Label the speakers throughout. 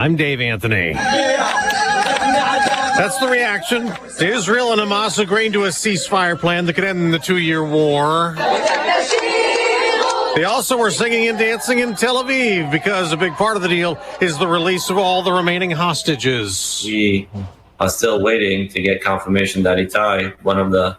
Speaker 1: I'm Dave Anthony. That's the reaction. Israel and Hamas agreeing to a ceasefire plan that could end the 2-year war. They also were singing and dancing in Tel Aviv because a big part of the deal is the release of all the remaining hostages.
Speaker 2: We are still waiting to get confirmation that Itai, one of the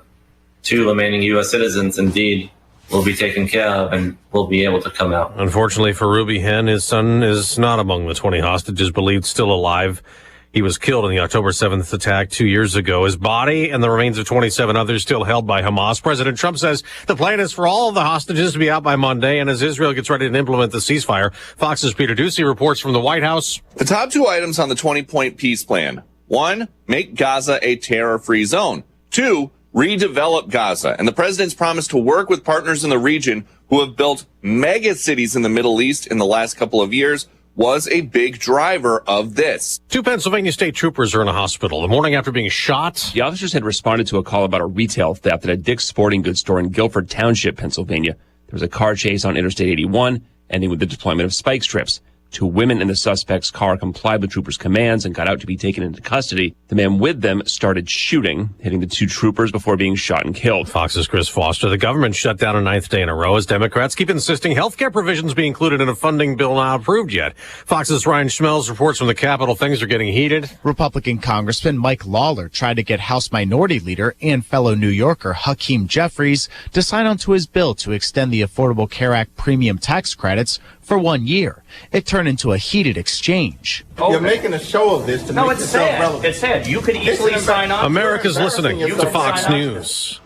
Speaker 2: 2 remaining U.S. citizens, indeed will be taken care of and will be able to come out.
Speaker 1: Unfortunately for Ruby Hen, his son is not among the 20 hostages believed still alive. He was killed in the October 7th attack 2 years ago. His body and the remains of 27 others still held by Hamas. President Trump says the plan is for all of the hostages to be out by Monday. And as Israel gets ready to implement the ceasefire, Fox's Peter Doocy reports from the White House.
Speaker 3: The top 2 items on the 20-point peace plan. 1, make Gaza a terror-free zone. 2, redevelop Gaza. And the president's promise to work with partners in the region who have built mega cities in the Middle East in the last couple of years was a big driver of this.
Speaker 1: 2 Pennsylvania state troopers are in a hospital the morning after being shot.
Speaker 4: The officers had responded to a call about a retail theft at a Dick's Sporting Goods store in Guilford Township, Pennsylvania. There was a car chase on Interstate 81, ending with the deployment of spike strips. 2 women in the suspect's car complied with troopers' commands and got out to be taken into custody. The man with them started shooting, hitting the 2 troopers before being shot and killed.
Speaker 1: Fox's Chris Foster. The government shut down a 9th day in a row as Democrats keep insisting health care provisions be included in a funding bill not approved yet. Fox's Ryan Schmelz reports from the Capitol things are getting heated.
Speaker 5: Republican Congressman Mike Lawler tried to get House Minority Leader and fellow New Yorker Hakeem Jeffries to sign onto his bill to extend the Affordable Care Act premium tax credits for 1 year. It turned into a heated exchange.
Speaker 6: You're making a show of this to make yourself relevant.
Speaker 7: It's sad. You could easily sign on.
Speaker 1: America's listening to Fox News.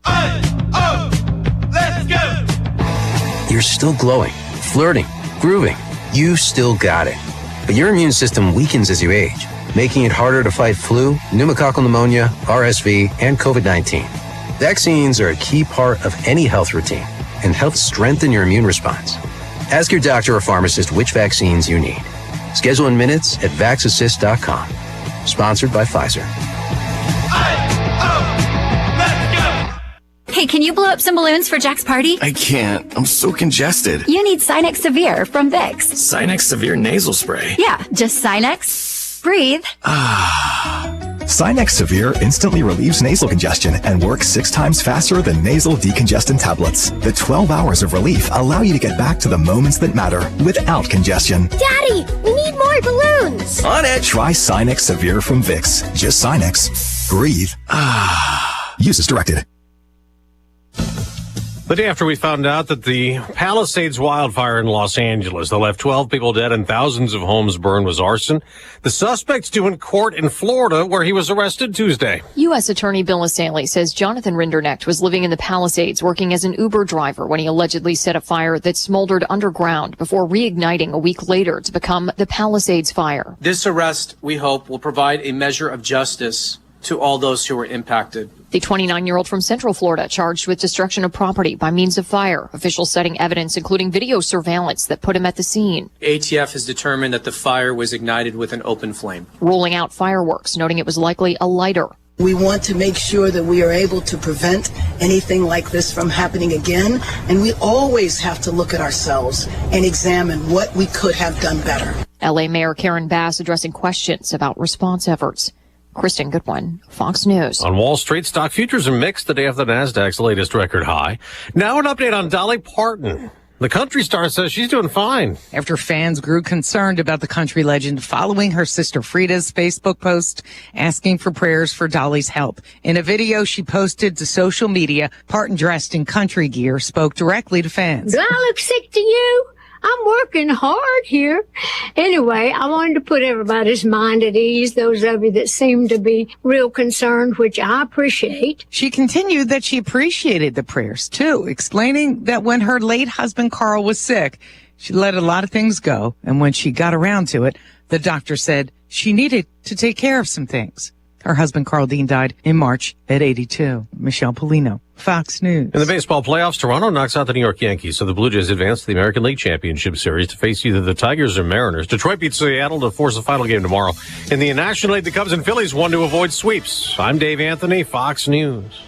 Speaker 8: Let's go! You're still glowing, flirting, grooving. You still got it. But your immune system weakens as you age, making it harder to fight flu, pneumococcal pneumonia, RSV, and COVID-19. Vaccines are a key part of any health routine and help strengthen your immune response. Ask your doctor or pharmacist which vaccines you need. Schedule in minutes at vaxassist.com. Sponsored by Pfizer.
Speaker 9: Hey, can you blow up some balloons for Jack's party?
Speaker 10: I can't. I'm so congested.
Speaker 9: You need Sinex Severe from Vicks.
Speaker 10: Sinex Severe Nasal Spray.
Speaker 9: Yeah, just Sinex. Breathe.
Speaker 11: Sinex Severe instantly relieves nasal congestion and works 6 times faster than nasal decongestant tablets. The 12 hours of relief allow you to get back to the moments that matter without congestion.
Speaker 12: Daddy, we need more balloons.
Speaker 11: On it. Try Sinex Severe from Vicks. Just Sinex. Breathe. Use as directed.
Speaker 1: The day after we found out that the Palisades wildfire in Los Angeles that left 12 people dead and thousands of homes burned was arson, the suspect's due in court in Florida where he was arrested Tuesday.
Speaker 13: U.S. Attorney Bill Asaley says Jonathan Rinderknecht was living in the Palisades working as an Uber driver when he allegedly set a fire that smoldered underground before reigniting a week later to become the Palisades fire.
Speaker 14: This arrest, we hope, will provide a measure of justice to all those who were impacted.
Speaker 13: The 29-year-old from Central Florida charged with destruction of property by means of fire. Officials citing evidence, including video surveillance, that put him at the scene.
Speaker 14: ATF has determined that the fire was ignited with an open flame.
Speaker 13: Ruling out fireworks, noting it was likely a lighter.
Speaker 15: We want to make sure that we are able to prevent anything like this from happening again. And we always have to look at ourselves and examine what we could have done better.
Speaker 13: L.A. Mayor Karen Bass addressing questions about response efforts. Kristen Goodwin, Fox News.
Speaker 1: On Wall Street, stock futures are mixed the day after the Nasdaq's latest record high. Now an update on Dolly Parton. The country star says she's doing fine.
Speaker 16: After fans grew concerned about the country legend following her sister Frida's Facebook post asking for prayers for Dolly's health. In a video she posted to social media, Parton, dressed in country gear, spoke directly to fans.
Speaker 12: Do I look sick to you? I'm working hard here. Anyway, I wanted to put everybody's mind at ease, those of you that seem to be real concerned, which I appreciate.
Speaker 16: She continued that she appreciated the prayers, too, explaining that when her late husband Carl was sick, she let a lot of things go. And when she got around to it, the doctor said she needed to take care of some things. Her husband, Carl Dean, died in March at 82. Michelle Polino, Fox News.
Speaker 1: In the baseball playoffs, Toronto knocks out the New York Yankees, so the Blue Jays advance to the American League Championship Series to face either the Tigers or Mariners. Detroit beats Seattle to force a final game tomorrow. In the National League, the Cubs and Phillies won to avoid sweeps. I'm Dave Anthony, Fox News.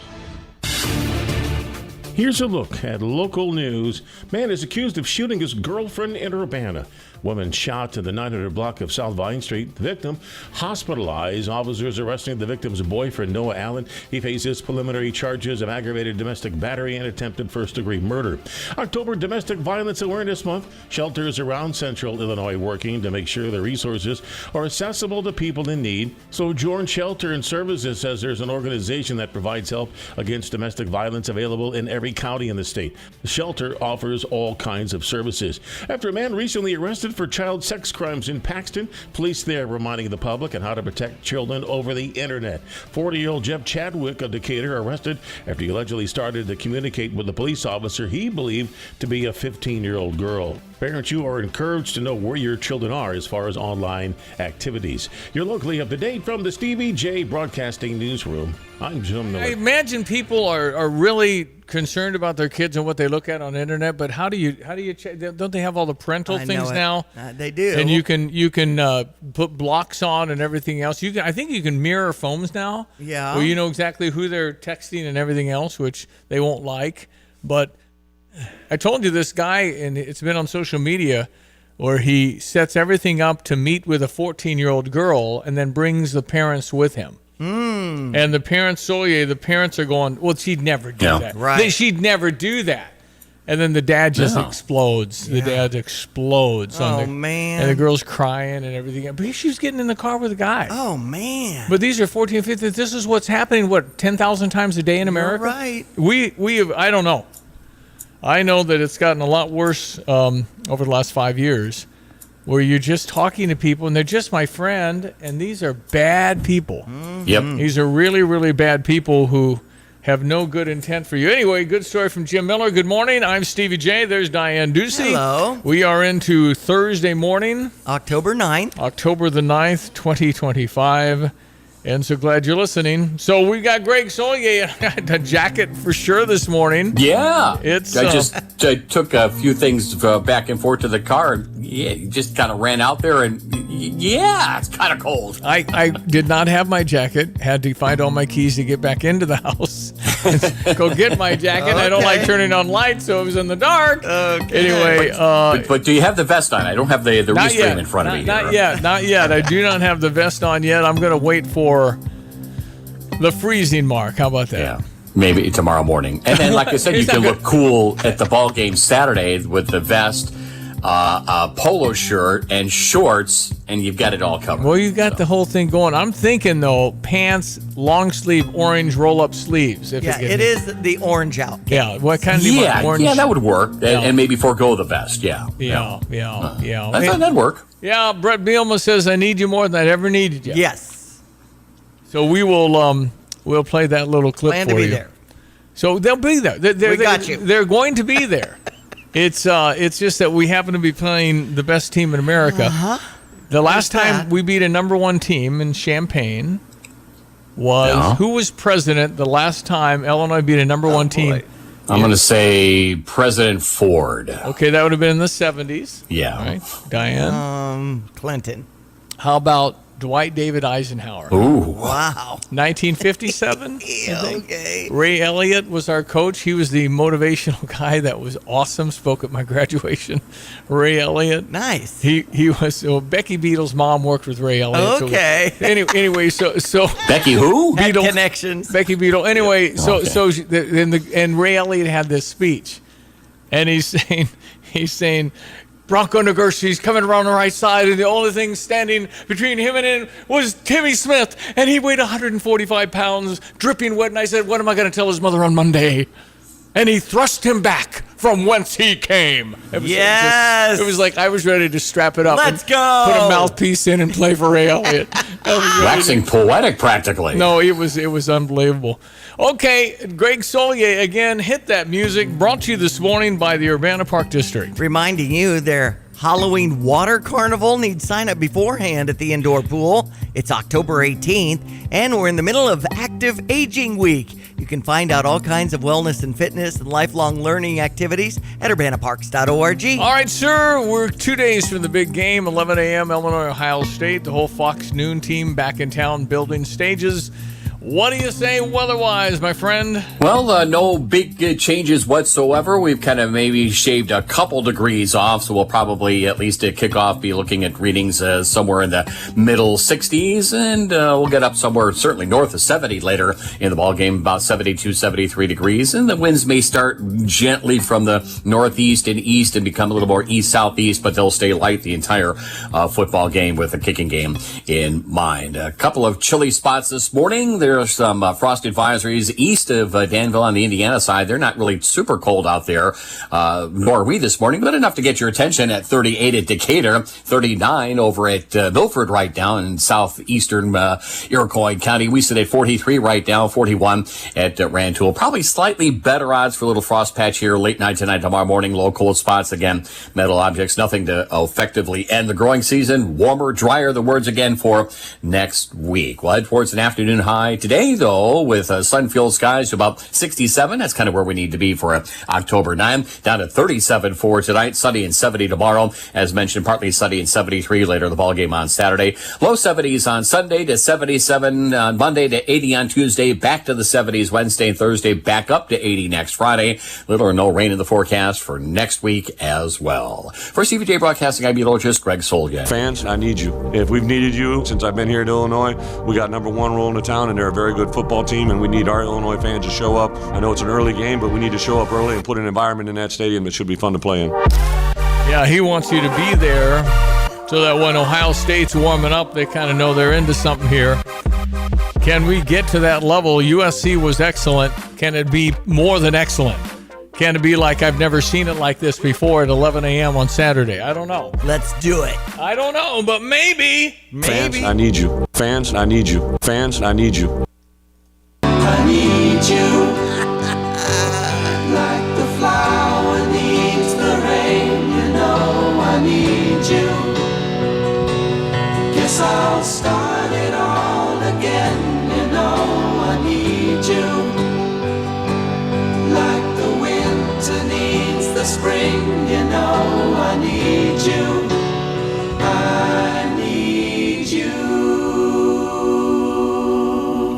Speaker 17: Here's a look at local news. Man is accused of shooting his girlfriend in Urbana. Woman shot in the 900 block of South Vine Street. The victim hospitalized. Officers arresting the victim's boyfriend, Noah Allen. He faces preliminary charges of aggravated domestic battery and attempted first-degree murder. October Domestic Violence Awareness Month. Shelters around Central Illinois working to make sure the resources are accessible to people in need. Sojourn Shelter and Services says there's an organization that provides help against domestic violence available in every county in the state. The shelter offers all kinds of services. After a man recently arrested for child sex crimes in Paxton, police there reminding the public on how to protect children over the internet. 40-year-old Jeff Chadwick of Decatur arrested after he allegedly started to communicate with a police officer he believed to be a 15-year-old girl. Parents, you are encouraged to know where your children are as far as online activities. You're locally up to date from the Stevie J Broadcasting Newsroom. I'm Jim Miller.
Speaker 18: I imagine people are really concerned about their kids and what they look at on the internet, but how do you check? Don't they have all the parental things now?
Speaker 19: They do.
Speaker 18: And you can put blocks on and everything else. I think you can mirror phones now.
Speaker 19: Yeah.
Speaker 18: Where you know exactly who they're texting and everything else, which they won't like. But I told you this guy, and it's been on social media, where he sets everything up to meet with a 14-year-old girl and then brings the parents with him. And the parents, the parents are going, well, she'd never do that.
Speaker 19: Right.
Speaker 18: She'd never do that. And then the dad just explodes. The dad explodes.
Speaker 19: Man.
Speaker 18: And the girl's crying and everything. But she was getting in the car with a guy.
Speaker 19: Oh, man.
Speaker 18: But these are 14, 15. This is what's happening, 10,000 times a day in America?
Speaker 19: You're right.
Speaker 18: We have, I don't know. I know that it's gotten a lot worse over the last 5 years, where you're just talking to people and they're just my friend, and these are bad people.
Speaker 10: Yep.
Speaker 18: These are really, really bad people who have no good intent for you. Anyway, good story from Jim Miller. Good morning. I'm Stevie J. There's Diane Ducey.
Speaker 19: Hello.
Speaker 18: We are into Thursday morning.
Speaker 19: October 9th.
Speaker 18: October the 9th, 2025. And so glad you're listening. So we got Greg Solier, a jacket for sure this morning.
Speaker 20: Yeah.
Speaker 18: It's
Speaker 20: I took a few things back and forth to the car. And just kind of ran out there, and it's kind of cold.
Speaker 18: I did not have my jacket. Had to find all my keys to get back into the house. Go get my jacket. Okay. I don't like turning on lights, so it was in the dark.
Speaker 19: Okay.
Speaker 18: Anyway.
Speaker 20: But do you have the vest on? I don't have the Restream in front of me.
Speaker 18: Not yet. I do not have the vest on yet. I'm going to wait for the freezing mark. How about that?
Speaker 20: Yeah. Maybe tomorrow morning. And then, like I said, you can look cool at the ball game Saturday with the vest, a polo shirt, and shorts, and you've got it all covered.
Speaker 18: Well, you've got the whole thing going. I'm thinking, though, pants, long sleeve, orange roll-up sleeves.
Speaker 19: It is the orange out.
Speaker 18: Yeah. What kind of orange?
Speaker 20: Yeah, that would work. And maybe forego the vest. Yeah.
Speaker 18: That'd
Speaker 20: work.
Speaker 18: Yeah, Brett Bielema says, I need you more than I ever needed you.
Speaker 19: Yes.
Speaker 18: So we will we'll play that little clip
Speaker 19: Plan
Speaker 18: for
Speaker 19: to be
Speaker 18: you.
Speaker 19: there.
Speaker 18: So they'll be there.
Speaker 19: We got you.
Speaker 18: They're going to be there. It's just that we happen to be playing the best team in America. The last time we beat a number one team in Champaign was who was president the last time Illinois beat a number one team?
Speaker 20: I'm going to say President Ford.
Speaker 18: Okay, that would have been in the 70s.
Speaker 20: Yeah.
Speaker 18: All right. Diane?
Speaker 19: Clinton.
Speaker 18: How about Dwight David Eisenhower?
Speaker 20: Ooh.
Speaker 19: Wow.
Speaker 18: 1957.
Speaker 19: Okay.
Speaker 18: Ray Elliott was our coach. He was the motivational guy that was awesome. Spoke at my graduation. Ray Elliott.
Speaker 19: Nice.
Speaker 18: He was. Becky Beatle's mom worked with Ray Elliott.
Speaker 19: Okay.
Speaker 18: So anyway, so
Speaker 20: Becky who?
Speaker 19: Had
Speaker 18: Beatles.
Speaker 19: connections.
Speaker 18: Becky Beatle. Anyway, and Ray Elliott had this speech, and he's saying. Bronco Nagurski's coming around the right side, and the only thing standing between him and him was Timmy Smith, and he weighed 145 pounds, dripping wet, and I said, what am I going to tell his mother on Monday? And he thrust him back from whence he came.
Speaker 19: Yes.
Speaker 18: It was like I was ready to strap it up.
Speaker 19: Let's go.
Speaker 18: Put a mouthpiece in and play for Ray Elliott.
Speaker 20: Waxing poetic, practically.
Speaker 18: No, it was unbelievable. Okay, Greg Solier again. Hit that music. Brought to you this morning by the Urbana Park District.
Speaker 19: Reminding you their Halloween Water Carnival needs sign up beforehand at the indoor pool. It's October 18th, and we're in the middle of Active Aging Week. You can find out all kinds of wellness and fitness and lifelong learning activities at urbanaparks.org.
Speaker 18: All right, sir. We're 2 days from the big game, 11 a.m., Illinois, Ohio State. The whole Fox Noon team back in town building stages. What do you say weather-wise, my friend?
Speaker 20: Well, no big changes whatsoever. We've kind of maybe shaved a couple degrees off, so we'll probably at least at kickoff be looking at readings somewhere in the middle 60s, and we'll get up somewhere certainly north of 70 later in the ball game, about 72, 73 degrees, and the winds may start gently from the northeast and east and become a little more east-southeast, but they'll stay light the entire football game with the kicking game in mind. A couple of chilly spots this morning. There's some frost advisories east of Danville on the Indiana side. They're not really super cold out there, nor are we this morning, but enough to get your attention at 38 at Decatur, 39 over at Milford right down in southeastern Iroquois County. We sit at 43 right now, 41 at Rantoul. Probably slightly better odds for a little frost patch here late night tonight, tomorrow morning. Low cold spots again, metal objects, nothing to effectively end the growing season. Warmer, drier, the words again for next week. We'll head towards an afternoon high today, though, with sun-filled skies to about 67. That's kind of where we need to be for October 9. Down to 37 for tonight, sunny and 70 tomorrow. As mentioned, partly sunny and 73 later the ball game on Saturday. Low 70s on Sunday to 77 on Monday to 80 on Tuesday. Back to the 70s Wednesday and Thursday. Back up to 80 next Friday. Little or no rain in the forecast for next week as well. For CVJ Broadcasting, I'm meteorologist Greg Solga.
Speaker 21: Fans, I need you. If we've needed you since I've been here in Illinois, we got number one role in the town, and they're a very good football team, and we need our Illinois fans to show up. I know it's an early game, but we need to show up early and put an environment in that stadium that should be fun to play in.
Speaker 18: Yeah, he wants you to be there so that when Ohio State's warming up, they kind of know they're into something here. Can we get to that level? USC was excellent. Can it be more than excellent? Can it be like I've never seen it like this before at 11 a.m. on Saturday? I don't know.
Speaker 19: Let's do it.
Speaker 18: I don't know, but maybe.
Speaker 21: Fans, I need you. Fans, I need you. Fans, I need you.
Speaker 22: I need you. Like the flower needs the rain, you know I need you. Guess I'll start it all again, you know I need you. Like the winter needs the spring, you know I need you. I need you.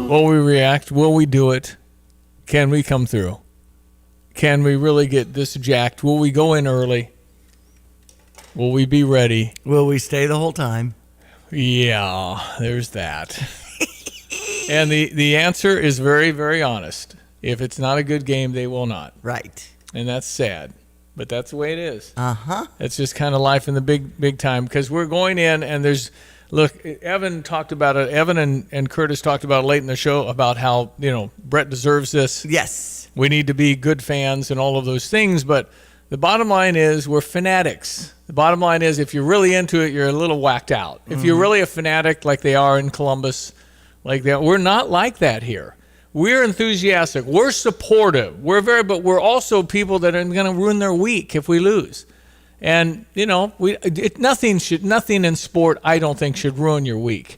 Speaker 18: Will we react? Will we do it? Can we come through? Can we really get this jacked? Will we go in early? Will we be ready?
Speaker 19: Will we stay the whole time?
Speaker 18: Yeah, there's that. And the answer is very, very honest. If it's not a good game, they will not.
Speaker 19: Right.
Speaker 18: And that's sad. But that's the way it is.
Speaker 19: Uh-huh.
Speaker 18: It's just kind of life in the big time. Because we're going in and there's... Look, Evan talked about it. Evan and Curtis talked about it late in the show about how, Brett deserves this.
Speaker 19: Yes.
Speaker 18: We need to be good fans and all of those things. But the bottom line is we're fanatics. The bottom line is if you're really into it, you're a little whacked out. If you're really a fanatic like they are in Columbus, like that, we're not like that here. We're enthusiastic. We're supportive. But we're also people that are going to ruin their week if we lose. And, nothing in sport, I don't think, should ruin your week.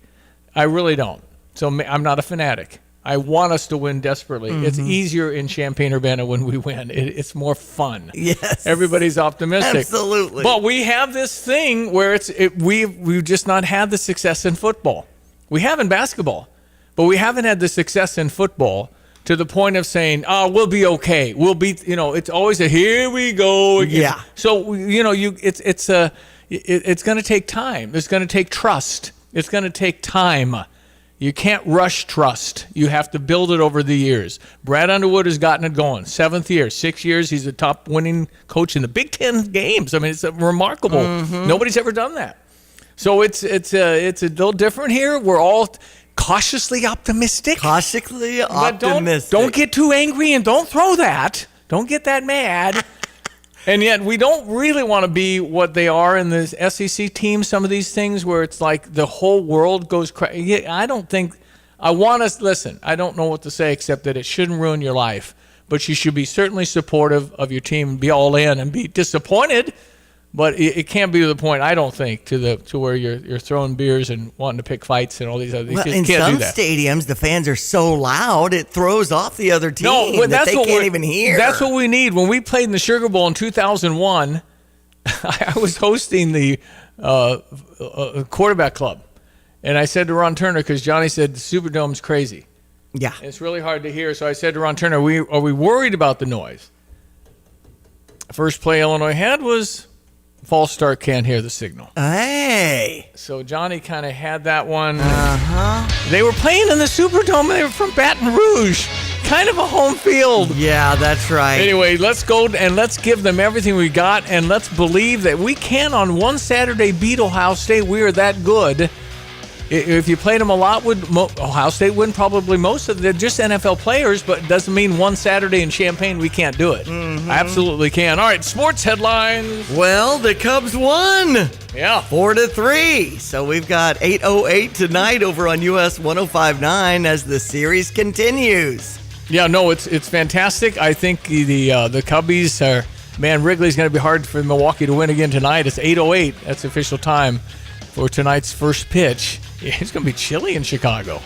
Speaker 18: I really don't. So I'm not a fanatic. I want us to win desperately. Mm-hmm. It's easier in Champaign-Urbana when we win. It's more fun.
Speaker 19: Yes.
Speaker 18: Everybody's optimistic.
Speaker 19: Absolutely.
Speaker 18: But we have this thing where we've just not had the success in football. We have in basketball, but we haven't had the success in football to the point of saying, "Oh, we'll be okay. We'll be." It's always a here we go again.
Speaker 19: Yeah.
Speaker 18: So it's going to take time. It's going to take trust. It's going to take time. You can't rush trust. You have to build it over the years. Brad Underwood has gotten it going. 7th year, 6 years. He's a top winning coach in the Big Ten games. I mean, it's remarkable. Mm-hmm. Nobody's ever done that. So it's a little different here. We're all cautiously optimistic.
Speaker 19: But
Speaker 18: don't get too angry and don't throw that. Don't get that mad. And yet we don't really want to be what they are in the SEC team, some of these things where it's like the whole world goes crazy. I don't know what to say except that it shouldn't ruin your life. But you should be certainly supportive of your team and be all in and be disappointed. But it can't be to the point, I don't think, to where you're throwing beers and wanting to pick fights and all these other things.
Speaker 19: Well, in some stadiums, the fans are so loud it throws off the other team that they can't even hear.
Speaker 18: That's what we need. When we played in the Sugar Bowl in 2001, I was hosting the quarterback club, and I said to Ron Turner, because Johnny said the Superdome's crazy.
Speaker 19: Yeah.
Speaker 18: It's really hard to hear. So I said to Ron Turner, are we worried about the noise? First play Illinois had was false start, can't hear the signal.
Speaker 19: Hey.
Speaker 18: So Johnny kind of had that one.
Speaker 19: Uh-huh.
Speaker 18: They were playing in the Superdome. They were from Baton Rouge. Kind of a home field.
Speaker 19: Yeah, that's right.
Speaker 18: Anyway, let's go and let's give them everything we got, and let's believe that we can on one Saturday beat Ohio State. We are that good. If you played them a lot, Ohio State win probably most of them. They're just NFL players, but it doesn't mean one Saturday in Champaign we can't do it.
Speaker 19: Mm-hmm.
Speaker 18: Absolutely can. All right, sports headlines.
Speaker 19: Well, the Cubs won.
Speaker 18: Yeah.
Speaker 19: 4-3. So we've got 8:08 tonight over on US 105.9 as the series continues.
Speaker 18: Yeah, no, it's fantastic. I think the Cubbies are, man, Wrigley's going to be hard for Milwaukee to win again tonight. It's 8:08. That's official time for tonight's first pitch. It's going to be chilly in Chicago.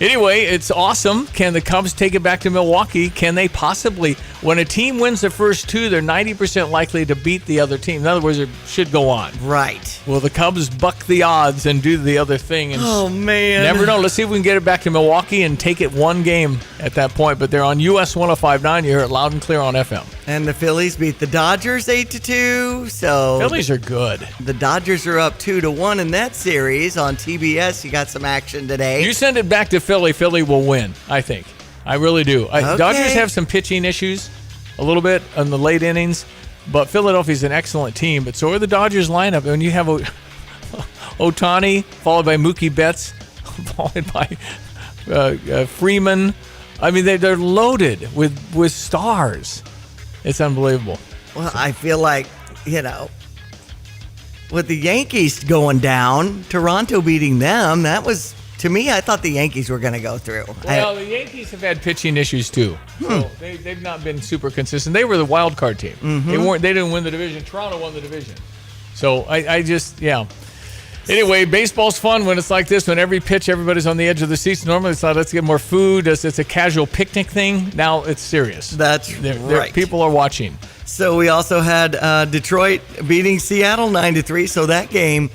Speaker 18: Anyway, it's awesome. Can the Cubs take it back to Milwaukee? Can they possibly? When a team wins the first two, they're 90% likely to beat the other team. In other words, it should go on.
Speaker 19: Right.
Speaker 18: Will the Cubs buck the odds and do the other thing? And
Speaker 19: oh, man.
Speaker 18: Never know. Let's see if we can get it back to Milwaukee and take it one game at that point. But they're on US 105.9. You hear it loud and clear on FM.
Speaker 19: And the Phillies beat the Dodgers 8-2. So
Speaker 18: Phillies are good.
Speaker 19: The Dodgers are up 2-1 in that series on TBS. You got some action today.
Speaker 18: You send it back to Philly. Philly will win, I think. I really do.
Speaker 19: Okay.
Speaker 18: Dodgers have some pitching issues a little bit in the late innings, but Philadelphia's an excellent team. But so are the Dodgers lineup. And you have Ohtani, followed by Mookie Betts, followed by Freeman. I mean, they're loaded with stars. It's unbelievable.
Speaker 19: Well, I feel like, with the Yankees going down, Toronto beating them, that was, to me, I thought the Yankees were going to go through.
Speaker 18: Well, the Yankees have had pitching issues too. So they've not been super consistent. They were the wild card team.
Speaker 19: Mm-hmm.
Speaker 18: They didn't win the division. Toronto won the division. So I just. Anyway, baseball's fun when it's like this, when every pitch everybody's on the edge of the seats. Normally it's like, let's get more food. It's a casual picnic thing. Now it's serious.
Speaker 19: That's right.
Speaker 18: People are watching.
Speaker 19: So we also had Detroit beating Seattle 9-3. So that game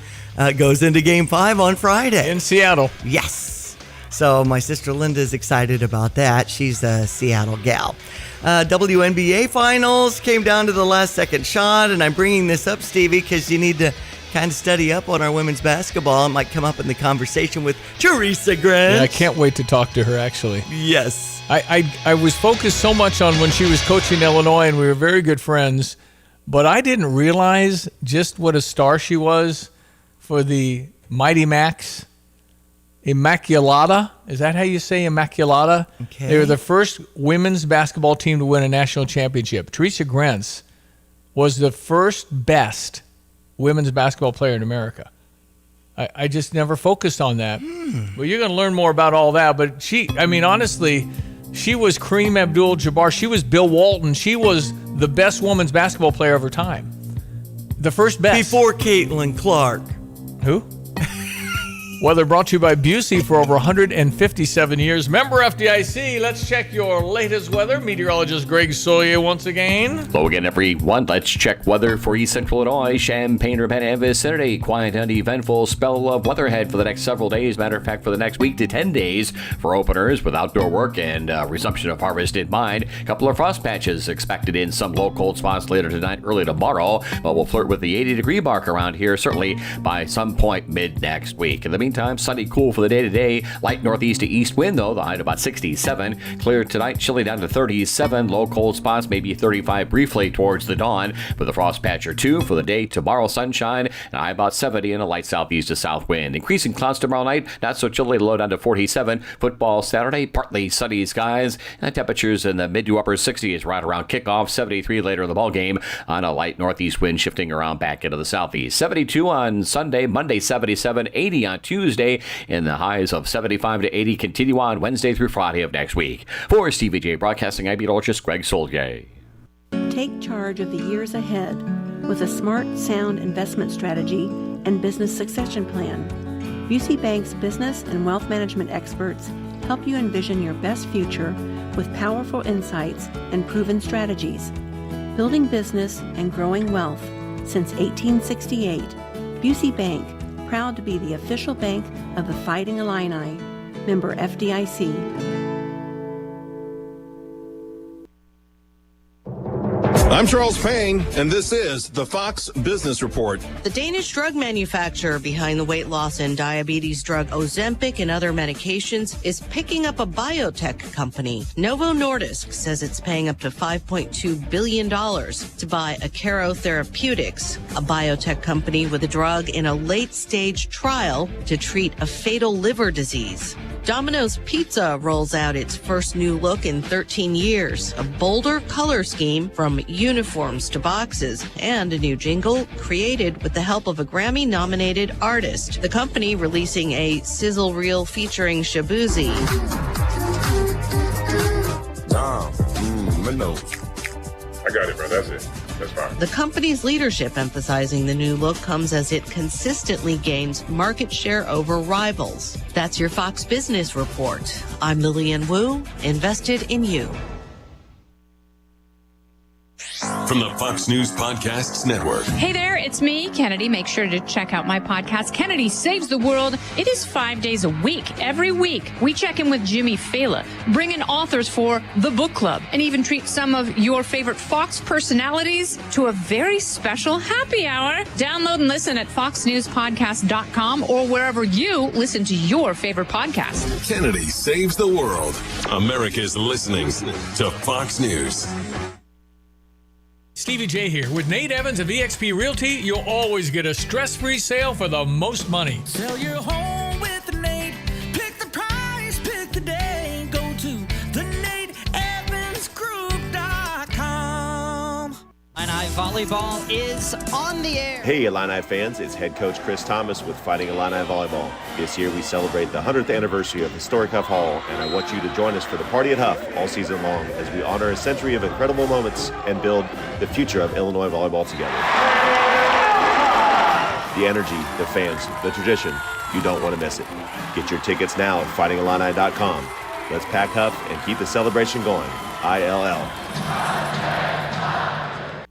Speaker 19: goes into Game 5 on Friday.
Speaker 18: In Seattle.
Speaker 19: Yes. So my sister Linda's excited about that. She's a Seattle gal. WNBA Finals came down to the last second shot. And I'm bringing this up, Stevie, because you need to kind of study up on our women's basketball. It might come up in the conversation with Teresa Grant.
Speaker 18: Yeah, I can't wait to talk to her, actually.
Speaker 19: Yes.
Speaker 18: I was focused so much on when she was coaching Illinois, and we were very good friends, but I didn't realize just what a star she was for the Mighty Macs. Immaculata. Is that how you say Immaculata?
Speaker 19: Okay.
Speaker 18: They were the first women's basketball team to win a national championship. Teresa Grant was the first best women's basketball player in America. I just never focused on that. Well, you're going to learn more about all that, but honestly, she was Kareem Abdul-Jabbar. She was Bill Walton. She was the best women's basketball player of her time. The first best.
Speaker 19: Before Caitlin Clark.
Speaker 18: Who? Weather brought to you by Busey for over 157 years. Member FDIC. Let's check your latest weather. Meteorologist Greg Soyer once again.
Speaker 20: Hello again, everyone. Let's check weather for East Central Illinois, Champaign, Urbana, and vicinity. Quiet and eventful spell of weather ahead for the next several days. Matter of fact, for the next week to 10 days for openers with outdoor work and resumption of harvest in mind. A couple of frost patches expected in some low cold spots later tonight, early tomorrow. But we'll flirt with the 80-degree mark around here, certainly by some point mid next week. In the meantime, sunny, cool for the day-to-day. Light northeast to east wind, though, the high to about 67. Clear tonight, chilly down to 37. Low cold spots, maybe 35 briefly towards the dawn, with a frost patch or two for the day. Tomorrow, sunshine, and high about 70 and a light southeast to south wind. Increasing clouds tomorrow night, not so chilly, low down to 47. Football Saturday, partly sunny skies, and temperatures in the mid to upper 60s right around kickoff. 73 later in the ball game on a light northeast wind shifting around back into the southeast. 72 on Sunday, Monday 77, 80 on Tuesday, and the highs of 75 to 80 continue on Wednesday through Friday of next week. For TVJ Broadcasting, I'm meteorologist Greg Solgay.
Speaker 2: Take charge of the years ahead with a smart, sound investment strategy and business succession plan. Busey Bank's business and wealth management experts help you envision your best future with powerful insights and proven strategies. Building business and growing wealth since 1868, Busey Bank, proud to be the official bank of the Fighting Illini. Member FDIC.
Speaker 3: I'm Charles Payne, and this is the Fox Business Report.
Speaker 4: The Danish drug manufacturer behind the weight loss and diabetes drug Ozempic and other medications is picking up a biotech company. Novo Nordisk says it's paying up to $5.2 billion to buy Akero Therapeutics, a biotech company with a drug in a late-stage trial to treat a fatal liver disease. Domino's Pizza rolls out its first new look in 13 years, a bolder color scheme from uniforms to boxes, and a new jingle created with the help of a Grammy-nominated artist. The company releasing a sizzle reel featuring Shabuzi.
Speaker 23: I got it, bro. That's it. That's fine.
Speaker 4: The company's leadership emphasizing the new look comes as it consistently gains market share over rivals. That's your Fox Business Report. I'm Lillian Wu, invested in you.
Speaker 24: From the Fox News Podcasts Network.
Speaker 25: Hey there, it's me, Kennedy. Make sure to check out my podcast, Kennedy Saves the World. It is 5 days a week. Every week, we check in with Jimmy Fallon, bring in authors for the book club, and even treat some of your favorite Fox personalities to a very special happy hour. Download and listen at foxnewspodcast.com or wherever you listen to your favorite podcast.
Speaker 24: Kennedy Saves the World. America's listening to Fox News.
Speaker 18: Stevie J here. With Nate Evans of eXp Realty, you'll always get a stress-free sale for the most money.
Speaker 22: Sell your home with Nate. Pick the price, pick the day. Go to theNateEvansGroup.com.
Speaker 19: Illini Volleyball is on the air.
Speaker 26: Hey Illini fans, it's head coach Chris Thomas with Fighting Illini Volleyball. This year we celebrate the 100th anniversary of historic Huff Hall, and I want you to join us for the Party at Huff all season long as we honor a century of incredible moments and build the future of Illinois volleyball together. The energy, the fans, the tradition, you don't want to miss it. Get your tickets now at fightingillini.com. Let's pack Huff and keep the celebration going. ILL.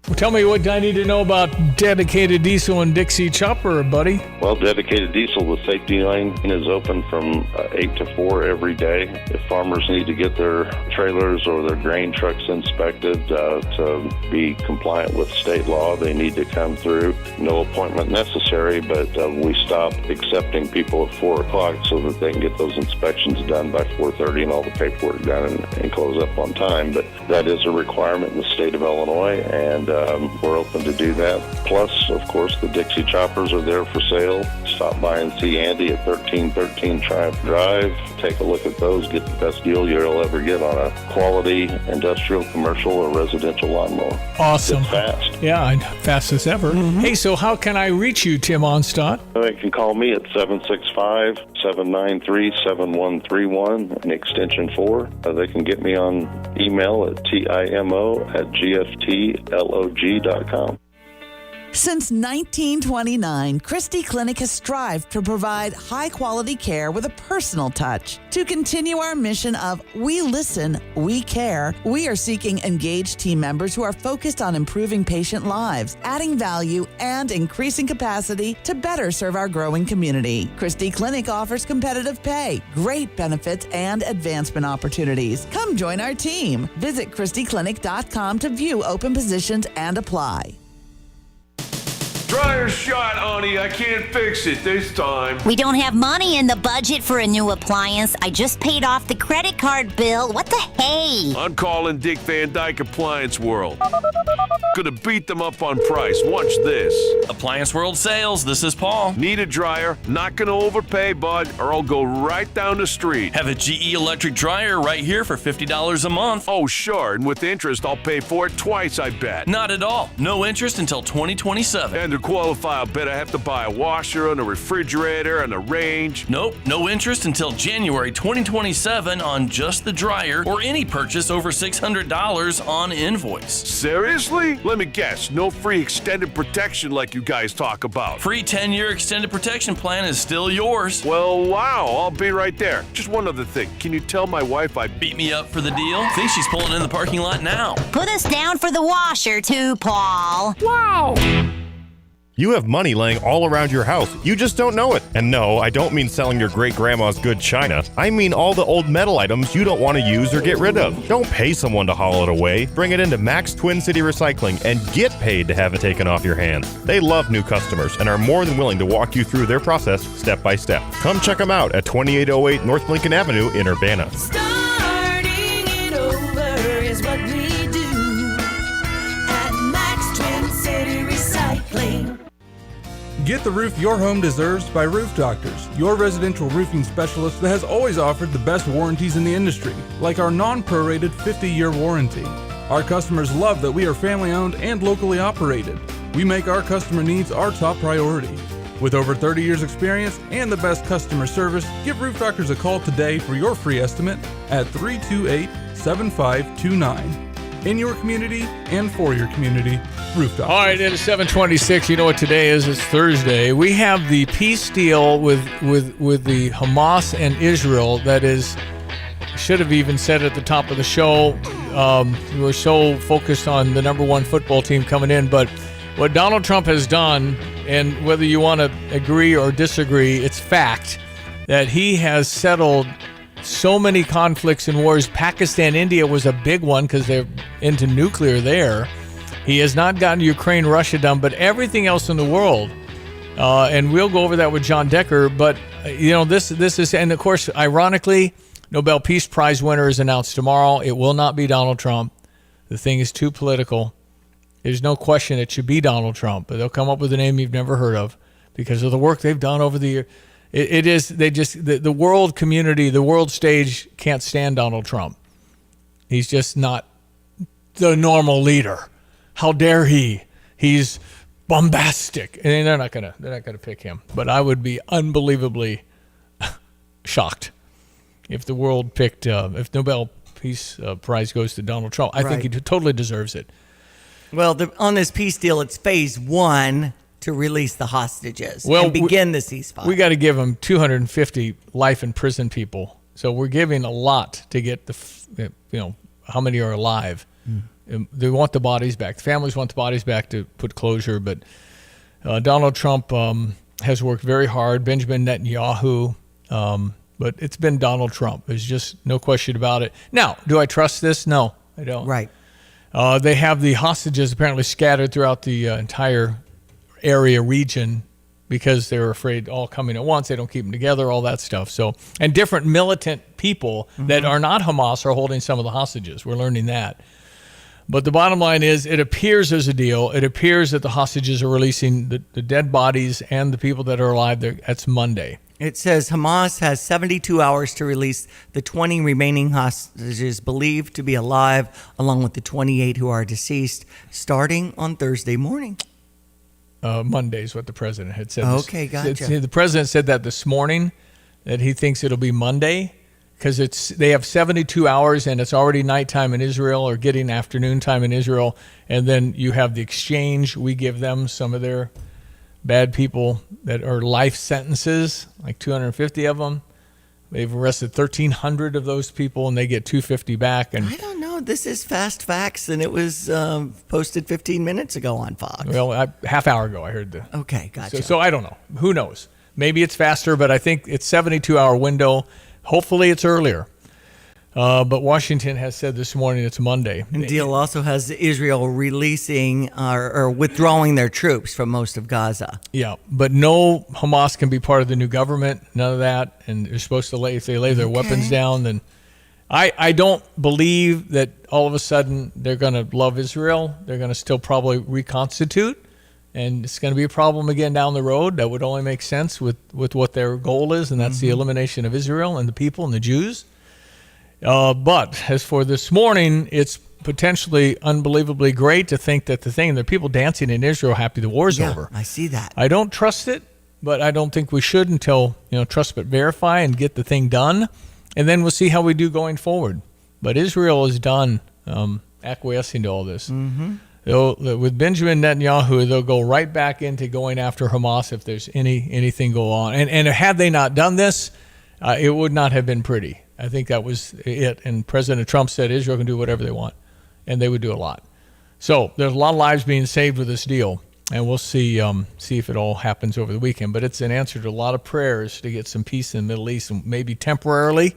Speaker 18: Well, tell me what I need to know about Dedicated Diesel and Dixie Chopper, buddy.
Speaker 27: Well, Dedicated Diesel, the safety lane is open from 8 to 4 every day. If farmers need to get their trailers or their grain trucks inspected to be compliant with state law, they need to come through. No appointment necessary, but we stop accepting people at 4 o'clock so that they can get those inspections done by 4:30 and all the paperwork done and close up on time. But that is a requirement in the state of Illinois, and we're open to do that. Plus, of course, the Dixie Choppers are there for sale. Stop by and see Andy at 1313 Triumph Drive. Take a look at those. Get the best deal you'll ever get on a quality industrial, commercial, or residential lawnmower.
Speaker 18: Awesome.
Speaker 27: It's fast.
Speaker 18: Yeah, fastest ever. Mm-hmm. Hey, so how can I reach you, Tim Onstadt?
Speaker 27: They can call me at 765-793-7131 and extension 4. They can get me on email at timo@gftlog.com.
Speaker 28: Since 1929, Christie Clinic has strived to provide high-quality care with a personal touch. To continue our mission of We Listen, We Care, we are seeking engaged team members who are focused on improving patient lives, adding value, and increasing capacity to better serve our growing community. Christie Clinic offers competitive pay, great benefits, and advancement opportunities. Come join our team. Visit ChristieClinic.com to view open positions and apply.
Speaker 29: Dryer shot, honey. I can't fix it this time.
Speaker 30: We don't have money in the budget for a new appliance. I just paid off the credit card bill. What the hey?
Speaker 29: I'm calling Dick Van Dyke Appliance World. Gonna beat them up on price. Watch this.
Speaker 31: Appliance World Sales. This is Paul.
Speaker 29: Need a dryer? Not gonna overpay, bud, or I'll go right down the street.
Speaker 31: Have a GE electric dryer right here for $50 a month.
Speaker 29: Oh, sure. And with interest, I'll pay for it twice, I bet.
Speaker 31: Not at all. No interest until 2027.
Speaker 29: And to qualify, I'll bet I have to buy a washer and a refrigerator and a range.
Speaker 31: Nope. No interest until January 2027 on just the dryer or any purchase over $600 on invoice.
Speaker 29: Seriously? Let me guess. No free extended protection like you guys talk about.
Speaker 31: Free 10-year extended protection plan is still yours.
Speaker 29: Well, wow. I'll be right there. Just one other thing. Can you tell my wife I
Speaker 31: beat me up for the deal? I think she's pulling in the parking lot now.
Speaker 30: Put us down for the washer too, Paul.
Speaker 31: Wow.
Speaker 5: You have money laying all around your house. You just don't know it. And no, I don't mean selling your great-grandma's good china. I mean all the old metal items you don't want to use or get rid of. Don't pay someone to haul it away. Bring it into Max Twin City Recycling and get paid to have it taken off your hands. They love new customers and are more than willing to walk you through their process step by step. Come check them out at 2808 North Lincoln Avenue in Urbana.
Speaker 22: Starting it over is what we do at Max Twin City Recycling.
Speaker 6: Get the roof your home deserves by Roof Doctors, your residential roofing specialist that has always offered the best warranties in the industry, like our non-prorated 50-year warranty. Our customers love that we are family-owned and locally operated. We make our customer needs our top priority. With over 30 years experience and the best customer service, give Roof Doctors a call today for your free estimate at 328-7529. In your community and for your community, Roof Doctors.
Speaker 18: All right, it is 7:26. You know what today is? It's Thursday. We have the peace deal with the Hamas and Israel. That is, should have even said at the top of the show. We were so focused on the number one football team coming in, but what Donald Trump has done, and whether you want to agree or disagree, it's fact that he has settled so many conflicts and wars. Pakistan, India was a big one because they're into nuclear there. He has not gotten Ukraine, Russia done, but everything else in the world. And we'll go over that with John Decker. But, this is, and of course, ironically, Nobel Peace Prize winner is announced tomorrow. It will not be Donald Trump. The thing is too political. There's no question it should be Donald Trump, but they'll come up with a name you've never heard of because of the work they've done over the year. The world community, the world stage can't stand Donald Trump. He's just not the normal leader. How dare he? He's bombastic, and they're not gonna pick him. But I would be unbelievably shocked if the world picked if Nobel Peace Prize goes to Donald Trump. I think he totally deserves it.
Speaker 19: Well, on this peace deal, it's phase one to release the hostages and begin the ceasefire.
Speaker 18: We got to give them 250 life in prison people. So we're giving a lot to get how many are alive. They want the bodies back. The families want the bodies back to put closure. But Donald Trump has worked very hard. Benjamin Netanyahu. But it's been Donald Trump. There's just no question about it. Now, do I trust this? No, I don't.
Speaker 19: Right.
Speaker 18: They have the hostages apparently scattered throughout the entire region because they're afraid all coming at once. They don't keep them together, all that stuff. So, and different militant people that are not Hamas are holding some of the hostages. We're learning that. But the bottom line is it appears as a deal. It appears that the hostages are releasing the dead bodies and the people that are alive. That's Monday.
Speaker 19: It says Hamas has 72 hours to release the 20 remaining hostages believed to be alive, along with the 28 who are deceased, starting on Thursday morning.
Speaker 18: Monday is what the president had said.
Speaker 19: Okay, gotcha.
Speaker 18: The president said that this morning, that he thinks it'll be Monday because they have 72 hours and it's already nighttime in Israel or getting afternoon time in Israel. And then you have the exchange. We give them some of their bad people that are life sentences, like 250 of them. They've arrested 1,300 of those people, and they get 250 back. And
Speaker 19: I don't know. This is fast facts, and it was posted 15 minutes ago on Fox.
Speaker 18: Well, half hour ago I heard the.
Speaker 19: Okay, gotcha.
Speaker 18: So I don't know. Who knows? Maybe it's faster, but I think it's 72-hour window. Hopefully it's earlier. But Washington has said this morning it's Monday.
Speaker 19: And the deal also has Israel releasing or withdrawing their troops from most of Gaza.
Speaker 18: Yeah, but no Hamas can be part of the new government, none of that. And they're supposed to if they lay their weapons down, then I don't believe that all of a sudden they're going to love Israel. They're going to still probably reconstitute, and it's going to be a problem again down the road. That would only make sense with what their goal is, and that's the elimination of Israel and the people and the Jews. But as for this morning, it's potentially unbelievably great to think that the people dancing in Israel happy the war's over.
Speaker 19: I see that.
Speaker 18: I don't trust it, but I don't think we should until, trust but verify and get the thing done. And then we'll see how we do going forward. But Israel is done acquiescing to all this. With Benjamin Netanyahu, they'll go right back into going after Hamas if there's anything go on. And had they not done this, it would not have been pretty. I think that was it. And President Trump said Israel can do whatever they want, and they would do a lot. So there's a lot of lives being saved with this deal. And we'll see if it all happens over the weekend. But it's an answer to a lot of prayers to get some peace in the Middle East, and maybe temporarily,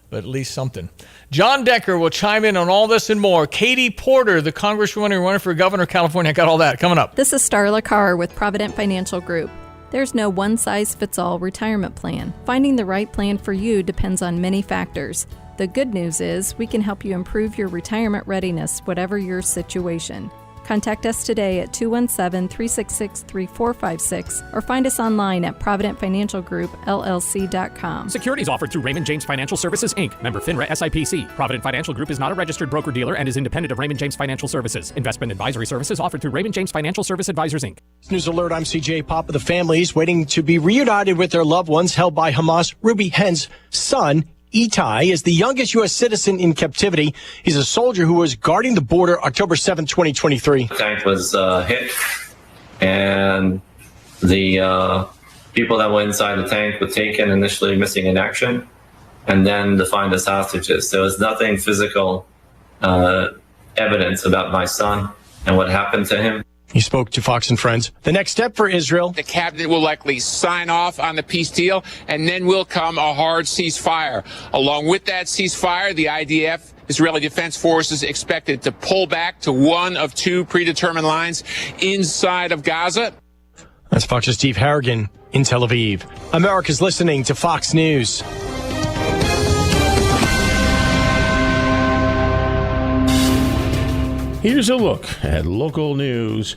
Speaker 18: but at least something. John Decker will chime in on all this and more. Katie Porter, the congresswoman who running for governor of California, got all that coming up.
Speaker 1: This is Starla Carr with Provident Financial Group. There's no one-size-fits-all retirement plan. Finding the right plan for you depends on many factors. The good news is we can help you improve your retirement readiness, whatever your situation. Contact us today at 217-366-3456 or find us online at providentfinancialgroupllc.com.
Speaker 7: Securities offered through Raymond James Financial Services, Inc., member FINRA SIPC. Provident Financial Group is not a registered broker-dealer and is independent of Raymond James Financial Services. Investment advisory services offered through Raymond James Financial Service Advisors, Inc.
Speaker 8: News Alert, I'm CJ Papa. The families waiting to be reunited with their loved ones held by Hamas. Ruby Henn's son, Itai, is the youngest U.S. citizen in captivity. He's a soldier who was guarding the border October 7, 2023.
Speaker 9: The tank was hit, and the people that were inside the tank were taken, initially missing in action, and then defined as hostages. There was nothing physical evidence about my son and what happened to him.
Speaker 8: He spoke to Fox and Friends. The next step for Israel.
Speaker 11: The cabinet will likely sign off on the peace deal, and then will come a hard ceasefire. Along with that ceasefire, the IDF, Israeli Defense Forces, expected to pull back to one of two predetermined lines inside of Gaza.
Speaker 8: That's Fox's Steve Harrigan in Tel Aviv. America's listening to Fox News.
Speaker 12: Here's a look at local news.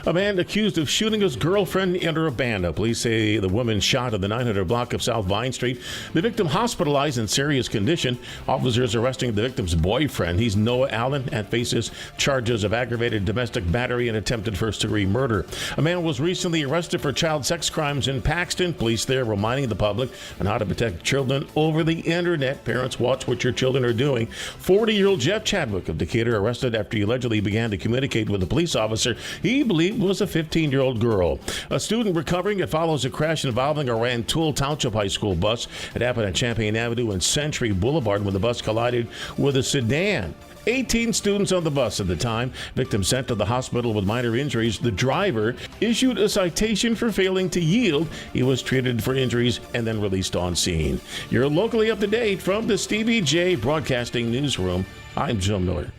Speaker 12: A man accused of shooting his girlfriend in Urbana. Police say the woman shot at the 900 block of South Vine Street. The victim hospitalized in serious condition. Officers arresting the victim's boyfriend. He's Noah Allen and faces charges of aggravated domestic battery and attempted first-degree murder. A man was recently arrested for child sex crimes in Paxton. Police there reminding the public on how to protect children over the internet. Parents, watch what your children are doing. 40-year-old Jeff Chadwick of Decatur arrested after he allegedly began to communicate with a police officer he believed was a 15-year-old girl. A student recovering. It follows a crash involving a Rantoul Township High School bus. It happened at Champaign Avenue and Century Boulevard when the bus collided with a sedan. 18 students on the bus at the time. Victim sent to the hospital with minor injuries. The driver issued a citation for failing to yield. He was treated for injuries and then released on scene. You're locally up to date from the Stevie J Broadcasting Newsroom. I'm Jim Miller.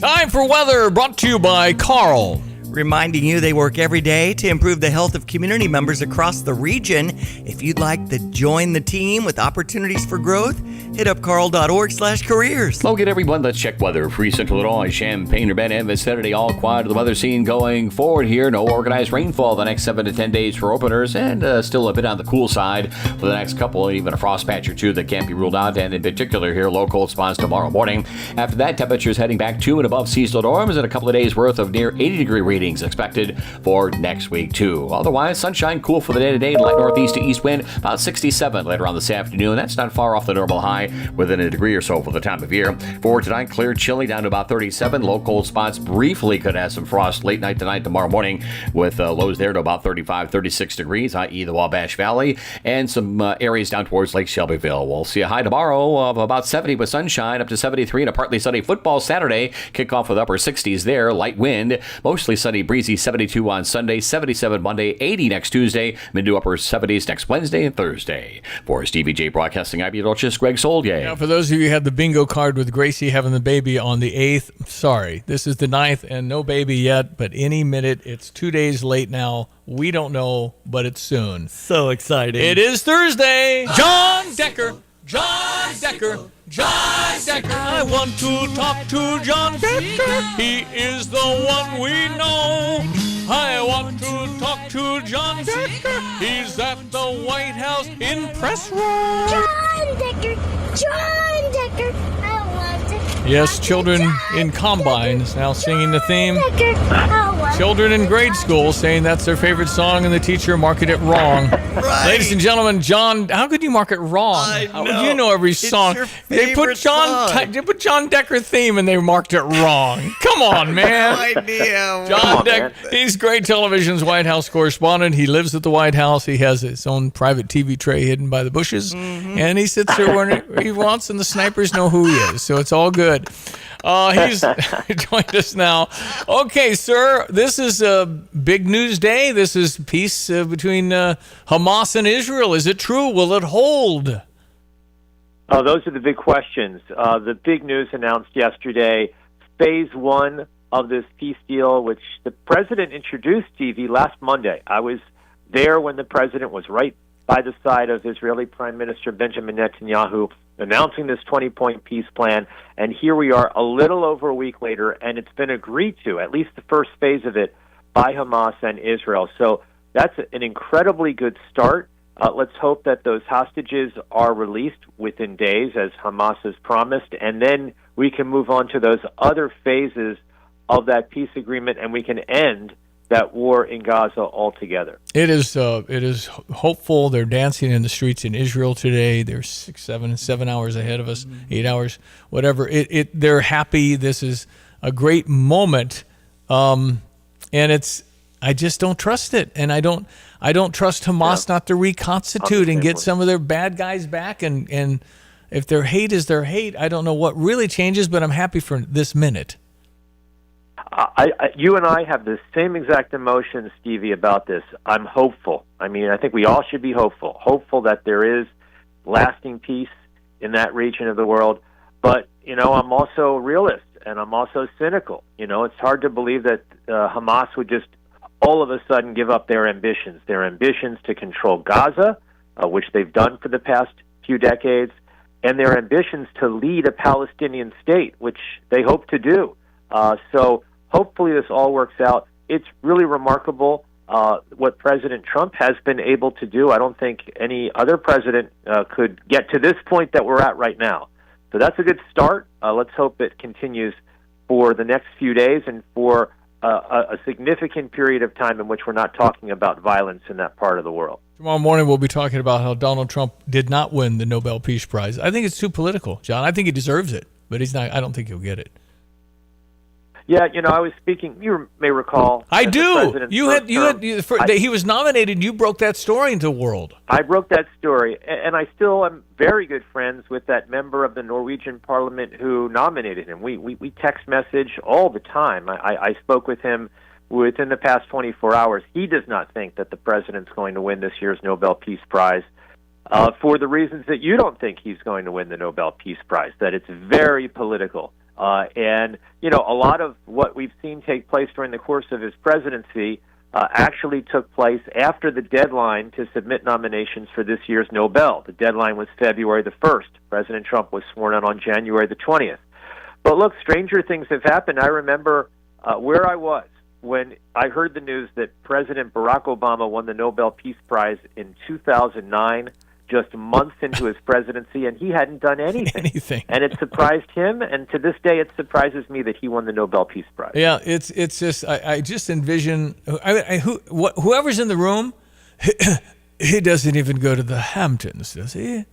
Speaker 18: Time for weather, brought to you by Carl.
Speaker 19: Reminding you they work every day to improve the health of community members across the region. If you'd like to join the team with opportunities for growth, hit up carl.org/careers.
Speaker 20: Locate everyone. Let's check weather. Free Central Illinois, Champaign, Urbana, and vicinity. All quiet to the weather scene going forward here. No organized rainfall the next 7 to 10 days for openers, and still a bit on the cool side for the next couple. Even a frost patch or two that can't be ruled out, and in particular here, low cold spots tomorrow morning. After that, temperatures heading back to and above seasonal norms, and a couple of days worth of near 80-degree readings expected for next week too. Otherwise, sunshine, cool for the day-to-day, light northeast to east wind, about 67 later on this afternoon. That's not far off the normal high, within a degree or so for the time of year. For tonight, clear, chilly, down to about 37. Low cold spots briefly could have some frost late night tonight, tomorrow morning, with lows there to about 35, 36 degrees, i.e. the Wabash Valley, and some areas down towards Lake Shelbyville. We'll see a high tomorrow of about 70 with sunshine, up to 73, and a partly sunny football Saturday. Kickoff with upper 60s there, light wind, mostly sunny, breezy, 72 on Sunday, 77 Monday, 80 next Tuesday, mid to upper 70s next Wednesday and Thursday. For Stevie J Broadcasting, I'm meteorologist Greg Soldier.
Speaker 18: Now, for those of you who had the bingo card with Gracie having the baby on the 8th, sorry, this is the 9th and no baby yet, but any minute. It's 2 days late now. We don't know, but it's soon.
Speaker 19: So exciting.
Speaker 18: It is Thursday. John Decker. John Decker. John Decker. I want to talk to John Decker. He is the one we know. I want to talk to John Decker. He's at the White House in press room.
Speaker 13: John Decker. John Decker. I want to.
Speaker 18: Yes, children in combines now singing the theme.
Speaker 13: Decker.
Speaker 18: Children in grade school saying that's their favorite song and the teacher marking it wrong.
Speaker 19: Right.
Speaker 18: Ladies and gentlemen, John, how could you mark it wrong? How would you know every song? They put John Decker theme and they marked it wrong. Come on, man.
Speaker 19: No idea.
Speaker 18: John Decker, he's great television's White House correspondent. He lives at the White House. He has his own private TV tray hidden by the bushes. And he sits there whenever he wants, and the snipers know who he is. So it's all good. He's joined us now. Okay, sir, this is a big news day. This is peace between Hamas and Israel. Is it true? Will it hold?
Speaker 2: Oh, those are the big questions. The big news announced yesterday, phase one of this peace deal, which the president introduced, TV, last Monday. I was there when the president was right by the side of Israeli Prime Minister Benjamin Netanyahu announcing this 20-point peace plan, and here we are a little over a week later, and it's been agreed to, at least the first phase of it, by Hamas and Israel. So that's an incredibly good start. Let's hope that those hostages are released within days, as Hamas has promised, and then we can move on to those other phases of that peace agreement, and we can end that war in Gaza altogether.
Speaker 18: It is hopeful. They're dancing in the streets in Israel today. They're 7 hours ahead of us, 8 hours, whatever. They're happy. This is a great moment, and I just don't trust it, and I don't trust Hamas not to reconstitute and get some of their bad guys back. And if their hate is their hate, I don't know what really changes, but I'm happy for this minute.
Speaker 2: You and I have the same exact emotions, Stevie, about this. I'm hopeful. I mean, I think we all should be hopeful that there is lasting peace in that region of the world. But, I'm also a realist, and I'm also cynical. It's hard to believe that Hamas would just all of a sudden give up their ambitions to control Gaza, which they've done for the past few decades, and their ambitions to lead a Palestinian state, which they hope to do. So hopefully this all works out. It's really remarkable what President Trump has been able to do. I don't think any other president could get to this point that we're at right now. So that's a good start. Let's hope it continues for the next few days and for a significant period of time in which we're not talking about violence in that part of the world.
Speaker 18: Tomorrow morning we'll be talking about how Donald Trump did not win the Nobel Peace Prize. I think it's too political, John. I think he deserves it, but he's not. I don't think he'll get it.
Speaker 2: Yeah, I was speaking. You may recall.
Speaker 18: I do. He was nominated. You broke that story into the world.
Speaker 2: I broke that story, and I still am very good friends with that member of the Norwegian Parliament who nominated him. We text message all the time. I spoke with him within the past 24 hours. He does not think that the president's going to win this year's Nobel Peace Prize for the reasons that you don't think he's going to win the Nobel Peace Prize. That it's very political. And a lot of what we've seen take place during the course of his presidency actually took place after the deadline to submit nominations for this year's Nobel. The deadline was February the 1st. President Trump was sworn in on January the 20th. But look, stranger things have happened. I remember where I was when I heard the news that President Barack Obama won the Nobel Peace Prize in 2009. Just months into his presidency, and he hadn't done anything. And it surprised him, and to this day it surprises me that he won the Nobel Peace Prize.
Speaker 18: Yeah, it's just, I just envision, whoever's in the room, he doesn't even go to the Hamptons, does he?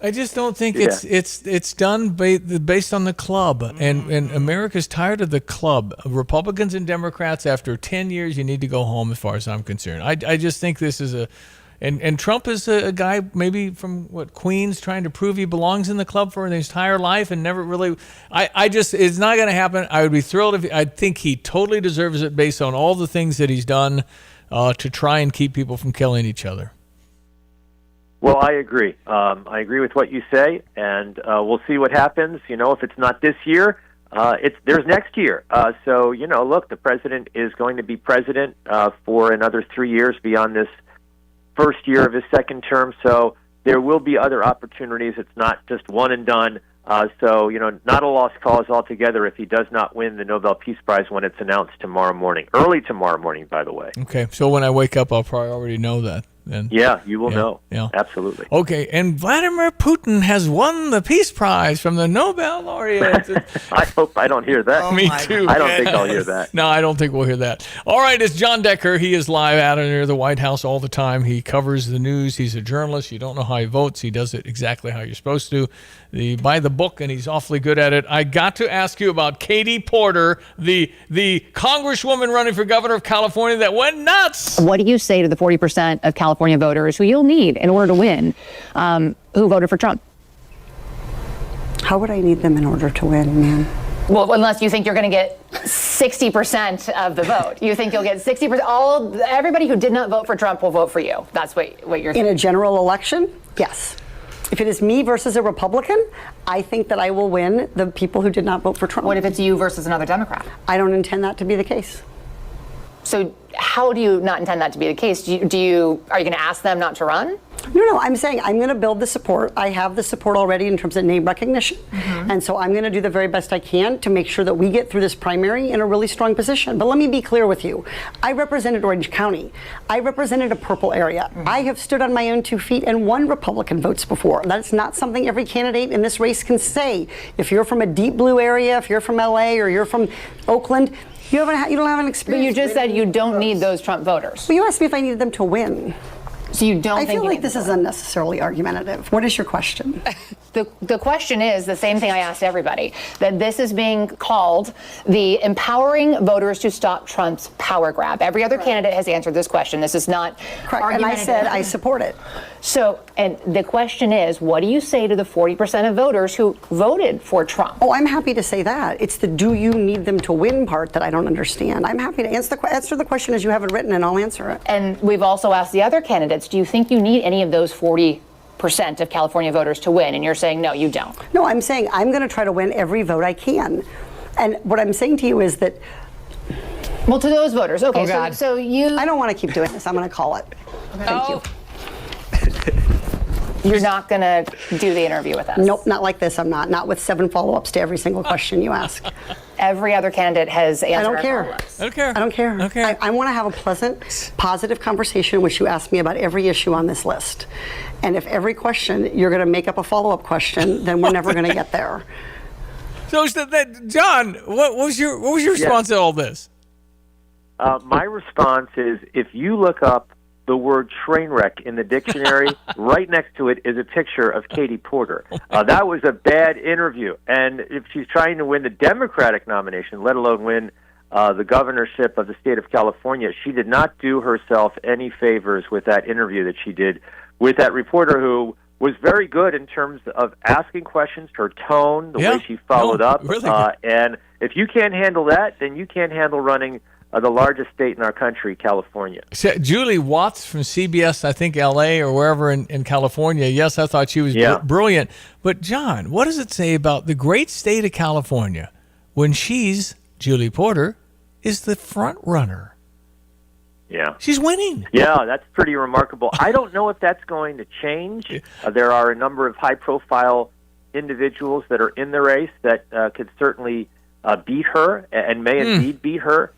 Speaker 18: I just don't think it's done based on the club, and America's tired of the club. Republicans and Democrats, after 10 years, you need to go home as far as I'm concerned. I just think this is And Trump is a guy maybe from Queens trying to prove he belongs in the club for his entire life and never really. It's not going to happen. I would be thrilled if I think he totally deserves it based on all the things that he's done to try and keep people from killing each other.
Speaker 2: Well, I agree. I agree with what you say, and we'll see what happens. If it's not this year, there's next year. So look, the president is going to be president for another 3 years beyond this first year of his second term, so there will be other opportunities. It's not just one and done. So, not a lost cause altogether if he does not win the Nobel Peace Prize when it's announced tomorrow morning. Early tomorrow morning, by the way.
Speaker 18: Okay, so when I wake up, I'll probably already know that. And,
Speaker 2: yeah, you will know.
Speaker 18: Yeah.
Speaker 2: Absolutely.
Speaker 18: Okay, and Vladimir Putin has won the Peace Prize from the Nobel laureate.
Speaker 2: I hope I don't hear that.
Speaker 18: Me too.
Speaker 2: I don't think I'll hear that.
Speaker 18: No, I don't think we'll hear that. All right, it's John Decker. He is live out near the White House all the time. He covers the news. He's a journalist. You don't know how he votes. He does it exactly how you're supposed to. By the book, and he's awfully good at it. I got to ask you about Katie Porter, the congresswoman running for governor of California that went nuts.
Speaker 3: What do you say to the 40% of California voters who you'll need in order to win, who voted for Trump?
Speaker 4: How would I need them in order to win, man?
Speaker 3: Well, unless you think you're going to get 60% of the vote. You think you'll get 60%. Everybody who did not vote for Trump will vote for you. That's what you're
Speaker 4: saying. In a general election? Yes. If it is me versus a Republican, I think that I will win the people who did not vote for Trump.
Speaker 3: What if it's you versus another Democrat?
Speaker 4: I don't intend that to be the case.
Speaker 3: So how do you not intend that to be the case? Are you going to ask them not to run?
Speaker 4: No, I'm saying I'm going to build the support. I have the support already in terms of name recognition. Mm-hmm. And so I'm going to do the very best I can to make sure that we get through this primary in a really strong position. But let me be clear with you. I represented Orange County. I represented a purple area. Mm-hmm. I have stood on my own 2 feet and won Republican votes before. That's not something every candidate in this race can say. If you're from a deep blue area, if you're from LA or you're from Oakland, you don't have an experience.
Speaker 3: But you just said you don't need those Trump voters.
Speaker 4: Well, you asked me if I needed them to win.
Speaker 3: So you don't think
Speaker 4: I feel like this is unnecessarily argumentative. What is your question?
Speaker 3: The question is the same thing I asked everybody, that this is being called the empowering voters to stop Trump's power grab. Every other candidate has answered this question. This is not
Speaker 4: correct. And I said I support it.
Speaker 3: So, and the question is, what do you say to the 40% of voters who voted for Trump?
Speaker 4: Oh, I'm happy to say that. It's the do you need them to win part that I don't understand. I'm happy to answer the question as you have it written, and I'll answer it.
Speaker 3: And we've also asked the other candidates, do you think you need any of those 40% of California voters to win? And you're saying, no, you don't.
Speaker 4: No, I'm saying I'm going to try to win every vote I can. And what I'm saying to you is that...
Speaker 3: Well, to those voters, okay,
Speaker 4: oh, God.
Speaker 3: So you...
Speaker 4: I don't want to keep doing this. I'm going to call it. Okay. Thank you.
Speaker 3: You're not going to do the interview with us?
Speaker 4: Nope, not like this. I'm not. Not with 7 follow-ups to every single question you ask.
Speaker 3: Every other candidate has answered.
Speaker 4: I don't care.
Speaker 18: I don't care.
Speaker 4: Okay. I want to have a pleasant, positive conversation in which you ask me about every issue on this list. And if every question you're going to make up a follow-up question, then we're never going to get there.
Speaker 18: So, John, what was your response to all this?
Speaker 2: My response is, if you look up the word train wreck in the dictionary, right next to it is a picture of Katie Porter. That was a bad interview. And if she's trying to win the Democratic nomination, let alone win the governorship of the state of California, she did not do herself any favors with that interview that she did with that reporter, who was very good in terms of asking questions, her tone, the way she followed up.
Speaker 18: Really
Speaker 2: and if you can't handle that, then you can't handle running the largest state in our country, California.
Speaker 18: Julie Watts from CBS, I think L.A. or wherever in California. Yes, I thought she was brilliant. But, John, what does it say about the great state of California when she's, Julie Porter, is the front runner?
Speaker 2: Yeah.
Speaker 18: She's winning.
Speaker 2: Yeah, that's pretty remarkable. I don't know if that's going to change. There are a number of high-profile individuals that are in the race that could certainly beat her and may indeed beat her.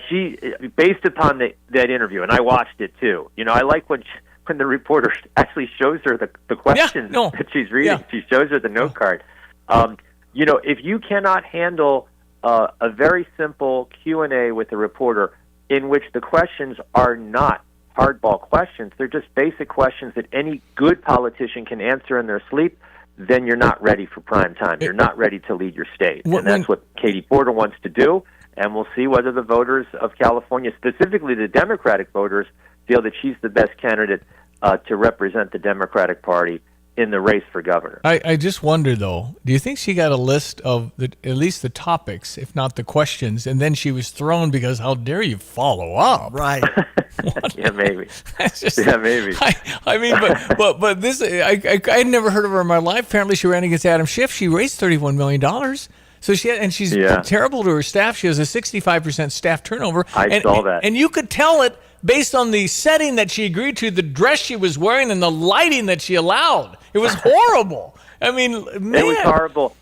Speaker 2: She, based upon that interview, and I watched it too. You know, I like when the reporter actually shows her the questions that she's reading. She shows her the note card. You know, if you cannot handle a very simple Q&A with a reporter in which the questions are not hardball questions, they're just basic questions that any good politician can answer in their sleep, then you're not ready for prime time. You're not ready to lead your state. And that's what Katie Porter wants to do. And we'll see whether the voters of California, specifically the Democratic voters, feel that she's the best candidate to represent the Democratic Party in the race for governor.
Speaker 18: I just wonder, though, do you think she got a list of at least the topics, if not the questions, and then she was thrown because how dare you follow up?
Speaker 19: Right.
Speaker 2: Yeah, maybe. Yeah, maybe.
Speaker 18: I mean, but this, I had never heard of her in my life. Apparently she ran against Adam Schiff. She raised $31 million. So she's terrible to her staff. She has a 65% staff turnover.
Speaker 2: I saw that.
Speaker 18: And you could tell it based on the setting that she agreed to, the dress she was wearing, and the lighting that she allowed. It was horrible. I mean, man.
Speaker 2: It was horrible.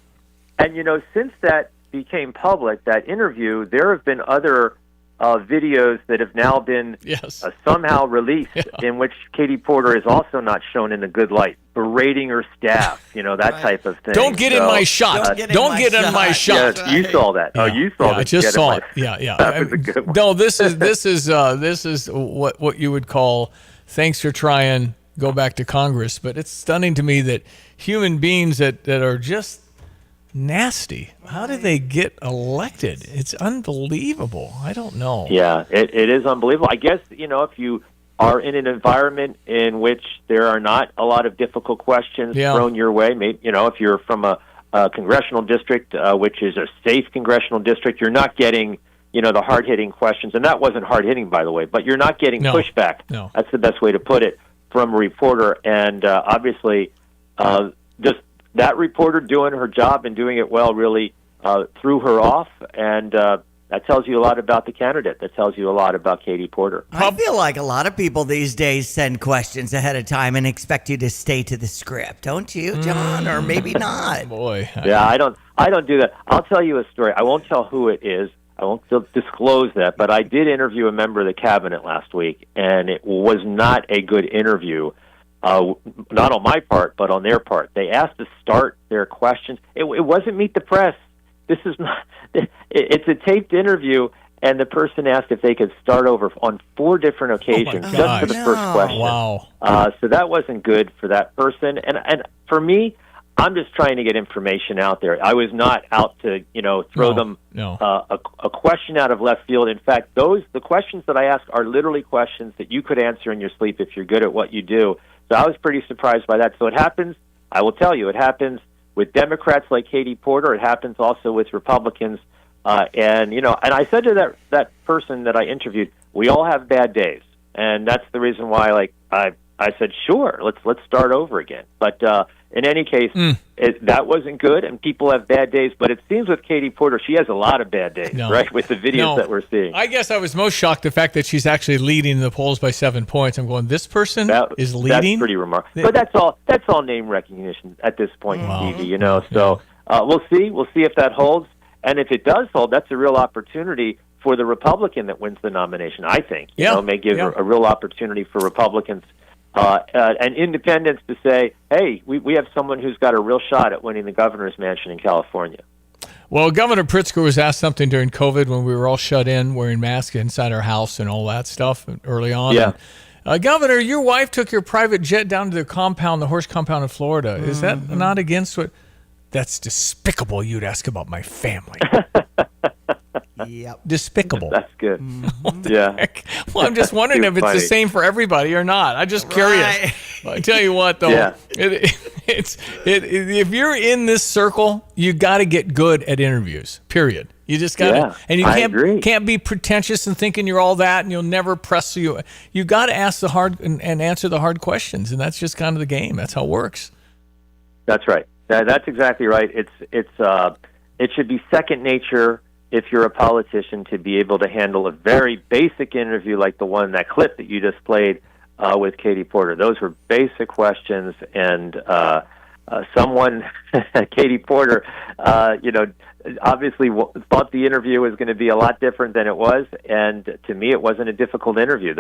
Speaker 2: And, you know, since that became public, that interview, there have been other videos that have now been somehow released in which Katie Porter is also not shown in a good light, berating her staff, you know, that type of thing.
Speaker 18: Don't get in my shot. Don't get in my shot.
Speaker 2: Yes, you saw that. Yeah. Oh, you saw that.
Speaker 18: I just saw it. Yeah.
Speaker 2: That was a good one.
Speaker 18: No, this is what you would call, thanks for trying, go back to Congress. But it's stunning to me that human beings that are just nasty, how did they get elected? It's unbelievable. I don't know.
Speaker 2: Yeah, it is unbelievable. I guess, you know, if you are in an environment in which there are not a lot of difficult questions thrown your way, maybe, you know, if you're from a congressional district, which is a safe congressional district. You're not getting, the hard-hitting questions, and that wasn't hard-hitting, by the way, but you're not getting pushback.
Speaker 18: No.
Speaker 2: That's the best way to put it from a reporter, and obviously just that reporter doing her job and doing it well really threw her off, and that tells you a lot about the candidate. That tells you a lot about Katie Porter.
Speaker 19: I feel like a lot of people these days send questions ahead of time and expect you to stay to the script, don't you, John? Or maybe not.
Speaker 18: Boy.
Speaker 2: Yeah, I don't do that. I'll tell you a story. I won't tell who it is. I won't disclose that, but I did interview a member of the cabinet last week, and it was not a good interview, not on my part, but on their part. They asked to start their questions. It wasn't Meet the Press. This is not. It's a taped interview, and the person asked if they could start over on 4 different occasions just for the first question.
Speaker 18: Wow.
Speaker 2: So that wasn't good for that person, and for me, I'm just trying to get information out there. I was not out to, throw them a question out of left field. In fact, the questions that I ask are literally questions that you could answer in your sleep if you're good at what you do. So I was pretty surprised by that. So it happens, I will tell you, it happens with Democrats like Katie Porter. It happens also with Republicans. And I said to that person that I interviewed, we all have bad days. And that's the reason why, I said, sure, let's start over again. But in any case, that wasn't good, and people have bad days. But it seems with Katie Porter, she has a lot of bad days, right, with the videos that we're seeing.
Speaker 18: I guess I was most shocked the fact that she's actually leading the polls by 7 points. I'm going, this person is leading?
Speaker 2: That's pretty remarkable. But that's all name recognition at this point, Stevie, So we'll see. We'll see if that holds. And if it does hold, that's a real opportunity for the Republican that wins the nomination, I think. May give a real opportunity for Republicans and independents to say, hey, we have someone who's got a real shot at winning the governor's mansion in California.
Speaker 18: Well, Governor Pritzker was asked something during COVID when we were all shut in, wearing masks inside our house and all that stuff early on.
Speaker 2: Yeah.
Speaker 18: And, Governor, your wife took your private jet down to the horse compound in Florida. Is that not against what? That's despicable. You'd ask about my family.
Speaker 19: Yep.
Speaker 18: Despicable.
Speaker 2: That's good.
Speaker 18: Heck? Well, I'm just wondering if it's the same for everybody or not. I'm just curious. Well, I tell you what, though, if you're in this circle, you got to get good at interviews. Period. You just got to, and you can't be pretentious and thinking you're all that, and you'll never press you. You got to ask the hard and answer the hard questions, and that's just kind of the game. That's how it works.
Speaker 2: That's right. That's exactly right. It should be second nature if you're a politician to be able to handle a very basic interview like the one, that clip that you just played with Katie Porter. Those were basic questions, and Katie Porter, obviously thought the interview was going to be a lot different than it was, and to me, it wasn't a difficult interview.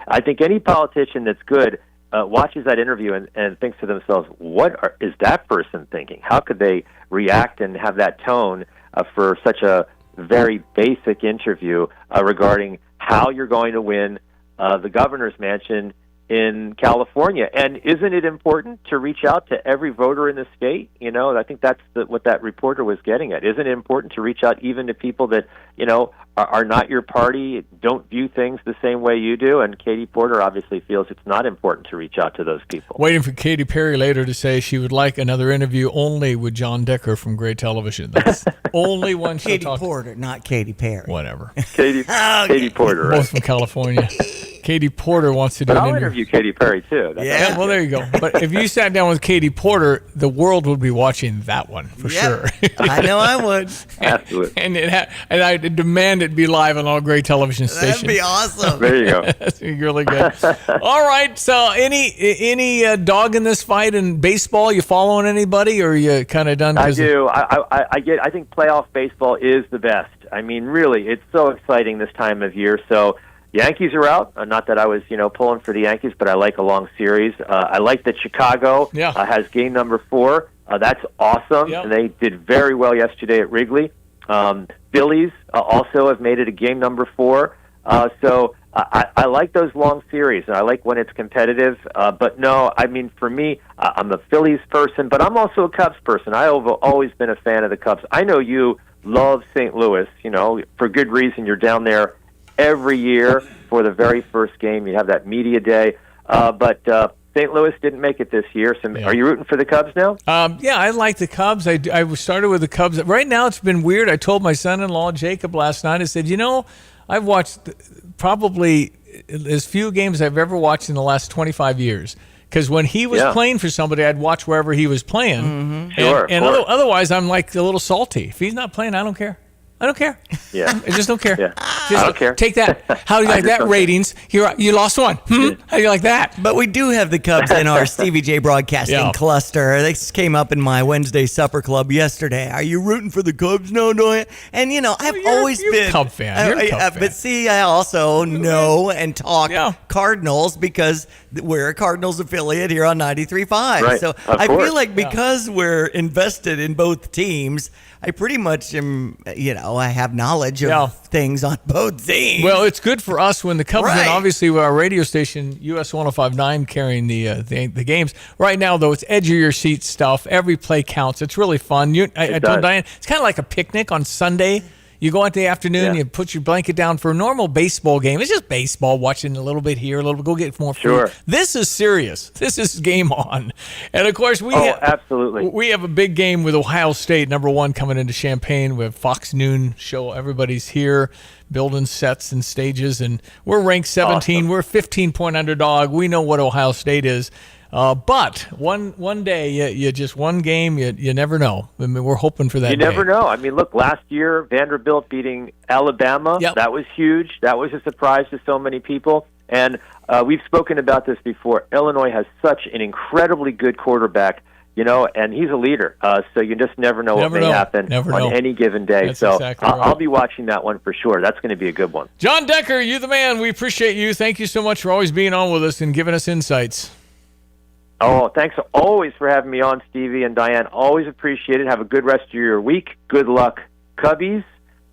Speaker 2: I think any politician that's good watches that interview and thinks to themselves, what is that person thinking? How could they react and have that tone for such a very basic interview regarding how you're going to win the governor's mansion in California? And isn't it important to reach out to every voter in the state? I think that's what that reporter was getting at. Isn't it important to reach out even to people that, are not your party, don't view things the same way you do? And Katie Porter obviously feels it's not important to reach out to those people.
Speaker 18: Waiting for Katy Perry later to say she would like another interview only with John Decker from Gray Television. That's only one she'll
Speaker 19: Katie Porter, not Katy Perry.
Speaker 18: Whatever.
Speaker 2: Katie Porter, right?
Speaker 18: Both from California. Katie Porter wants to do
Speaker 2: but
Speaker 18: an
Speaker 2: I'll interview Katy Perry, too.
Speaker 18: Well, there you go. But if you sat down with Katie Porter, the world would be watching that one for sure.
Speaker 19: I know I would.
Speaker 2: Absolutely.
Speaker 18: And I demand it be live on all Gray Television stations.
Speaker 19: That'd be awesome.
Speaker 2: There you go.
Speaker 18: That's really good. All right. So any dog in this fight in baseball? You following anybody, or are you kind of done?
Speaker 2: I do. I think playoff baseball is the best. I mean, really, it's so exciting this time of year. So Yankees are out. Not that I was, pulling for the Yankees, but I like a long series. I like that Chicago has game number 4. That's awesome. Yep. And they did very well yesterday at Wrigley. Phillies also have made it a game number 4. So I like those long series, and I like when it's competitive. But no, I mean, for me, I'm a Phillies person, but I'm also a Cubs person. I've always been a fan of the Cubs. I know you love St. Louis, for good reason. You're down there every year for the very first game. You have that media day. But St. Louis didn't make it this year. So are you rooting for the Cubs now?
Speaker 18: Yeah, I like the Cubs. I started with the Cubs. Right now, it's been weird. I told my son-in-law, Jacob, last night, I said, I've watched probably as few games I've ever watched in the last 25 years. Because when he was playing for somebody, I'd watch wherever he was playing.
Speaker 2: Mm-hmm. Sure.
Speaker 18: And otherwise, I'm like a little salty. If he's not playing, I don't care. I don't care.
Speaker 2: Yeah.
Speaker 18: I just don't care.
Speaker 2: Yeah.
Speaker 18: Just
Speaker 2: I don't care.
Speaker 18: Take that. How do you like that ratings? You lost one. How do you like that?
Speaker 19: But we do have the Cubs in our Stevie J Broadcasting cluster. This came up in my Wednesday supper club yesterday. Are you rooting for the Cubs? No. And, I've always been
Speaker 18: a Cub fan. You're a Cub fan.
Speaker 19: But see, I also know and talk Cardinals because we're a Cardinals affiliate here on 93.5.
Speaker 2: Right.
Speaker 19: So I feel like because we're invested in both teams, I pretty much am, I have knowledge of things on both teams.
Speaker 18: Well, it's good for us when the Cubs win. Obviously, with our radio station, US 105.9, carrying the games. Right now, though, it's edge of your seat stuff. Every play counts. It's really fun. I told Diane, it's kind of like a picnic on Sunday. You go out in the afternoon, you put your blanket down for a normal baseball game. It's just baseball, watching a little bit here, a little bit, go get more food.
Speaker 2: Sure.
Speaker 18: This is serious. This is game on. And, of course,
Speaker 2: absolutely.
Speaker 18: We have a big game with Ohio State, number 1, coming into Champaign. We have Fox Noon show. Everybody's here building sets and stages, and we're ranked 17. Awesome. We're a 15-point underdog. We know what Ohio State is. But one day, you just one game, you never know. I mean, we're hoping for that.
Speaker 2: You never know. I mean, look, last year, Vanderbilt beating Alabama, that was huge. That was a surprise to so many people. And we've spoken about this before. Illinois has such an incredibly good quarterback, and he's a leader. So you just never know what may happen on any given day.
Speaker 18: That's
Speaker 2: so
Speaker 18: exactly right.
Speaker 2: I'll be watching that one for sure. That's going to be a good one.
Speaker 18: John Decker, you the man. We appreciate you. Thank you so much for always being on with us and giving us insights.
Speaker 2: Oh, thanks always for having me on, Stevie and Diane. Always appreciate it. Have a good rest of your week. Good luck, Cubbies.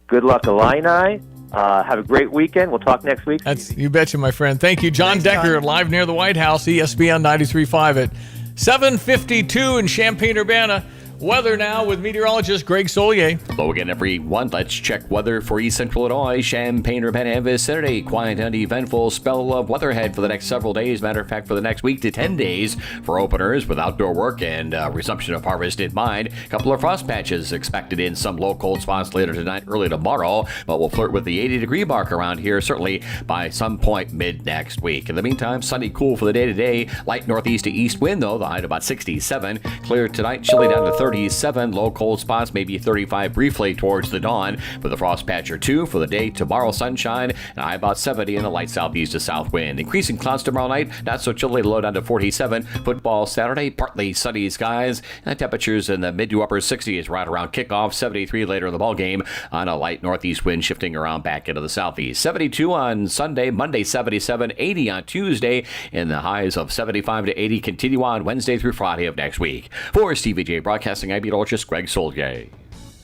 Speaker 2: Good luck, Illini. Have a great weekend. We'll talk next week.
Speaker 18: You betcha, my friend. Thank you. John Decker, live near the White House, ESPN 93.5 at 7:52 in Champaign-Urbana. Weather now with meteorologist Greg Solier.
Speaker 10: Hello again, everyone. Let's check weather for East Central Illinois, Champaign-Urbana and vicinity. Quiet and eventful spell of weather ahead for the next several days. Matter of fact, for the next week to 10 days for openers with outdoor work and resumption of harvest in mind. A couple of frost patches expected in some low cold spots later tonight, early tomorrow, but we'll flirt with the 80-degree mark around here certainly by some point mid next week. In the meantime, sunny, cool for the day today. Light northeast to east wind, though, the high to about 67. Clear tonight, chilly down to 37, low cold spots, maybe 35 briefly towards the dawn with a frost patch or two. For the day tomorrow, sunshine, and high about 70 and a light southeast to south wind. Increasing clouds tomorrow night, not so chilly, low down to 47. Football Saturday, partly sunny skies, and temperatures in the mid to upper 60s right around kickoff. 73 later in the ball game on a light northeast wind shifting around back into the southeast. 72 on Sunday, Monday 77, 80 on Tuesday, and the highs of 75 to 80 continue on Wednesday through Friday of next week. For Stevie J Broadcasting, I'm meteorologist Greg Solier.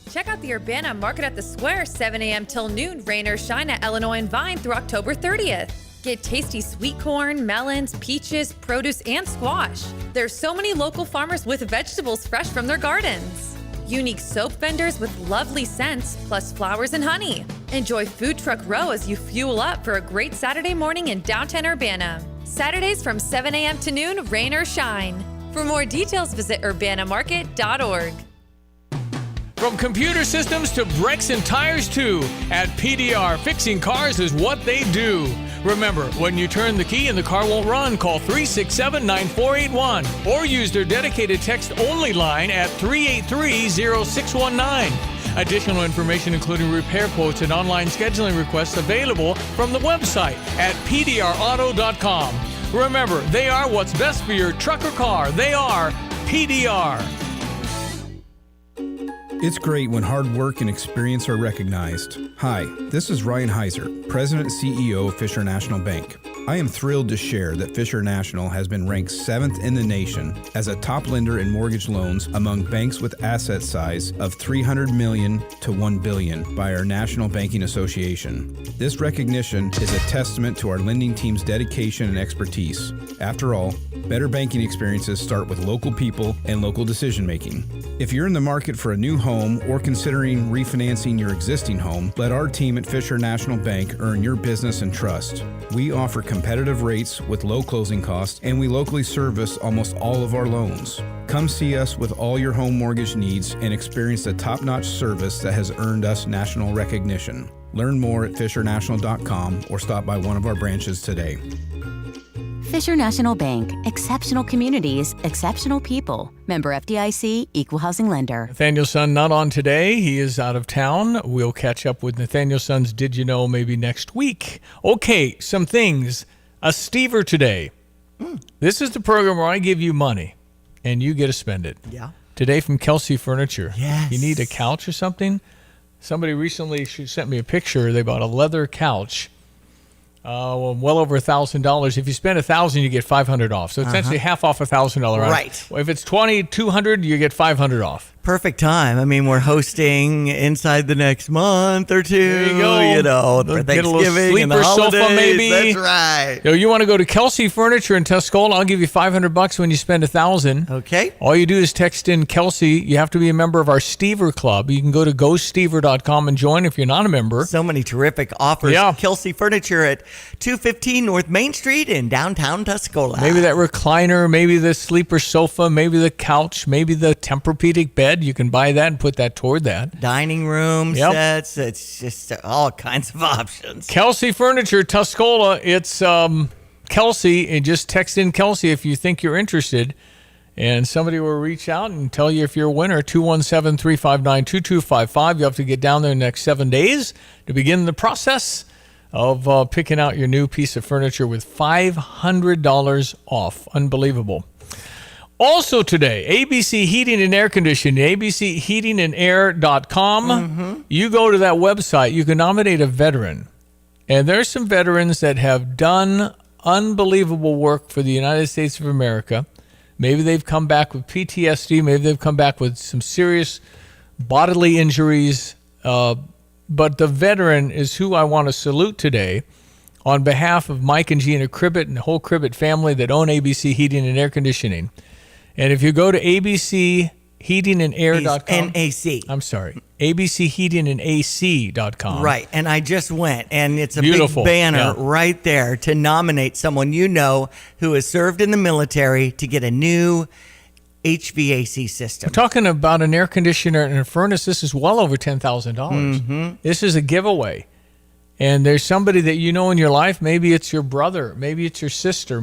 Speaker 14: Check out the Urbana Market at the Square, 7 a.m. till noon, rain or shine at Illinois and Vine through October 30th. Get tasty sweet corn, melons, peaches, produce, and squash. There's so many local farmers with vegetables fresh from their gardens. Unique soap vendors with lovely scents, plus flowers and honey. Enjoy Food Truck Row as you fuel up for a great Saturday morning in downtown Urbana. Saturdays from 7 a.m. to noon, rain or shine. For more details, visit urbanamarket.org.
Speaker 18: From computer systems to brakes and tires too, at PDR, fixing cars is what they do. Remember, when you turn the key and the car won't run, call 367-9481 or use their dedicated text-only line at 383-0619. Additional information including repair quotes and online scheduling requests available from the website at pdrauto.com. Remember, they are what's best for your truck or car. They are PDR.
Speaker 15: It's great when hard work and experience are recognized. Hi, this is Ryan Heiser, President and CEO of Fisher National Bank. I am thrilled to share that Fisher National has been ranked 7th in the nation as a top lender in mortgage loans among banks with asset size of $300 million to $1 billion by our National Banking Association. This recognition is a testament to our lending team's dedication and expertise. After all, better banking experiences start with local people and local decision making. If you're in the market for a new home or considering refinancing your existing home, let our team at Fisher National Bank earn your business and trust. We offer competitive competitive rates with low closing costs, and we locally service almost all of our loans. Come see us with all your home mortgage needs and experience the top-notch service that has earned us national recognition. Learn more at FisherNational.com or stop by one of our branches today.
Speaker 16: Fisher National Bank. Exceptional communities, exceptional people. Member FDIC, Equal Housing Lender.
Speaker 18: Nathaniel Son not on today. He is out of town. We'll catch up with Nathaniel Son's Did You Know maybe next week. Okay, some things. A Stever today. This is the program where I give you money and you get to spend it.
Speaker 19: Yeah.
Speaker 18: Today from Kelsey Furniture.
Speaker 19: Yes.
Speaker 18: You need a couch or something? Somebody recently sent me a picture. They bought a leather couch. Well over $1,000. If you spend $1,000, you get $500 off. So essentially half off $1,000 item.
Speaker 19: Right.
Speaker 18: If it's $2,200, you get $500 off.
Speaker 19: Perfect time. I mean, we're hosting inside the next month or two.
Speaker 18: There you go.
Speaker 19: You know, for
Speaker 18: Get a little
Speaker 19: Thanksgiving and the
Speaker 18: sleeper
Speaker 19: holidays.
Speaker 18: sofa, maybe.
Speaker 19: That's right.
Speaker 18: So you want to go to Kelsey Furniture in Tuscola? I'll give you $500 when you spend $1,000.
Speaker 19: Okay.
Speaker 18: All you do is text in Kelsey. You have to be a member of our Stever Club. You can go to GoStever.com and join if you're not a member.
Speaker 19: So many terrific offers.
Speaker 18: Yeah.
Speaker 19: Kelsey Furniture at 215 North Main Street in downtown Tuscola.
Speaker 18: Maybe that recliner, maybe the sleeper sofa, maybe the couch, maybe the Tempur-Pedic bed. You can buy that and put that toward that.
Speaker 19: Dining room
Speaker 18: Yep.
Speaker 19: sets. It's just all kinds of options.
Speaker 18: Kelsey Furniture, Tuscola. It's Kelsey, and just text in Kelsey if you think you're interested, and somebody will reach out and tell you if you're a winner. 217-359-2255. You have to get down there in the next 7 days to begin the process of picking out your new piece of furniture with $500 off. Unbelievable. Also today, ABC Heating and Air Conditioning, abcheatingandair.com. You go to that website, you can nominate a veteran. And there's some veterans that have done unbelievable work for the United States of America. Maybe they've come back with PTSD. Maybe they've come back with some serious bodily injuries. But the veteran is who I want to salute today on behalf of Mike and Gina Cribbett and the whole Cribbett family that own ABC Heating and Air Conditioning. And if you go to abcheatingandair.com.
Speaker 19: NAC.
Speaker 18: I'm sorry. abcheatingandac.com.
Speaker 19: Right. And I just went, and it's a
Speaker 18: Beautiful.
Speaker 19: big banner
Speaker 18: Yeah.
Speaker 19: right there to nominate someone you know who has served in the military to get a new HVAC system.
Speaker 18: We're talking about an air conditioner and a furnace. This is well over $10,000. This is a giveaway. And there's somebody that you know in your life. Maybe it's your brother. Maybe it's your sister.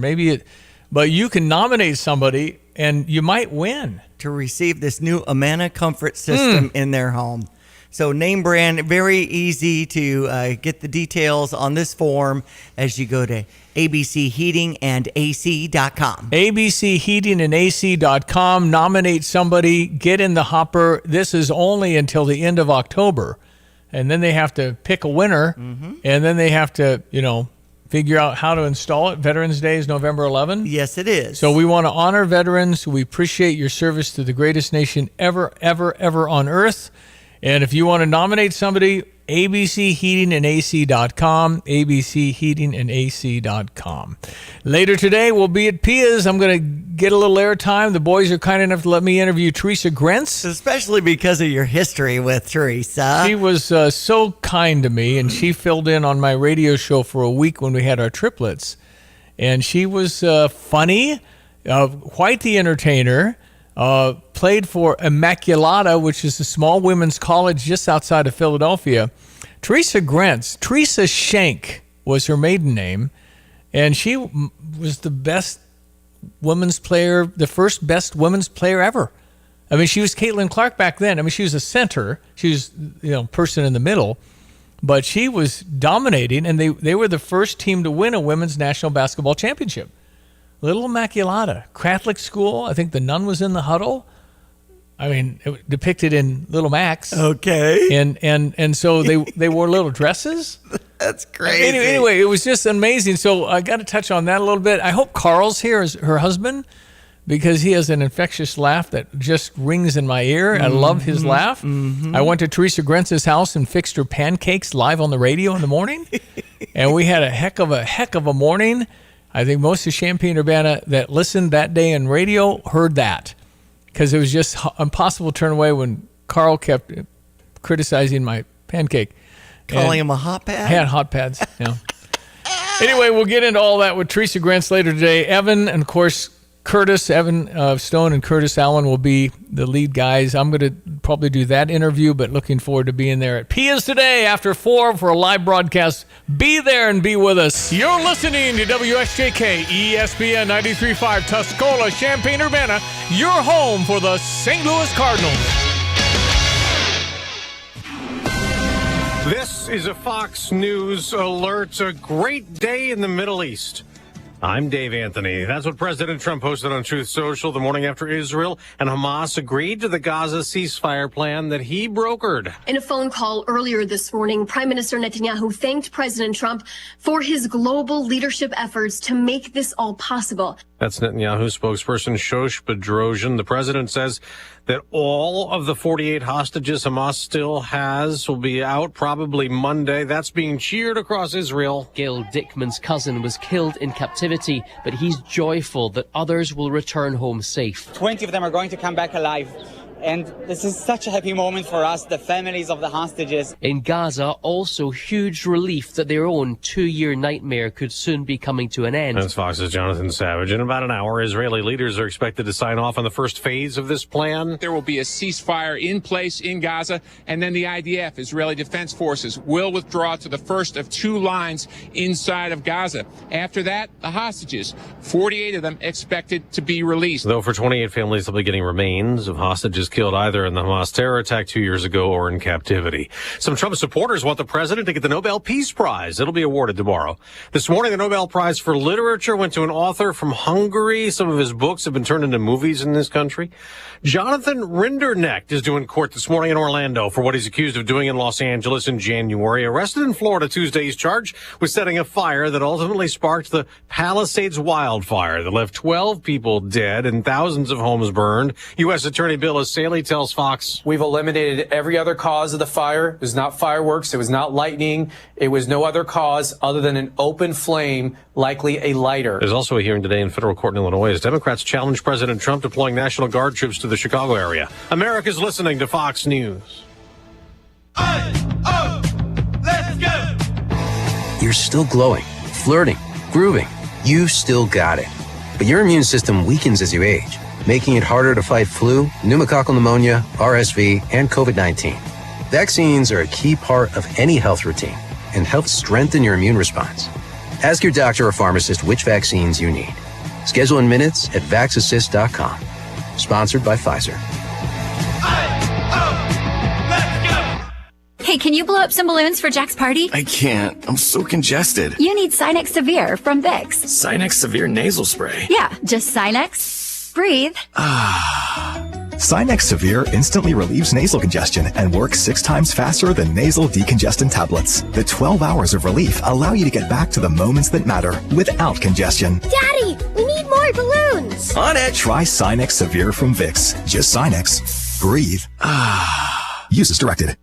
Speaker 18: But you can nominate somebody and you might win.
Speaker 19: To receive this new Amana Comfort system in their home. So name brand, very easy to get the details on this form as you go to abcheatingandac.com.
Speaker 18: abcheatingandac.com. Nominate somebody. Get in the hopper. This is only until the end of October. And then they have to pick a winner. And then they have to, figure out how to install it. Veterans Day is November 11th.
Speaker 19: Yes, it is.
Speaker 18: So we want to honor veterans. We appreciate your service to the greatest nation ever, ever, ever on earth. And if you want to nominate somebody, abcheatingandac.com, abcheatingandac.com. Later today, we'll be at Pia's. I'm going to get a little airtime. The boys are kind enough to let me interview Teresa Grentz.
Speaker 19: Especially because of your history with Teresa.
Speaker 18: She was so kind to me, and she filled in on my radio show for a week when we had our triplets. And she was funny, quite the entertainer. Played for Immaculata, which is a small women's college just outside of Philadelphia. Teresa Grentz, Teresa Schenk was her maiden name, and she was the best women's player, the first best women's player ever. I mean, she was Caitlin Clark back then. I mean, she was a center. She was, person in the middle, but she was dominating, and they were the first team to win a women's national basketball championship. Little Immaculata, Catholic school. I think the nun was in the huddle. I mean, it depicted in Little Max.
Speaker 19: Okay.
Speaker 18: And so they wore little dresses.
Speaker 19: That's crazy.
Speaker 18: Anyway, it was just amazing. So I got to touch on that a little bit. I hope Carl's here, is her husband, because he has an infectious laugh that just rings in my ear. I love his laugh. I went to Teresa Grentz's house and fixed her pancakes live on the radio in the morning. And we had a heck of a morning. I think most of Champaign-Urbana that listened that day on radio heard that, because it was just impossible to turn away when Carl kept criticizing my pancake.
Speaker 19: Calling him a hot pad?
Speaker 18: I had hot pads, Anyway, we'll get into all that with Teresa Grants later today. Evan and, of course, Curtis, Evan Stone and Curtis Allen will be the lead guys. I'm going to probably do that interview, but looking forward to being there at Pia's today after 4 for a live broadcast. Be there and be with us. You're listening to WSJK ESPN 93.5 Tuscola, Champaign-Urbana, your home for the St. Louis Cardinals.
Speaker 17: This is a Fox News alert. A great day in the Middle East. I'm Dave Anthony. That's what President Trump posted on Truth Social the morning after Israel and Hamas agreed to the Gaza ceasefire plan that he brokered.
Speaker 21: In a phone call earlier this morning, Prime Minister Netanyahu thanked President Trump for his global leadership efforts to make this all possible.
Speaker 17: That's Netanyahu spokesperson Shosh Bedrosian. The president says that all of the 48 hostages Hamas still has will be out probably Monday. That's being cheered across Israel.
Speaker 23: Gail Dickman's cousin was killed in captivity, but he's joyful that others will return home safe.
Speaker 24: 20 of them are going to come back alive. And this is such a happy moment for us, the families of the hostages.
Speaker 23: In Gaza, also huge relief that their own 2-year nightmare could soon be coming to an end.
Speaker 17: That's Fox's Jonathan Savage. In about an hour, Israeli leaders are expected to sign off on the first phase of this plan.
Speaker 11: There will be a ceasefire in place in Gaza, and then the IDF, Israeli Defense Forces, will withdraw to the first of 2 lines inside of Gaza. After that, the hostages, 48 of them expected to be released.
Speaker 17: Though for 28 families, they'll be getting remains of hostages killed either in the Hamas terror attack 2 years ago or in captivity. Some Trump supporters want the president to get the Nobel Peace Prize. It'll be awarded tomorrow. This morning, the Nobel Prize for Literature went to an author from Hungary. Some of his books have been turned into movies in this country. Jonathan Rinderknecht is due in court this morning in Orlando for what he's accused of doing in Los Angeles in January. Arrested in Florida Tuesday, he's charged with setting a fire that ultimately sparked the Palisades wildfire that left 12 people dead and thousands of homes burned. U.S. Attorney Bill Saley tells Fox,
Speaker 25: "We've eliminated every other cause of the fire. It was not fireworks. It was not lightning. It was no other cause other than an open flame, likely a lighter."
Speaker 17: There's also a hearing today in federal court in Illinois as Democrats challenge President Trump deploying National Guard troops to the Chicago area. America's listening to Fox News.
Speaker 26: Let's go! You're still glowing, flirting, grooving. You still got it. But your immune system weakens as you age, making it harder to fight flu, pneumococcal pneumonia, RSV, and COVID-19. Vaccines are a key part of any health routine and help strengthen your immune response. Ask your doctor or pharmacist which vaccines you need. Schedule in minutes at vaxassist.com. Sponsored by Pfizer.
Speaker 27: Hey, can you blow up some balloons for Jack's party?
Speaker 28: I can't. I'm so congested.
Speaker 27: You need Sinex Severe from Vicks.
Speaker 28: Sinex Severe nasal spray.
Speaker 27: Yeah, just Sinex. Breathe.
Speaker 29: Sinex Severe instantly relieves nasal congestion and works 6 times faster than nasal decongestant tablets. The 12 hours of relief allow you to get back to the moments that matter without congestion.
Speaker 13: Daddy, we need more balloons.
Speaker 29: On it. Try Sinex Severe from Vicks. Just Sinex. Breathe. Use as directed.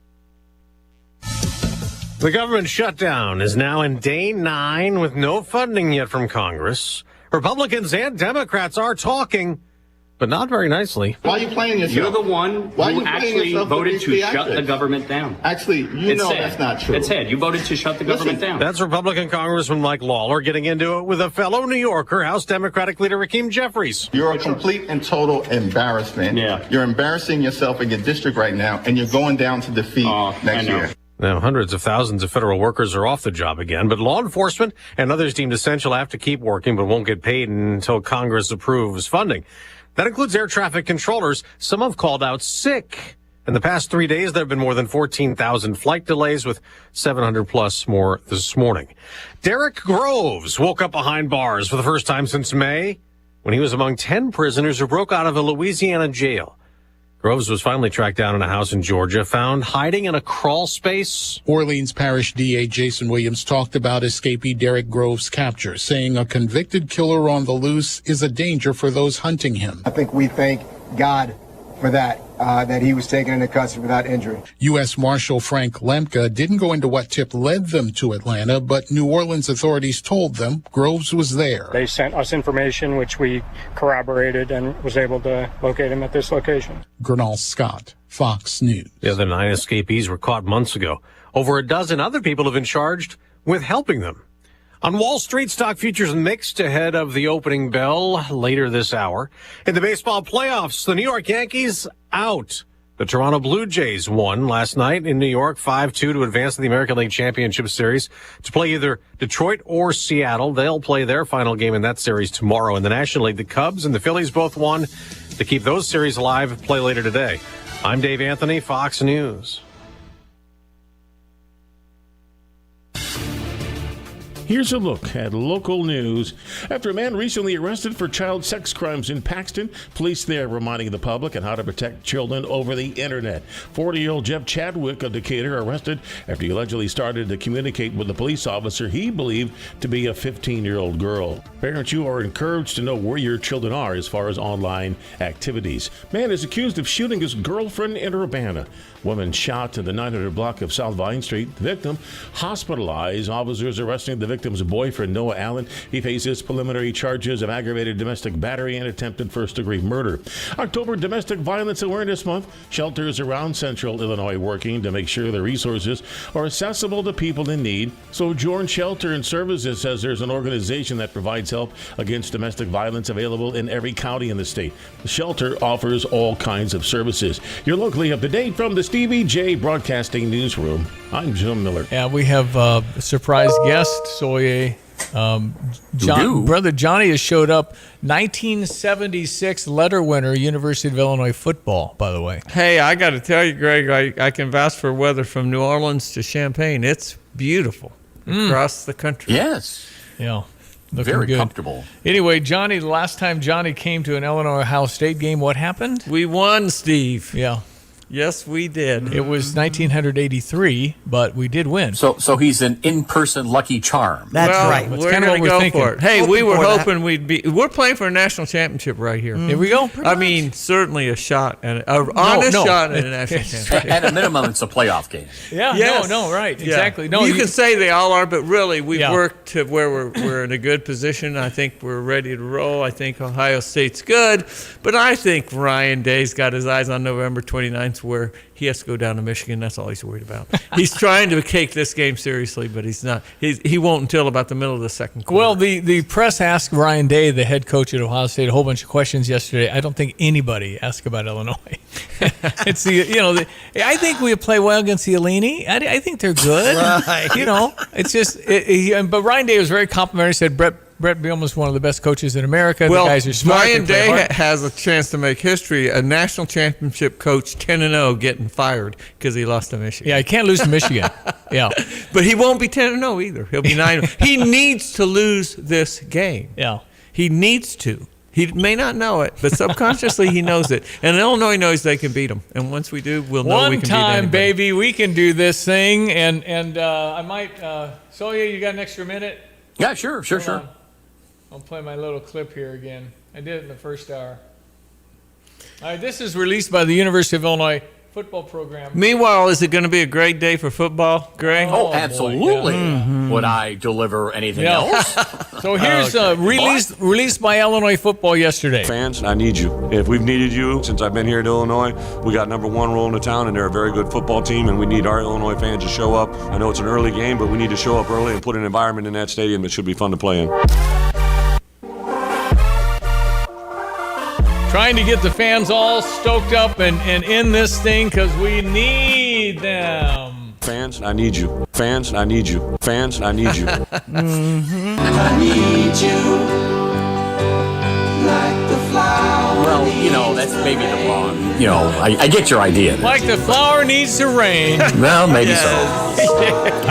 Speaker 17: The government shutdown is now in day 9 with no funding yet from Congress. Republicans and Democrats are talking, but not very nicely.
Speaker 30: Why are you playing yourself?
Speaker 31: You're the one who actually voted to shut the government down.
Speaker 30: Actually, that's not true.
Speaker 31: It's said. You voted to shut the government down.
Speaker 17: That's Republican Congressman Mike Lawler getting into it with a fellow New Yorker, House Democratic leader Rakeem Jeffries.
Speaker 30: You're a complete and total embarrassment.
Speaker 31: Yeah.
Speaker 30: You're embarrassing yourself in your district right now, and you're going down to defeat next year.
Speaker 17: Now, hundreds of thousands of federal workers are off the job again, but law enforcement and others deemed essential have to keep working but won't get paid until Congress approves funding. That includes air traffic controllers. Some have called out sick. In the past 3 days, there have been more than 14,000 flight delays, with 700 plus more this morning. Derek Groves woke up behind bars for the first time since May, when he was among 10 prisoners who broke out of a Louisiana jail. Groves was finally tracked down in a house in Georgia, found hiding in a crawl space.
Speaker 32: Orleans Parish DA Jason Williams talked about escapee Derek Groves' capture, saying a convicted killer on the loose is a danger for those hunting him.
Speaker 33: I think we thank God for that he was taken into custody without injury.
Speaker 32: U.S. Marshal Frank Lemke didn't go into what tip led them to Atlanta, but New Orleans authorities told them Groves was there.
Speaker 34: They sent us information, which we corroborated and was able to locate him at this location.
Speaker 32: Gernal Scott, Fox News.
Speaker 17: The other 9 escapees were caught months ago. Over a dozen other people have been charged with helping them. On Wall Street, stock futures mixed ahead of the opening bell later this hour. In the baseball playoffs, the New York Yankees out. The Toronto Blue Jays won last night in New York 5-2 to advance to the American League Championship Series to play either Detroit or Seattle. They'll play their final game in that series tomorrow. In the National League, the Cubs and the Phillies both won to keep those series alive, play later today. I'm Dave Anthony, Fox News.
Speaker 1: Here's a look at local news. After a man recently arrested for child sex crimes in Paxton, police there reminding the public on how to protect children over the internet. 40-year-old Jeff Chadwick of Decatur arrested after he allegedly started to communicate with a police officer he believed to be a 15-year-old girl. Parents, you are encouraged to know where your children are as far as online activities. Man is accused of shooting his girlfriend in Urbana. Woman shot in the 900 block of South Vine Street. The victim hospitalized. Officers arresting the victim's boyfriend, Noah Allen. He faces preliminary charges of aggravated domestic battery and attempted first-degree murder. October Domestic Violence Awareness Month. Shelters around Central Illinois working to make sure the resources are accessible to people in need. Sojourn Shelter and Services says there's an organization that provides help against domestic violence available in every county in the state. The shelter offers all kinds of services. You're locally up to date from the Stevie J Broadcasting Newsroom. I'm Jim Miller.
Speaker 18: Yeah, we have a surprise guest, Soye. Brother Johnny has showed up. 1976 letter winner, University of Illinois football, by the way.
Speaker 2: Hey, I got to tell you, Greg, I can vouch for weather from New Orleans to Champaign. It's beautiful across the country.
Speaker 3: Yes.
Speaker 18: Yeah.
Speaker 3: Very
Speaker 18: good.
Speaker 3: Comfortable.
Speaker 18: Anyway, Johnny, the last time Johnny came to an Illinois-Ohio State game, what happened?
Speaker 2: We won, Steve.
Speaker 18: Yeah.
Speaker 2: Yes, we did.
Speaker 18: It was 1983, but we did win.
Speaker 3: So he's an in-person Lucky Charm.
Speaker 2: That's right.
Speaker 18: That's
Speaker 2: We're
Speaker 18: kind of
Speaker 2: going
Speaker 18: what
Speaker 2: to
Speaker 18: we're
Speaker 2: go
Speaker 18: thinking.
Speaker 2: for it. Hey, we were hoping we'd be. We're playing for a national championship right here.
Speaker 18: Here we go.
Speaker 2: I mean, certainly a shot and shot at a national championship.
Speaker 3: At a minimum, it's a playoff game.
Speaker 18: Yeah.
Speaker 2: Yes.
Speaker 18: No. Right.
Speaker 2: Yeah.
Speaker 18: Exactly. No.
Speaker 2: You can say they all are, but really, we've
Speaker 18: Yeah.
Speaker 2: worked to where we're in a good position. I think we're ready to roll. I think Ohio State's good, but I think Ryan Day's got his eyes on November 29th, where he has to go down to Michigan. That's all he's worried about. He's trying to take this game seriously, but he's not. He won't until about the middle of the second quarter.
Speaker 18: Well, the press asked Ryan Day, the head coach at Ohio State, a whole bunch of questions yesterday. I don't think anybody asked about Illinois. It's I think we play well against the Alini. I think they're good.
Speaker 2: Right.
Speaker 18: It's just. But Ryan Day was very complimentary. He said Brett Bielema is one of the best coaches in America.
Speaker 2: Well,
Speaker 18: the guys are smart.
Speaker 2: Ryan Day has a chance to make history. A national championship coach, 10-0, getting fired because he lost to Michigan.
Speaker 18: Yeah, he can't lose to Michigan. Yeah,
Speaker 2: but he won't be 10-0 either. He'll be 9. He needs to lose this game.
Speaker 18: Yeah,
Speaker 2: he needs to. He may not know it, but subconsciously he knows it. And Illinois knows they can beat them. And once we do, we'll know we can beat anybody.
Speaker 18: One time, baby, we can do this thing. And I might. Soya, you got an extra minute?
Speaker 3: Yeah, sure.
Speaker 18: I'll play my little clip here again. I did it in the first hour. All right, this is released by the University of Illinois football program.
Speaker 2: Meanwhile, is it going to be a great day for football, Greg?
Speaker 3: Oh, absolutely.
Speaker 18: Yeah.
Speaker 3: Would I deliver anything else?
Speaker 18: So here's released by Illinois football yesterday.
Speaker 4: Fans, I need you. If we've needed you since I've been here at Illinois, we got number one role in the town, and they're a very good football team, and we need our Illinois fans to show up. I know it's an early game, but we need to show up early and put an environment in that stadium that should be fun to play in.
Speaker 18: Trying to get the fans all stoked up and in this thing because we need them.
Speaker 4: Fans, I need you. Fans, I need you. Fans, I need you.
Speaker 5: I need you like the flower.
Speaker 3: Well, that's maybe the wrong. I get your idea.
Speaker 18: Like the flower needs to rain.
Speaker 3: Well, maybe so.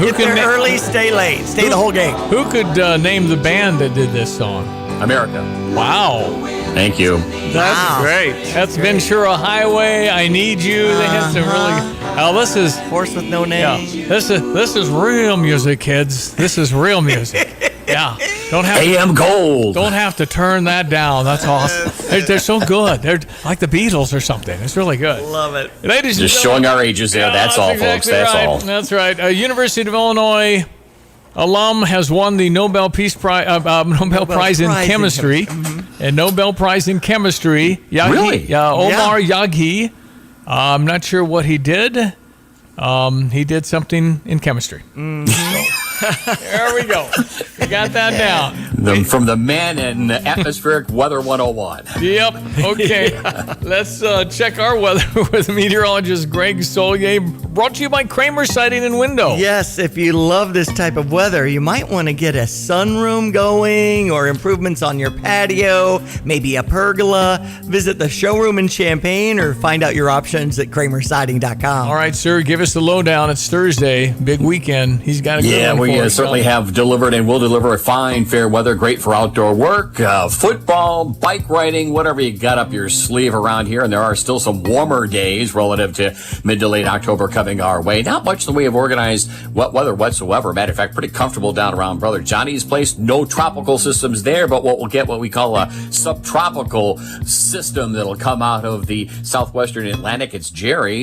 Speaker 19: Get there early, stay late. Stay the whole game.
Speaker 18: Who could name the band that did this song?
Speaker 3: America.
Speaker 18: Wow.
Speaker 3: Thank you.
Speaker 2: That's great.
Speaker 18: That's Ventura Highway. I Need You. They had some really. Oh, this is
Speaker 19: Horse with No Name.
Speaker 18: Yeah, this is real music, kids. This is real music. Yeah. Don't have
Speaker 3: AM Gold.
Speaker 18: Don't have to turn that down. That's awesome. They're so good. They're like the Beatles or something. It's really good.
Speaker 19: Love it.
Speaker 18: Ladies
Speaker 3: Just showing our ages there. That's all,
Speaker 18: exactly
Speaker 3: folks. That's
Speaker 18: right.
Speaker 3: all.
Speaker 18: That's right. University of Illinois alum has won the Nobel Prize in Chemistry. And Nobel Prize in Chemistry.
Speaker 3: Really?
Speaker 18: Omar Yaghi. I'm not sure what he did. He did something in chemistry. There we go. We got that down.
Speaker 3: From the man in Atmospheric Weather 101.
Speaker 18: Yep. Okay. Let's check our weather with meteorologist Greg Solier, brought to you by Kramer Siding and Window.
Speaker 19: Yes, if you love this type of weather, you might want to get a sunroom going or improvements on your patio, maybe a pergola. Visit the showroom in Champaign or find out your options at kramersiding.com.
Speaker 18: All right, sir, give us the lowdown. It's Thursday, big weekend. He's got a good
Speaker 3: Yeah,
Speaker 18: one
Speaker 3: we
Speaker 18: for us.
Speaker 3: certainly have delivered and will deliver fine, fair weather, great for outdoor work, football, bike riding, whatever you got up your sleeve around here. And there are still some warmer days relative to mid to late October coming our way. Not much in the way of organized wet weather whatsoever. Matter of fact, pretty comfortable down around Brother Johnny's place. No tropical systems there, but we'll get what we call a subtropical system that'll come out of the southwestern Atlantic. It's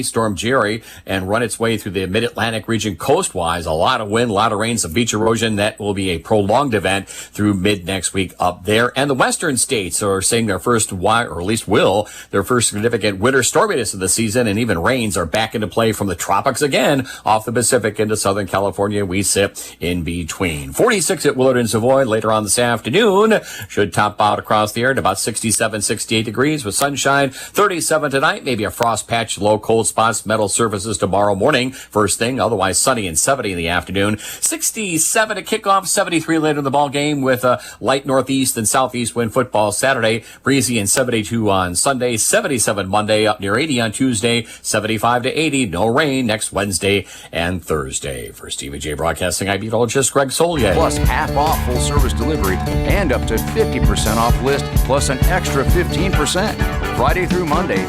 Speaker 3: Storm Jerry, and run its way through the mid-Atlantic region coastwise. A lot of wind, a lot of rain, some beach erosion. That will be a prolonged event through mid next week up there. And the western states are seeing their first, or at least will, their first significant winter storminess of the season, and even rains are back into play from the tropics again off the Pacific into Southern California. We sit in between. 46 at Willard and Savoy later on this afternoon. Should top out across the air at about 67, 68 degrees with sunshine. 37 tonight, maybe a frost patch, low cold spots, metal surfaces tomorrow morning. First thing, otherwise sunny and 70 in the afternoon. 67 to kickoff, 73 later in the ball game with a light northeast and southeast wind football Saturday. Breezy and 72 on Sunday, 77 Monday, up near 80 on Tuesday, 75 to 80. No rain next Wednesday and Thursday. For Stephen J. Broadcasting, I'm meteorologist Greg Solier.
Speaker 6: Plus half off full service delivery and up to 50% off list, plus an extra 15%. Friday through Monday,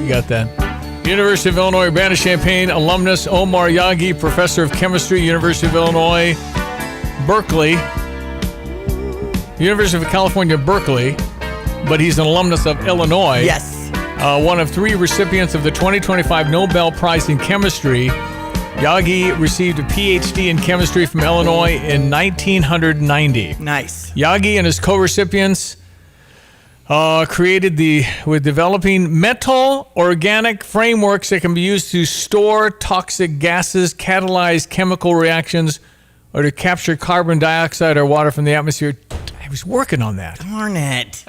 Speaker 18: We got that. University of Illinois Urbana-Champaign alumnus Omar Yagi, professor of chemistry, University of Illinois, Berkeley, University of California, Berkeley, but he's an alumnus of Illinois.
Speaker 19: Yes.
Speaker 18: One of 3 recipients of the 2025 Nobel Prize in Chemistry. Yagi received a PhD in chemistry from Illinois in 1990.
Speaker 19: Nice.
Speaker 18: Yagi and his co-recipients with developing metal organic frameworks that can be used to store toxic gases, catalyze chemical reactions, or to capture carbon dioxide or water from the atmosphere. I was working on that.
Speaker 19: Darn it.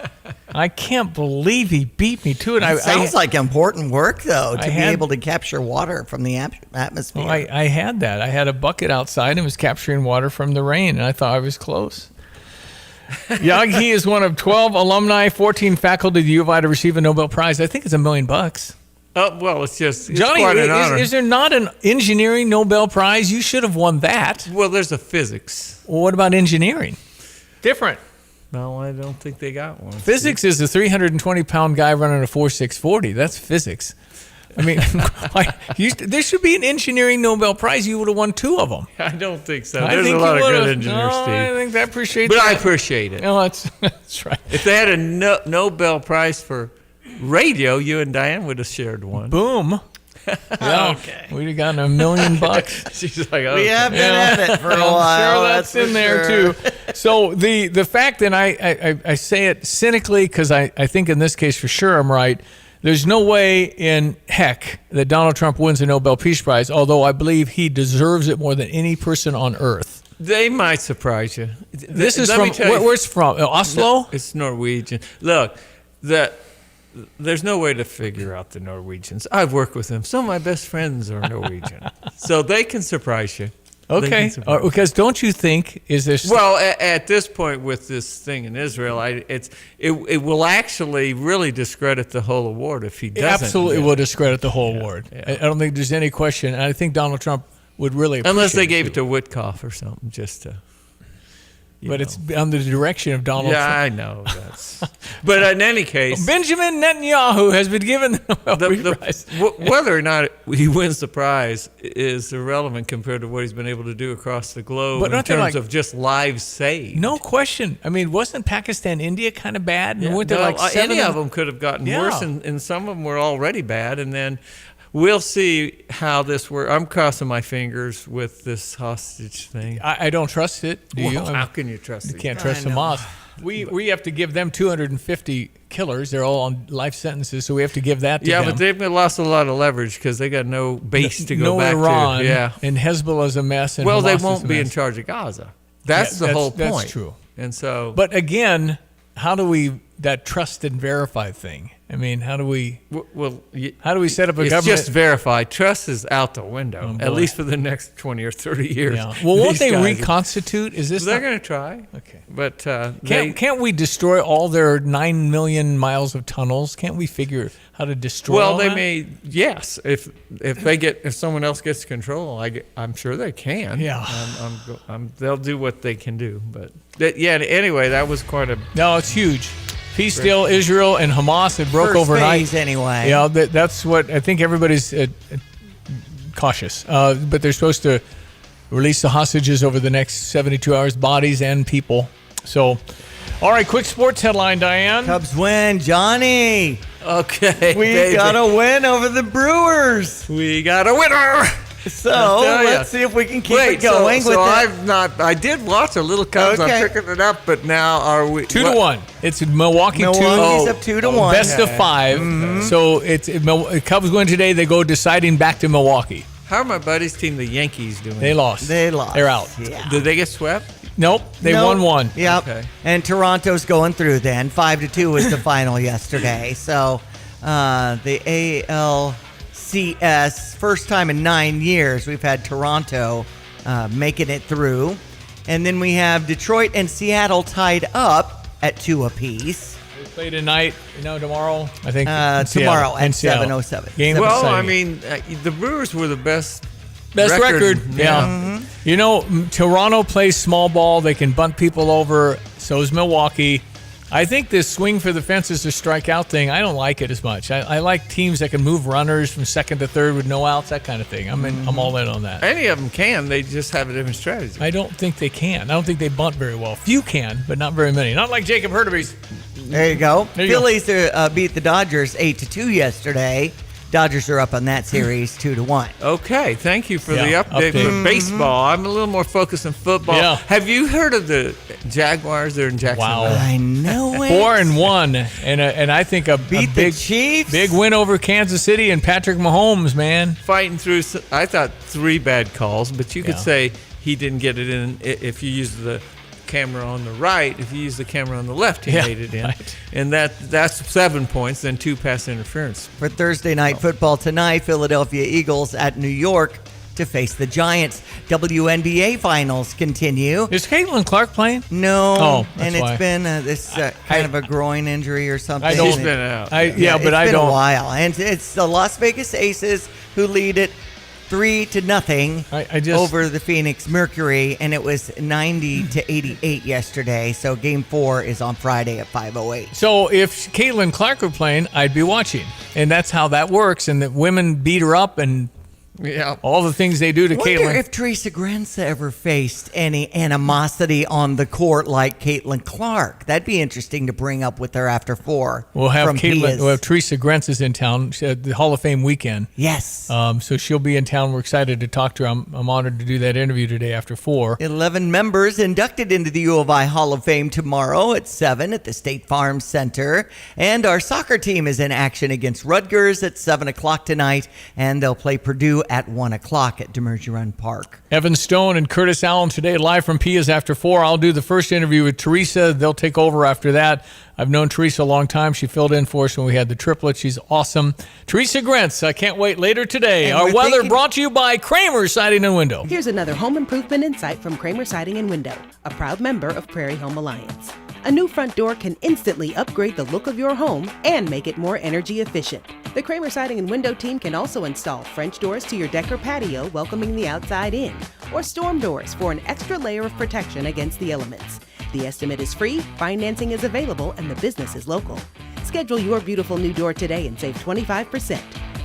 Speaker 18: I can't believe he beat me to it.
Speaker 19: It sounds like important work, though, to be able to capture water from the atmosphere.
Speaker 18: Well, I had that. I had a bucket outside and was capturing water from the rain, and I thought I was close. Yagi is one of 12 alumni, 14 faculty at the U of I to receive a Nobel Prize. I think it's $1 million.
Speaker 2: Oh, well, it's
Speaker 18: Johnny,
Speaker 2: quite an honor.
Speaker 18: Is there not an engineering Nobel Prize? You should have won that.
Speaker 2: Well, there's a physics.
Speaker 18: Well, what about engineering? Different.
Speaker 2: No, I don't think they got one.
Speaker 18: Physics is a 320-pound guy running a 4.640. That's physics. I mean, there should be an engineering Nobel Prize. You would have won 2 of them.
Speaker 2: I don't think so. There's a lot of good engineers, Steve.
Speaker 18: I think I appreciate
Speaker 2: that.
Speaker 18: But
Speaker 2: I appreciate it.
Speaker 18: No, that's right.
Speaker 2: If they had a Nobel Prize for radio, you and Diane would have shared one.
Speaker 18: Boom. Yeah,
Speaker 2: okay.
Speaker 18: We'd have gotten $1 million.
Speaker 2: She's like, okay.
Speaker 19: We have been at it for a while.
Speaker 18: I'm sure that's in there too. So the fact that I say it cynically because I think in this case for sure I'm right. There's no way in heck that Donald Trump wins a Nobel Peace Prize, although I believe he deserves it more than any person on earth.
Speaker 2: They might surprise you.
Speaker 18: This is from where's it from? Oslo?
Speaker 2: No, it's Norwegian. Look, there's no way to figure out the Norwegians. I've worked with them. Some of my best friends are Norwegian. So they can surprise you.
Speaker 18: Okay. Because don't you think is this...
Speaker 2: Well, at this point with this thing in Israel, it will actually really discredit the whole award if he doesn't.
Speaker 18: It absolutely will discredit the whole award. Yeah. I don't think there's any question. And I think Donald Trump would really appreciate
Speaker 2: unless they gave it to Witkoff or something just to...
Speaker 18: But it's under the direction of Donald Trump.
Speaker 2: Yeah, I know. But in any case...
Speaker 18: Benjamin Netanyahu has been given the Nobel Prize.
Speaker 2: Whether or not he wins the prize is irrelevant compared to what he's been able to do across the globe in terms of just lives saved.
Speaker 18: No question. I mean, wasn't Pakistan, India kind of bad?
Speaker 2: Yeah,
Speaker 18: weren't there
Speaker 2: any of them could have gotten worse, and some of them were already bad, and then... We'll see how this works. I'm crossing my fingers with this hostage thing.
Speaker 18: I don't trust it. Do you?
Speaker 2: How can you trust it?
Speaker 18: You can't trust Hamas. We have to give them 250 killers. They're all on life sentences, so we have to give that to
Speaker 2: Yeah,
Speaker 18: them.
Speaker 2: but they've lost a lot of leverage because they got no base to go back
Speaker 18: Iran,
Speaker 2: to. Yeah.
Speaker 18: and Hezbollah's a mess. And
Speaker 2: Well, they
Speaker 18: Hamas is
Speaker 2: won't
Speaker 18: a
Speaker 2: be in
Speaker 18: mess.
Speaker 2: charge of Gaza. That's the whole point.
Speaker 18: That's true.
Speaker 2: And so,
Speaker 18: But again, how do we that trust and verify thing? I mean, how do we set up a
Speaker 2: it's
Speaker 18: government?
Speaker 2: just verify. Trust is out the window,
Speaker 18: Oh,
Speaker 2: at
Speaker 18: boy.
Speaker 2: least for the next 20 or 30 years.
Speaker 18: Yeah. Well, won't
Speaker 2: These
Speaker 18: they
Speaker 2: guys-
Speaker 18: reconstitute? Is this?
Speaker 2: They're going to try.
Speaker 18: Okay.
Speaker 2: But
Speaker 18: Can't we destroy all their 9 million miles of tunnels? Can't we figure how to destroy?
Speaker 2: Well,
Speaker 18: all
Speaker 2: they
Speaker 18: that?
Speaker 2: may. Yes, if someone else gets control, I'm sure they can.
Speaker 18: Yeah.
Speaker 2: They'll do what they can do. But anyway, that was quite a.
Speaker 18: No, it's huge. Peace deal, Israel and Hamas. It broke
Speaker 19: First
Speaker 18: overnight.
Speaker 19: phase, anyway.
Speaker 18: Yeah, that's what I think. Everybody's cautious, but they're supposed to release the hostages over the next 72 hours, bodies and people. So, all right, quick sports headline, Diane.
Speaker 19: Cubs win, Johnny.
Speaker 2: Okay,
Speaker 19: We
Speaker 2: baby.
Speaker 19: got a win over the Brewers.
Speaker 2: We got a winner.
Speaker 19: So
Speaker 2: I'll tell ya.
Speaker 19: let's see if we can keep
Speaker 2: Wait,
Speaker 19: it going
Speaker 2: so
Speaker 19: with
Speaker 2: I did watch a little Cubs.
Speaker 19: Okay.
Speaker 2: I'm picking it up, but now are we
Speaker 18: 2-1? It's Milwaukee.
Speaker 19: Milwaukee's up 2-1.
Speaker 18: Best of 5. So it's Cubs win today. They go deciding back to Milwaukee.
Speaker 2: How are my buddy's team, the Yankees, doing?
Speaker 18: They lost.
Speaker 19: They lost.
Speaker 18: They're out.
Speaker 19: Yeah.
Speaker 2: Did they get swept?
Speaker 18: Nope. They won 1.
Speaker 19: Yep.
Speaker 2: Okay.
Speaker 19: And Toronto's going through then. 5-2 was the final yesterday. So the ALCS, first time in 9 years we've had Toronto making it through. And then we have Detroit and Seattle tied up at 2 apiece.
Speaker 18: They play tonight. Tomorrow. I think
Speaker 19: Tomorrow at
Speaker 18: in Seattle.
Speaker 19: 7:07.
Speaker 18: Game
Speaker 2: Well,
Speaker 18: exciting.
Speaker 2: I mean, the Brewers were the best
Speaker 18: record. Yeah.
Speaker 19: Mm-hmm.
Speaker 18: Toronto plays small ball. They can bunt people over. So is Milwaukee. I think this swing for the fences to strike out thing, I don't like it as much. I like teams that can move runners from second to third with no outs, that kind of thing. I'm all in on that.
Speaker 2: Any of them can. They just have a different strategy.
Speaker 18: I don't think they can. I don't think they bunt very well. Few can, but not very many. Not like Jacob Hurtubise.
Speaker 19: There you go.
Speaker 18: There you go.
Speaker 19: Phillies beat the Dodgers 8-2 yesterday. Dodgers are up on that series 2-1.
Speaker 2: Okay, thank you for the
Speaker 18: Yeah,
Speaker 2: update
Speaker 18: update.
Speaker 2: for baseball. I'm a little more focused on football.
Speaker 18: Yeah.
Speaker 2: Have you heard of the Jaguars? They're in Jacksonville.
Speaker 19: I know it.
Speaker 18: 4-1, and I think a
Speaker 19: Beat
Speaker 18: big
Speaker 19: the Chiefs.
Speaker 18: big win over Kansas City and Patrick Mahomes, man.
Speaker 2: Fighting through, I thought 3 bad calls, but you could
Speaker 18: Yeah.
Speaker 2: say he didn't get it in if you use the camera on the right. If you use the camera on the left, he made it in.
Speaker 18: right.
Speaker 2: And that's 7 points, then 2 pass interference.
Speaker 19: For Thursday night football tonight, Philadelphia Eagles at New York to face the Giants. WNBA finals continue.
Speaker 18: Is Caitlin Clark playing?
Speaker 19: No,
Speaker 18: Oh, that's
Speaker 19: and it's
Speaker 18: why.
Speaker 19: been this kind of a groin injury or something.
Speaker 18: I don't-
Speaker 2: She's been out.
Speaker 18: but
Speaker 19: it's
Speaker 18: I
Speaker 19: been
Speaker 18: don't.
Speaker 19: a while, and it's the Las Vegas Aces who lead it 3-0
Speaker 18: I just
Speaker 19: over the Phoenix Mercury, and it was 90-88 yesterday. So Game 4 is on Friday at 5:08.
Speaker 18: So if Caitlin Clark were playing, I'd be watching, and that's how that works. And the women beat her up and
Speaker 2: Yeah.
Speaker 18: all the things they do to
Speaker 19: Wonder
Speaker 18: Caitlin.
Speaker 19: if Teresa Grenza ever faced any animosity on the court like Caitlin Clark. That'd be interesting to bring up with her after 4.
Speaker 18: We'll have
Speaker 19: from
Speaker 18: Caitlin.
Speaker 19: Pia's.
Speaker 18: We'll have Teresa Grentz is in town. The Hall of Fame weekend.
Speaker 19: Yes.
Speaker 18: So she'll be in town. We're excited to talk to her. I'm honored to do that interview today after 4.
Speaker 19: 11 members inducted into the U of I Hall of Fame tomorrow at 7 at the State Farm Center. And our soccer team is in action against Rutgers at 7 o'clock tonight, and they'll play Purdue at 1 o'clock at Demergeron Park.
Speaker 18: Evan Stone and Curtis Allen today live from Pia's after 4. I'll do the first interview with Teresa. They'll take over after that. I've known Teresa a long time. She filled in for us when we had the triplets. She's awesome. Teresa Grentz, I can't wait later today.
Speaker 19: And
Speaker 18: Our
Speaker 19: we're
Speaker 18: weather
Speaker 19: thinking-
Speaker 18: brought to you by Kramer Siding and Window.
Speaker 7: Here's another home improvement insight from Kramer Siding and Window, a proud member of Prairie Home Alliance. A new front door can instantly upgrade the look of your home and make it more energy efficient. The Kramer Siding and Window team can also install French doors to your deck or patio, welcoming the outside in, or storm doors for an extra layer of protection against the elements. The estimate is free, financing is available, and the business is local. Schedule your beautiful new door today and save 25%.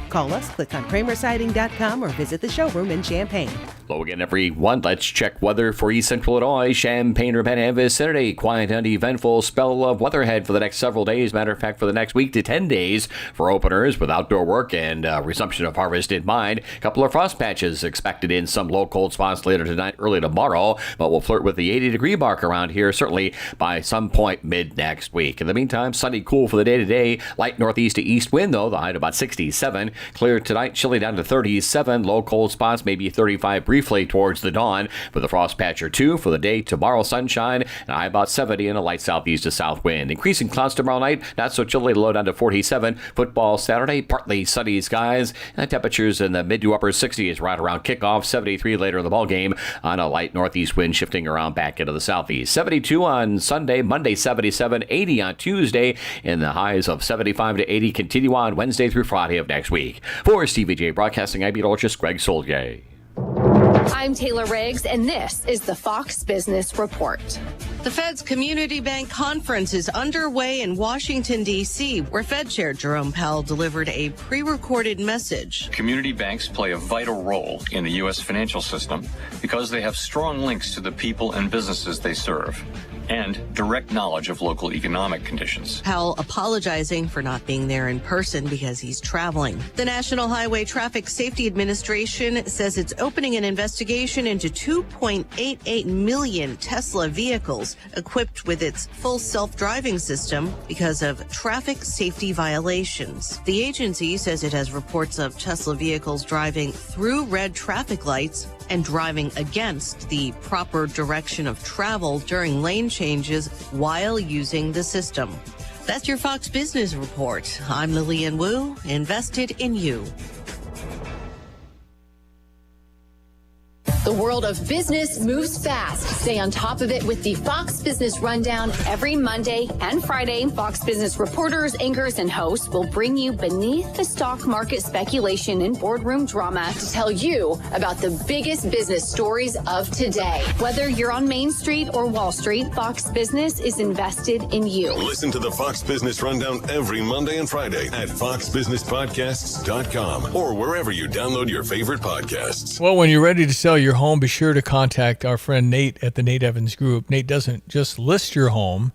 Speaker 7: Call us, click on kramersiding.com, or visit the showroom in Champaign.
Speaker 3: Hello again, everyone. Let's check weather for East Central Illinois. Champaign, Ravenna, and vicinity. Quiet and eventful spell of weather ahead for the next several days. Matter of fact, for the next week to 10 days for openers with outdoor work and resumption of harvest in mind. A couple of frost patches expected in some low cold spots later tonight, early tomorrow, but we'll flirt with the 80-degree mark around here, certainly by some point mid next week. In the meantime, sunny, cool for the day today. Light northeast to east wind, though, the high to about 67. Clear tonight, chilly down to 37. Low cold spots, maybe 35 briefly towards the dawn, with a frost patch or two for the day. Tomorrow, sunshine, and high about 70 and a light southeast to south wind. Increasing clouds tomorrow night, not so chilly, low down to 47. Football Saturday, partly sunny skies, and temperatures in the mid to upper 60s right around kickoff. 73 later in the ball game on a light northeast wind shifting around back into the southeast. 72 on Sunday, Monday 77, 80 on Tuesday, and the highs of 75 to 80 continue on Wednesday through Friday of next week. For TVJ Broadcasting, I'm meteorologist Greg Solgay.
Speaker 8: I'm Taylor Riggs, and this is the Fox Business Report.
Speaker 9: The Fed's Community Bank Conference is underway in Washington, D.C., where Fed Chair Jerome Powell delivered a pre-recorded message.
Speaker 10: Community banks play a vital role in the U.S. financial system because they have strong links to the people and businesses they serve and direct knowledge of local economic conditions.
Speaker 9: Powell apologizing for not being there in person because he's traveling. The National Highway Traffic Safety Administration says it's opening an investigation into 2.88 million Tesla vehicles equipped with its full self-driving system because of traffic safety violations. The agency says it has reports of Tesla vehicles driving through red traffic lights and driving against the proper direction of travel during lane changes while using the system. That's your Fox Business Report. I'm Lillian Wu, invested in you.
Speaker 8: The world of business moves fast. Stay on top of it with the Fox Business Rundown every Monday and Friday. Fox Business reporters, anchors, and hosts will bring you beneath the stock market speculation and boardroom drama to tell you about the biggest business stories of today. Whether you're on Main Street or Wall Street, Fox Business is invested in you.
Speaker 11: Listen to the Fox Business Rundown every Monday and Friday at foxbusinesspodcasts.com or wherever you download your favorite podcasts.
Speaker 18: Well, when you're ready to sell your home, be sure to contact our friend Nate at the Nate Evans Group. Nate doesn't just list your home.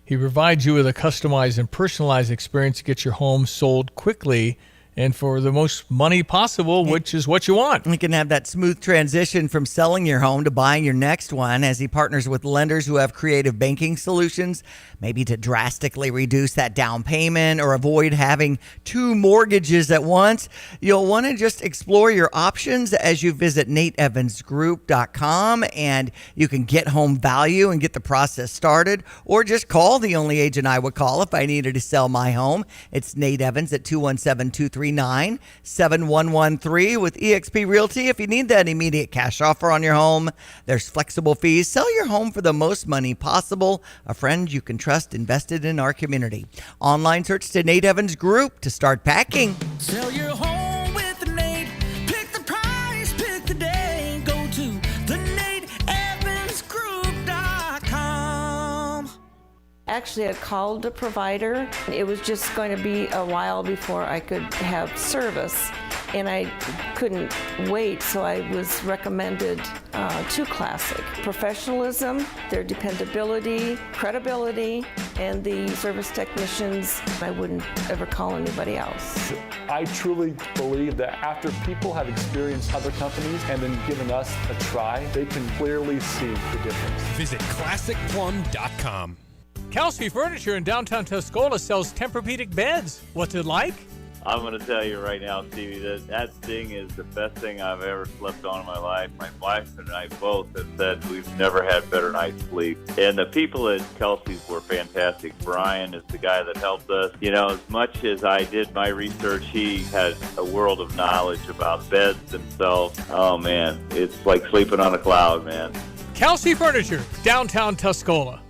Speaker 18: He provides you with a customized and personalized experience to get your home sold quickly and for the most money possible, which is what you want.
Speaker 19: You can have that smooth transition from selling your home to buying your next one as he partners with lenders who have creative banking solutions, maybe to drastically reduce that down payment or avoid having two mortgages at once. You'll want to just explore your options as you visit nateevansgroup.com, and you can get home value and get the process started, or just call the only agent I would call if I needed to sell my home. It's Nate Evans at 217-239-7113 with eXp Realty. If you need that immediate cash offer on your home, there's flexible fees. Sell your home for the most money possible. A friend you can trust invested in our community. Online search to Nate Evans Group to start packing.
Speaker 5: Sell your home with Nate. Pick the price, pick the day. Go to the nateevansgroup.com.
Speaker 12: Actually, I called a provider. It was just going to be a while before I could have service, and I couldn't wait, so I was recommended to Classic. Professionalism, their dependability, credibility, and the service technicians. I wouldn't ever call anybody else.
Speaker 14: I truly believe that after people have experienced other companies and then given us a try, they can clearly see the difference.
Speaker 15: Visit ClassicPlum.com.
Speaker 18: Kelsey Furniture in downtown Tuscola sells Tempur-Pedic beds. What's it like?
Speaker 16: I'm going to tell you right now, Stevie, that thing is the best thing I've ever slept on in my life. My wife and I both have said we've never had better night's sleep. And the people at Kelsey's were fantastic. Brian is the guy that helped us. You know, as much as I did my research, he had a world of knowledge about beds themselves. Oh, man, it's like sleeping on a cloud, man.
Speaker 18: Kelsey Furniture, downtown Tuscola.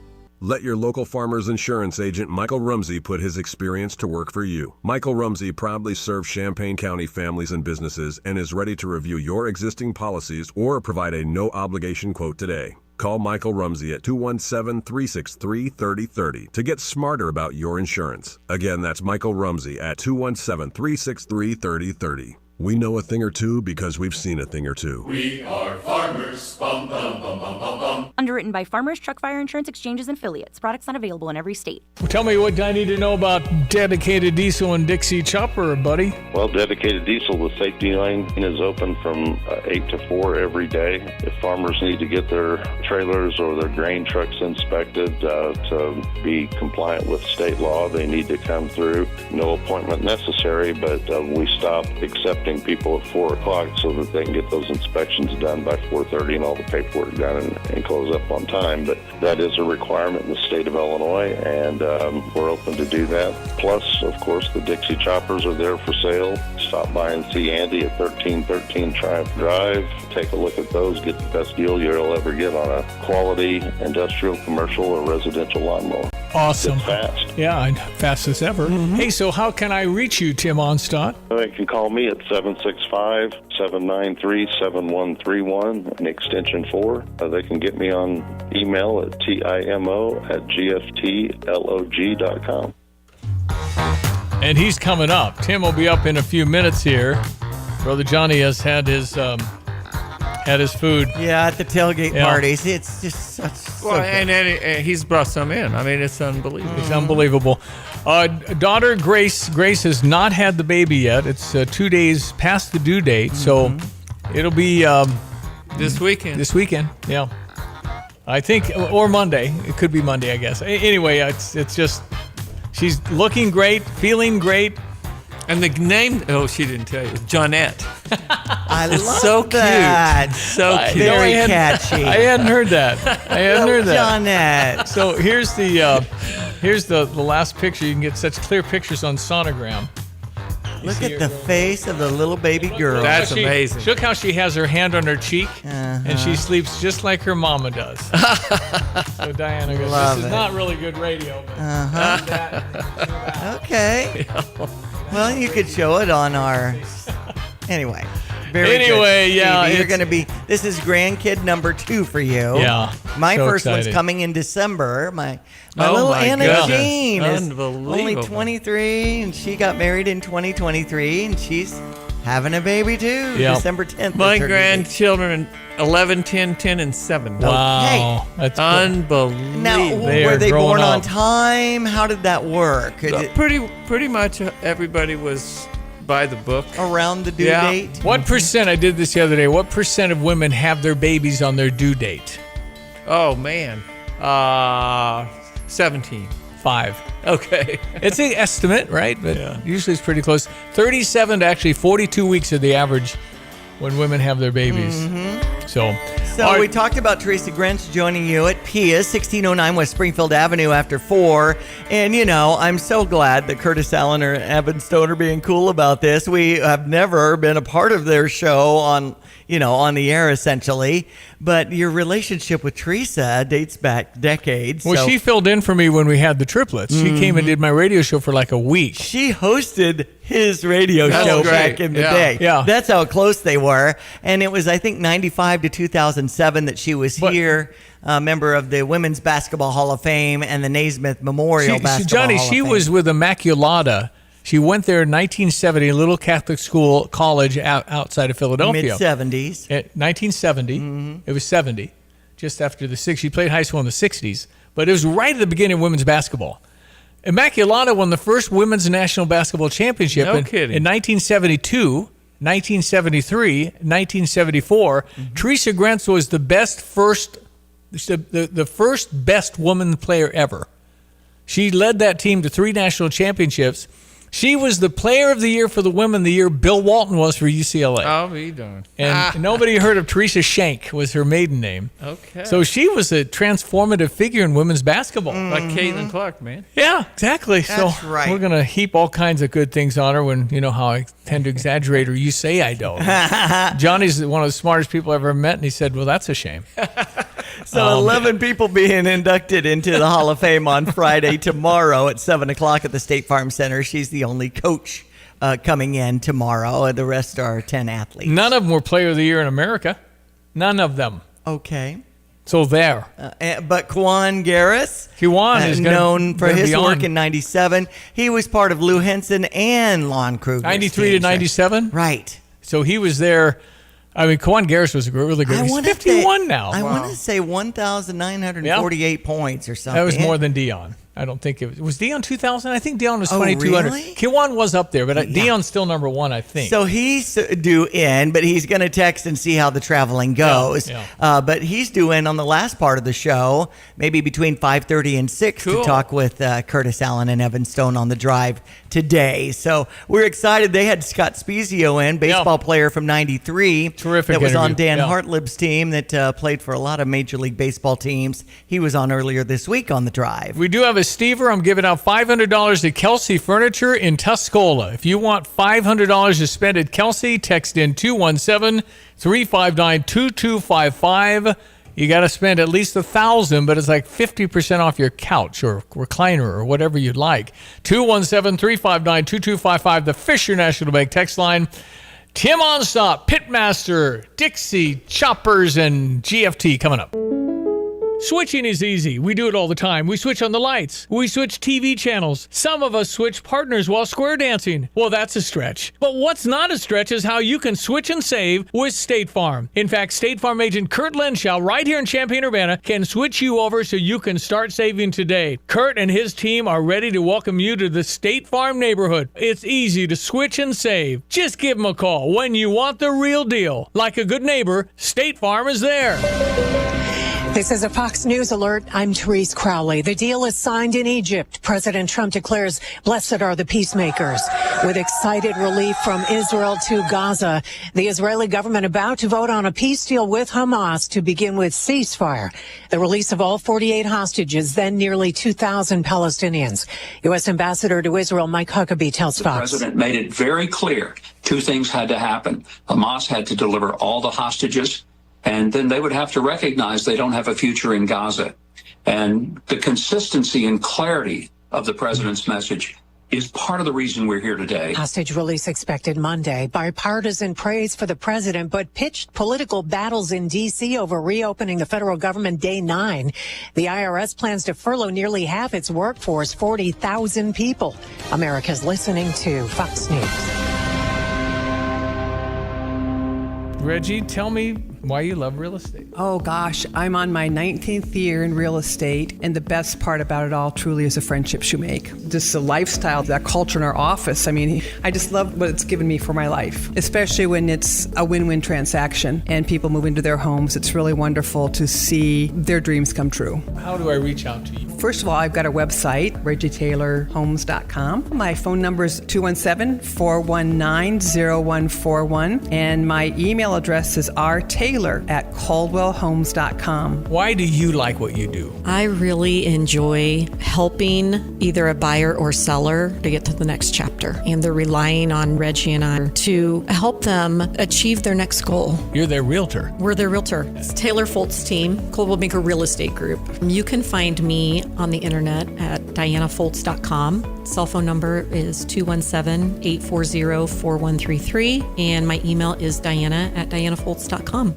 Speaker 20: Let your local farmer's insurance agent, Michael Rumsey, put his experience to work for you. Michael Rumsey proudly serves Champaign County families and businesses and is ready to review your existing policies or provide a no-obligation quote today. Call Michael Rumsey at 217-363-3030 to get smarter about your insurance. Again, that's Michael Rumsey at 217-363-3030. We know a thing or two because we've seen a thing or two.
Speaker 13: We are farmers. Bum, bum, bum, bum, bum, bum.
Speaker 21: Underwritten by Farmers Truck Fire Insurance Exchanges and Affiliates. Products not available in every state.
Speaker 18: Tell me what I need to know about Dedicated Diesel and Dixie Chopper, buddy.
Speaker 22: Well, Dedicated Diesel, the safety lane is open from 8 to 4 every day. If farmers need to get their trailers or their grain trucks inspected to be compliant with state law, they need to come through. No appointment necessary, but we stop accepting people at 4 o'clock so that they can get those inspections done by 4:30 and all the paperwork done and close up on time. But that is a requirement in the state of Illinois, and we're open to do that. Plus, of course, the Dixie Choppers are there for sale. Stop by and see Andy at 1313 Triumph Drive. Take a look at those. Get the best deal you'll ever get on a quality industrial, commercial, or residential lawnmower.
Speaker 18: Awesome.
Speaker 22: It's fast.
Speaker 18: Yeah, fast as ever. Hey, so how can I reach you, Tim Onstadt?
Speaker 22: They can call me at 765-793-7131 and extension 4. They can get me on email at timo@gftlog.com.
Speaker 18: And he's coming up. Tim will be up in a few minutes here. Brother Johnny has had his food.
Speaker 19: Yeah, at the tailgate parties. It's just such.
Speaker 2: Well, and he's brought some in. I mean, it's unbelievable.
Speaker 18: It's unbelievable. Daughter Grace has not had the baby yet. It's 2 days past the due date, so it'll be
Speaker 2: this weekend.
Speaker 18: This weekend, yeah. I think, or Monday. It could be Monday, I guess. Anyway, it's just she's looking great, feeling great.
Speaker 2: And the name, she didn't tell you, Johnette.
Speaker 19: I love
Speaker 2: so
Speaker 19: that.
Speaker 2: Cute. So cute.
Speaker 19: Very catchy.
Speaker 18: I hadn't heard that.
Speaker 19: Johnette.
Speaker 18: So here's the last picture. You can get such clear pictures on sonogram.
Speaker 19: Look at the face of the little baby girl.
Speaker 2: That's amazing.
Speaker 18: Look how she has her hand on her cheek, and she sleeps just like her mama does. So Diana goes, this is not really good radio. But
Speaker 19: Okay. Well, you could show it on our. Anyway.
Speaker 18: Yeah.
Speaker 19: You're going to be. This is grandkid number 2 for you.
Speaker 18: Yeah.
Speaker 19: My
Speaker 18: so
Speaker 19: first
Speaker 18: excited.
Speaker 19: one's coming in December. My little Anna Jean is only 23, and she got married in 2023, and she's having a baby too.
Speaker 18: Yep.
Speaker 19: December 10th.
Speaker 2: My grandchildren, 11, 10, 10, and 7.
Speaker 18: Wow. That's
Speaker 2: unbelievable.
Speaker 19: Now, were they born on time? How did that work?
Speaker 2: Pretty much everybody was by the book.
Speaker 19: Around the due date?
Speaker 18: What percent, I did this the other day, what percent of women have their babies on their due date?
Speaker 2: Oh, man. 17.
Speaker 18: 5.
Speaker 2: Okay.
Speaker 18: It's an estimate, right? But usually it's pretty close. 37 to actually 42 weeks are the average when women have their babies. So
Speaker 19: we talked about Teresa Grinch joining you at PIA's 1609 West Springfield Avenue after 4. And, I'm so glad that Curtis Allen or Evan Stone are being cool about this. We have never been a part of their show on the air, essentially. But your relationship with Teresa dates back decades.
Speaker 18: Well, she filled in for me when we had the triplets. She came and did my radio show for like a week.
Speaker 19: She hosted his radio show back in the day.
Speaker 18: Yeah.
Speaker 19: That's how close they were. And it was, I think, 95 to 2007 that she was here, a member of the Women's Basketball Hall of Fame and the Naismith Memorial Basketball Hall of Fame.
Speaker 18: She was with Immaculata. She went there in 1970, a little Catholic school, college outside of Philadelphia.
Speaker 19: Mid-70s.
Speaker 18: 1970. It was 70, just after the 60s. She played high school in the 60s, but it was right at the beginning of women's basketball. Immaculata won the first women's national basketball championship in 1972, 1973, 1974. Teresa Grinch was the first best woman player ever. She led that team to 3 national championships. She was the player of the year for the women the year Bill Walton was for UCLA.
Speaker 2: Oh, be darned.
Speaker 18: And nobody heard of Teresa Schenck was her maiden name.
Speaker 2: Okay.
Speaker 18: So she was a transformative figure in women's basketball.
Speaker 2: Like Caitlin Clark, man.
Speaker 18: Yeah, exactly.
Speaker 19: That's
Speaker 18: so
Speaker 19: right.
Speaker 18: We're going to heap all kinds of good things on her when, how I tend to exaggerate or you say I don't. Johnny's one of the smartest people I've ever met, and he said, well, that's a shame.
Speaker 19: So 11 people being inducted into the Hall of Fame on Friday, tomorrow at 7 o'clock at the State Farm Center. She's the only coach coming in tomorrow. The rest are 10 athletes.
Speaker 18: None of them were Player of the Year in America. None of them.
Speaker 19: Okay.
Speaker 18: So there.
Speaker 19: But Kwan Garris,
Speaker 18: is
Speaker 19: known for his work in 97. He was part of Lou Henson and Lawn Kruger's
Speaker 18: 93 to 97?
Speaker 19: Right.
Speaker 18: So he was there. I mean, Kawan Garris was really good. He's 51 now.
Speaker 19: I want to say 1,948 points or something.
Speaker 18: That was more than Dion. I don't think it was Dion 2000. I think Dion was 2,200.
Speaker 19: Really?
Speaker 18: Kawan was up there, but Dion's still number one, I think.
Speaker 19: So he's due in, but he's going to text and see how the traveling goes. But he's due in on the last part of the show, maybe between 5:30 and 6 to talk with Curtis Allen and Evan Stone on the drive today. So we're excited. They had Scott Spezio in, baseball player from '93.
Speaker 18: Terrific.
Speaker 19: That was on
Speaker 18: interview.
Speaker 19: Dan Hartlib's team that played for a lot of Major League Baseball teams. He was on earlier this week on the drive.
Speaker 18: We do have a Stever. I'm giving out $500 to Kelsey Furniture in Tuscola. If you want $500 to spend at Kelsey, text in 217-359-2255. You got to spend at least $1,000, but it's like 50% off your couch or recliner or whatever you'd like. 217-359-2255, the Fisher National Bank text line. Tim Onstop, Pitmaster, Dixie, Choppers, and GFT coming up. Switching is easy. We do it all the time. We switch on the lights. We switch TV channels. Some of us switch partners while square dancing. Well, that's a stretch. But what's not a stretch is how you can switch and save with State Farm. In fact, State Farm agent Kurt Lenschow right here in Champaign-Urbana can switch you over so you can start saving today. Kurt and his team are ready to welcome you to the State Farm neighborhood. It's easy to switch and save. Just give them a call when you want the real deal. Like a good neighbor, State Farm is there.
Speaker 1: This is a Fox News alert. I'm Therese Crowley. The deal is signed in Egypt. President Trump declares, "Blessed are the peacemakers." With excited relief from Israel to Gaza, the Israeli government about to vote on a peace deal with Hamas to begin with ceasefire, the release of all 48 hostages, then nearly 2,000 Palestinians. U.S. Ambassador to Israel Mike Huckabee tells Fox.
Speaker 17: The president made it very clear two things had to happen. Hamas had to deliver all the hostages, and then they would have to recognize they don't have a future in Gaza. And the consistency and clarity of the president's message is part of the reason we're here today.
Speaker 1: Hostage release expected Monday. Bipartisan praise for the president, but pitched political battles in D.C. over reopening the federal government day 9. The IRS plans to furlough nearly half its workforce, 40,000 people. America's listening to Fox News.
Speaker 18: Reggie, tell me why you love real estate.
Speaker 23: Oh gosh, I'm on my 19th year in real estate, and the best part about it all truly is the friendships you make. Just the lifestyle, that culture in our office. I mean, I just love what it's given me for my life, especially when it's a win-win transaction and people move into their homes. It's really wonderful to see their dreams come true.
Speaker 18: How do I reach out to you?
Speaker 23: First of all, I've got a website, ReggieTaylorHomes.com. My phone number is 217-419-0141, and my email address is rtaylor@caldwellhomes.com.
Speaker 18: Why do you like what you do?
Speaker 24: I really enjoy helping either a buyer or seller to get to the next chapter. And they're relying on Reggie and I to help them achieve their next goal.
Speaker 18: You're their realtor.
Speaker 24: We're their realtor. It's Taylor Folt's team, Coldwell Banker Real Estate Group. You can find me on the internet at dianafoltz.com. Cell phone number is 217-840-4133. And my email is diana@dianafoltz.com.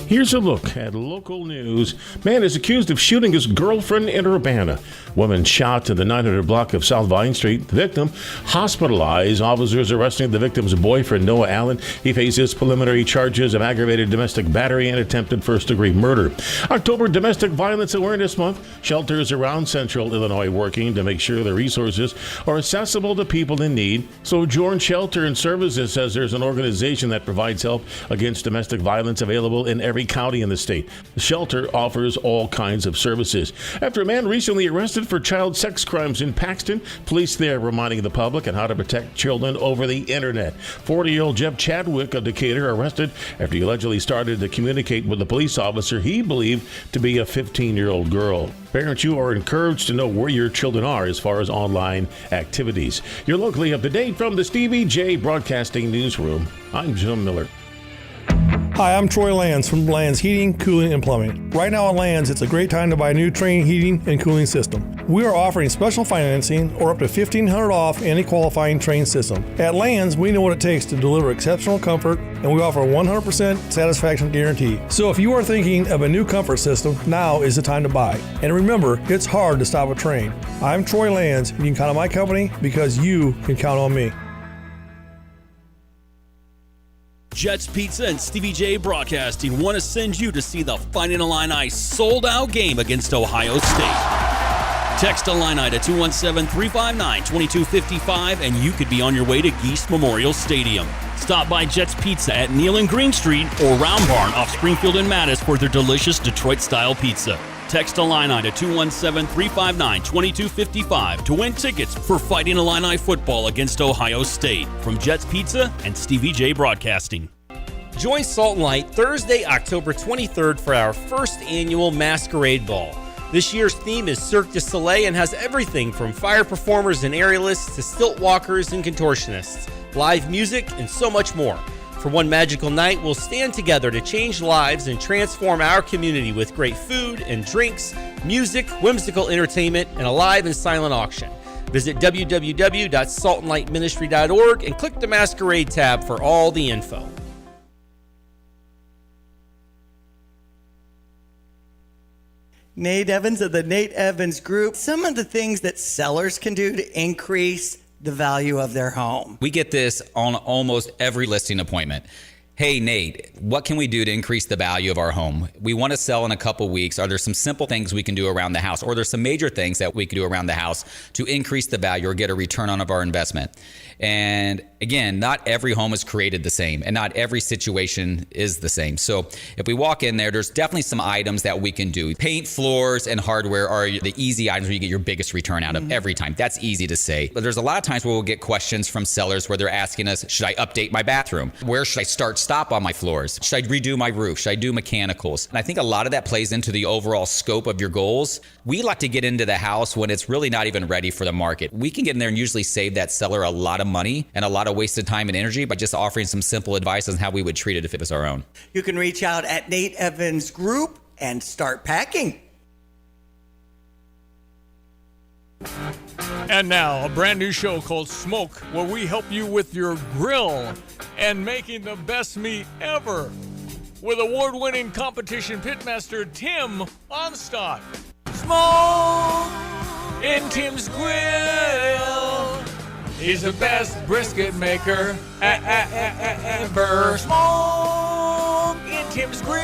Speaker 25: Here's a look at local news. Man is accused of shooting his girlfriend in Urbana. Woman shot in the 900 block of South Vine Street. The victim hospitalized. Officers arresting the victim's boyfriend, Noah Allen. He faces preliminary charges of aggravated domestic battery and attempted first-degree murder. October Domestic Violence Awareness Month. Shelters around Central Illinois working to make sure the resources are accessible to people in need. Sojourn Shelter and Services says there's an organization that provides help against domestic violence available in every county in the state. The shelter offers all kinds of services. After a man recently arrested for child sex crimes in Paxton, police there reminding the public on how to protect children over the internet. 40-year-old Jeff Chadwick of Decatur arrested after he allegedly started to communicate with a police officer he believed to be a 15-year-old girl. Parents, you are encouraged to know where your children are as far as online activities. You're locally up to date from the Stevie J Broadcasting Newsroom. I'm Jim Miller.
Speaker 26: Hi, I'm Troy Lands from Lands Heating, Cooling, and Plumbing. Right now at Lands, it's a great time to buy a new Trane heating and cooling system. We are offering special financing or up to $1,500 off any qualifying Trane system. At Lands, we know what it takes to deliver exceptional comfort, and we offer a 100% satisfaction guarantee. So if you are thinking of a new comfort system, now is the time to buy. And remember, it's hard to stop a Trane. I'm Troy Lands. You can count on my company because you can count on me.
Speaker 3: Jets Pizza and Stevie J Broadcasting want to send you to see the Fighting Illini sold-out game against Ohio State. Text Illini to 217-359-2255 and you could be on your way to Geese Memorial Stadium. Stop by Jets Pizza at Neal and Green Street or Round Barn off Springfield and Mattis for their delicious Detroit-style pizza. Text Illini to 217-359-2255 to win tickets for Fighting Illini football against Ohio State. From Jets Pizza and Stevie J Broadcasting.
Speaker 4: Join Salt and Light Thursday, October 23rd for our first annual Masquerade Ball. This year's theme is Cirque du Soleil and has everything from fire performers and aerialists to stilt walkers and contortionists, live music, and so much more. For one magical night, we'll stand together to change lives and transform our community with great food and drinks, music, whimsical entertainment, and a live and silent auction. Visit www.saltandlightministry.org and click the Masquerade tab for all the info.
Speaker 19: Nate Evans of the Nate Evans Group. Some of the things that sellers can do to increase the value of their home.
Speaker 6: We get this on almost every listing appointment. Hey, Nate, what can we do to increase the value of our home? We want to sell in a couple weeks. Are there some simple things we can do around the house? Or there's some major things that we can do around the house to increase the value or get a return on our investment? And again, not every home is created the same and not every situation is the same. So if we walk in there, there's definitely some items that we can do. Paint, floors, and hardware are the easy items where you get your biggest return out of every time. That's easy to say. But there's a lot of times where we'll get questions from sellers where they're asking us, should I update my bathroom? Where should I stop on my floors? Should I redo my roof? Should I do mechanicals? And I think a lot of that plays into the overall scope of your goals. We like to get into the house when it's really not even ready for the market. We can get in there and usually save that seller a lot of money and a lot of wasted time and energy by just offering some simple advice on how we would treat it if it was our own.
Speaker 19: You can reach out at Nate Evans Group and start packing.
Speaker 18: And now, a brand new show called Smoke, where we help you with your grill and making the best meat ever. With award-winning competition pitmaster Tim Onstadt. Smoke in Tim's Grill. He's the best brisket maker ever. Smoke in Tim's Grill.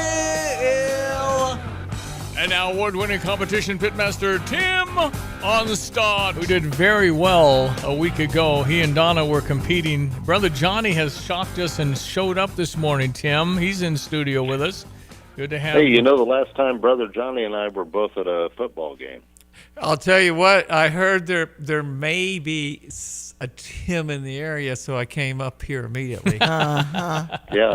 Speaker 18: And now award-winning competition pitmaster Tim Onstadt, who did very well a week ago. He and Donna were competing. Brother Johnny has shocked us and showed up this morning, Tim. He's in studio with us. Good to have
Speaker 22: Hey,
Speaker 18: you.
Speaker 22: you know the last time Brother Johnny and I were both at a football game.
Speaker 2: I'll tell you what, I heard there may be a Tim in the area, so I came up here immediately.
Speaker 22: Yeah,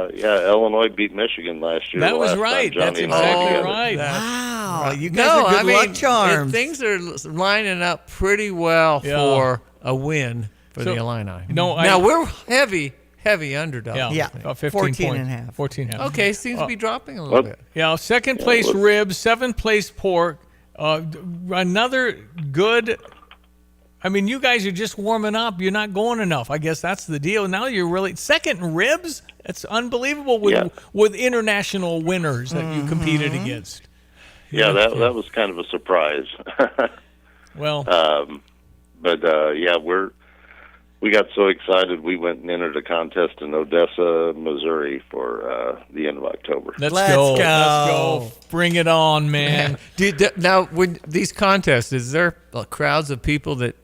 Speaker 22: Illinois beat Michigan last year.
Speaker 2: That was
Speaker 22: last
Speaker 2: right.
Speaker 22: time Johnny
Speaker 2: That's
Speaker 22: and I were
Speaker 2: exactly
Speaker 22: together.
Speaker 2: right.
Speaker 19: Wow, you guys are good luck charms.
Speaker 2: Things are lining up pretty well for a win for the Illini. Now we're heavy underdog.
Speaker 19: Yeah,
Speaker 18: about 15
Speaker 19: 14
Speaker 18: points.
Speaker 19: and a half.
Speaker 18: 14 and a half.
Speaker 2: Okay, seems to be dropping a little bit.
Speaker 18: Yeah, second place ribs, seventh place pork. Another good. I mean, you guys are just warming up. You're not going enough. I guess that's the deal. Now you're really second in ribs. It's unbelievable with international winners that you competed against.
Speaker 22: Yeah, that was kind of a surprise.
Speaker 18: Well,
Speaker 22: we got so excited we went and entered a contest in Odessa, Missouri for the end of October.
Speaker 18: Let's go. Bring it on, man.
Speaker 2: Now, with these contests, is there crowds of people that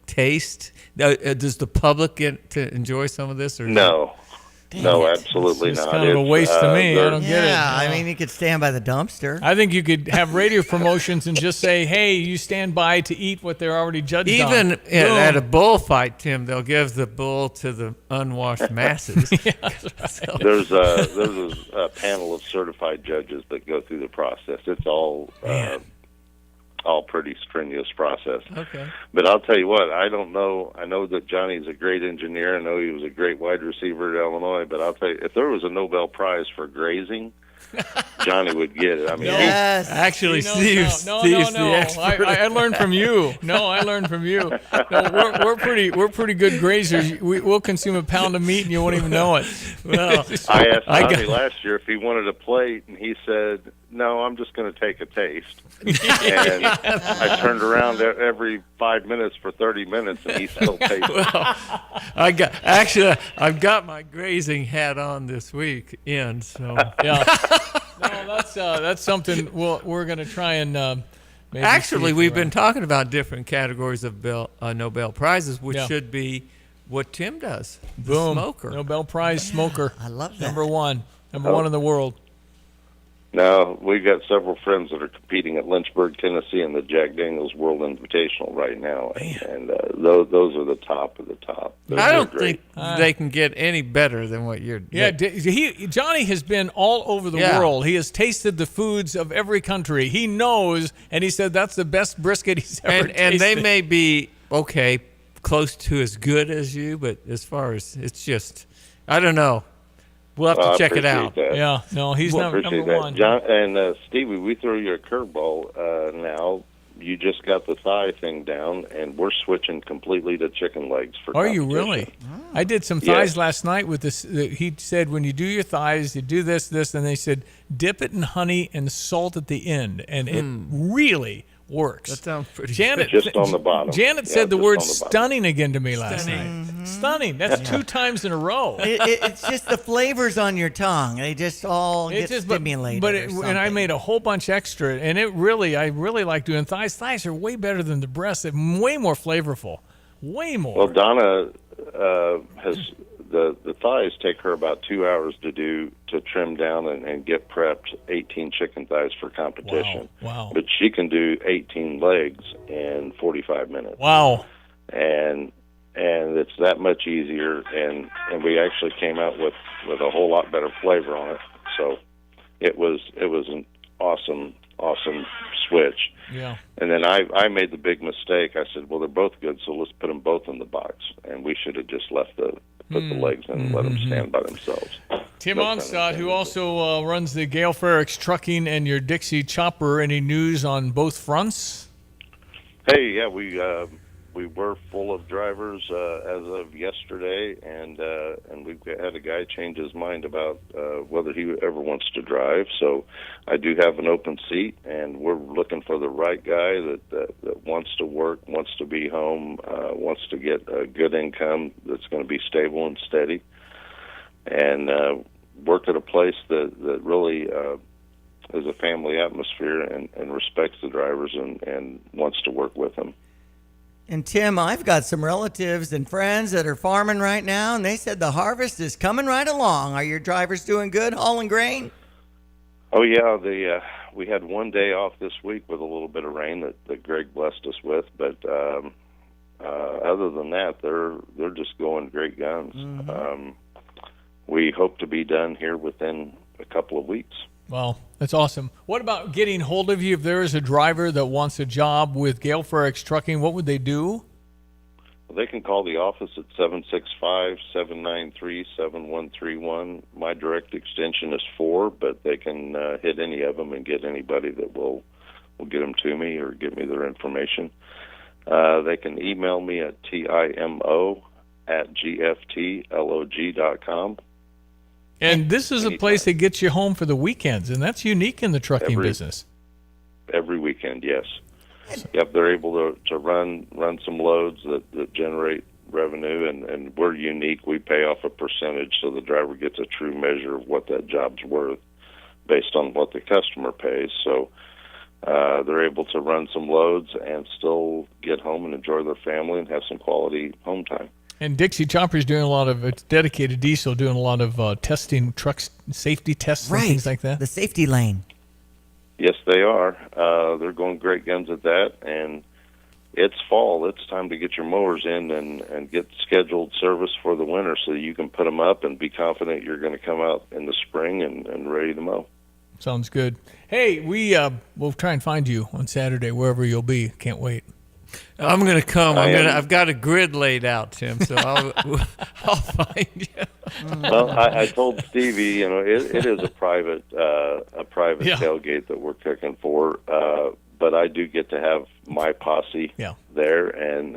Speaker 2: taste? Does the public get to enjoy some of this? Or
Speaker 22: No, absolutely
Speaker 18: it's
Speaker 22: not.
Speaker 18: kind of a waste to me. I don't get it.
Speaker 19: Yeah, I mean, you could stand by the dumpster.
Speaker 18: I think you could have radio promotions and just say, hey, you stand by to eat what they're already judged on.
Speaker 2: Even at a bullfight, Tim, they'll give the bull to the unwashed masses.
Speaker 22: There's a panel of certified judges that go through the process. It's all pretty strenuous process.
Speaker 2: Okay.
Speaker 22: But I'll tell you what, I don't know. I know that Johnny's a great engineer. I know he was a great wide receiver at Illinois. But I'll tell you, if there was a Nobel Prize for grazing, Johnny would get it. I mean,
Speaker 19: yes.
Speaker 2: Actually,
Speaker 18: No. I learned from you. I learned from you. No, we're pretty good grazers. We'll consume a pound of meat and you won't even know it.
Speaker 2: Well,
Speaker 22: I asked Johnny last year if he wanted a plate, and he said no, I'm just going to take a taste. And I turned around every 5 minutes for 30 minutes, and he still tasted.
Speaker 2: Well, I've got my grazing hat on this weekend, so
Speaker 18: yeah. No, that's something we're going to try and maybe.
Speaker 2: Actually, we've been talking about different categories of Nobel Prizes, which should be what Tim does. The
Speaker 18: Boom.
Speaker 2: Smoker.
Speaker 18: Nobel Prize smoker.
Speaker 19: I love that.
Speaker 18: Number one in the world.
Speaker 22: Now, we've got several friends that are competing at Lynchburg, Tennessee, in the Jack Daniels World Invitational right now, and those are the top of the top.
Speaker 2: I don't think they can get any better than what you're doing.
Speaker 18: Yeah, Johnny has been all over the world. He has tasted the foods of every country. He knows, and he said that's the best brisket he's ever tasted.
Speaker 2: And they may be, close to as good as you, but as far as it's just, I don't know. We'll have to check it out.
Speaker 22: That.
Speaker 18: Yeah, no, he's number one.
Speaker 22: John, and Stevie, we throw you a curveball now. You just got the thigh thing down, and we're switching completely to chicken legs for competition.
Speaker 18: You really? I did some thighs last night with this. He said when you do your thighs, you do this, and they said dip it in honey and salt at the end, and it really works.
Speaker 2: That sounds pretty
Speaker 22: good. Just on the bottom.
Speaker 18: Janet said the word stunning again to me last night. Mm-hmm. Stunning. That's 2 times in a row.
Speaker 19: It's just the flavors on your tongue. They just all get stimulated.
Speaker 18: And I made a whole bunch extra, and I really like doing thighs. Thighs are way better than the breasts. They're way more flavorful. Way more.
Speaker 22: Well, Donna has the thighs take her about 2 hours to trim down and get prepped 18 chicken thighs for competition.
Speaker 18: Wow.
Speaker 22: But she can do 18 legs in 45 minutes.
Speaker 18: Wow.
Speaker 22: And it's that much easier, and we actually came out with a whole lot better flavor on it. So it was an awesome switch.
Speaker 18: Yeah.
Speaker 22: And then I made the big mistake. I said, well, they're both good, so let's put them both in the box. And we should have just put the legs in and let them stand by themselves.
Speaker 18: Tim Onstad, who also runs the Gale Ferrex Trucking and your Dixie Chopper. Any news on both fronts?
Speaker 22: Hey, yeah, we were full of drivers as of yesterday, and we've had a guy change his mind about whether he ever wants to drive. So I do have an open seat, and we're looking for the right guy that wants to work, wants to be home, wants to get a good income that's going to be stable and steady, and work at a place that really is a family atmosphere and respects the drivers and wants to work with them.
Speaker 19: And Tim, I've got some relatives and friends that are farming right now, and they said the harvest is coming right along. Are your drivers doing good hauling grain?
Speaker 22: Oh yeah, we had one day off this week with a little bit of rain that Greg blessed us with, but other than that, they're just going great guns.
Speaker 19: Mm-hmm.
Speaker 22: We hope to be done here within a couple of weeks.
Speaker 18: Well, that's awesome. What about getting hold of you if there is a driver that wants a job with Gale Ferrex Trucking? What would they do?
Speaker 22: Well, they can call the office at 765-793-7131. My direct extension is 4, but they can hit any of them and get anybody that will get them to me or give me their information. They can email me at timo@gftlog.com.
Speaker 18: And this is a place that gets you home for the weekends, and that's unique in the trucking business.
Speaker 22: Every weekend, yes. Yep, they're able to run some loads that generate revenue, and we're unique. We pay off a percentage, so the driver gets a true measure of what that job's worth based on what the customer pays. So they're able to run some loads and still get home and enjoy their family and have some quality home time.
Speaker 18: And Dixie Chopper's doing a lot of, it's dedicated diesel, doing a lot of testing, truck safety tests and things like that.
Speaker 19: The safety lane.
Speaker 22: Yes, they are. They're going great guns at that, and it's fall. It's time to get your mowers in and get scheduled service for the winter so you can put them up and be confident you're going to come out in the spring and ready to mow.
Speaker 18: Sounds good. Hey, we'll try and find you on Saturday, wherever you'll be. Can't wait.
Speaker 2: I'm going to come. I've got a grid laid out, Tim, so I'll find you.
Speaker 22: Well, I told Stevie, it is a private tailgate that we're cooking for, but I do get to have my posse there, and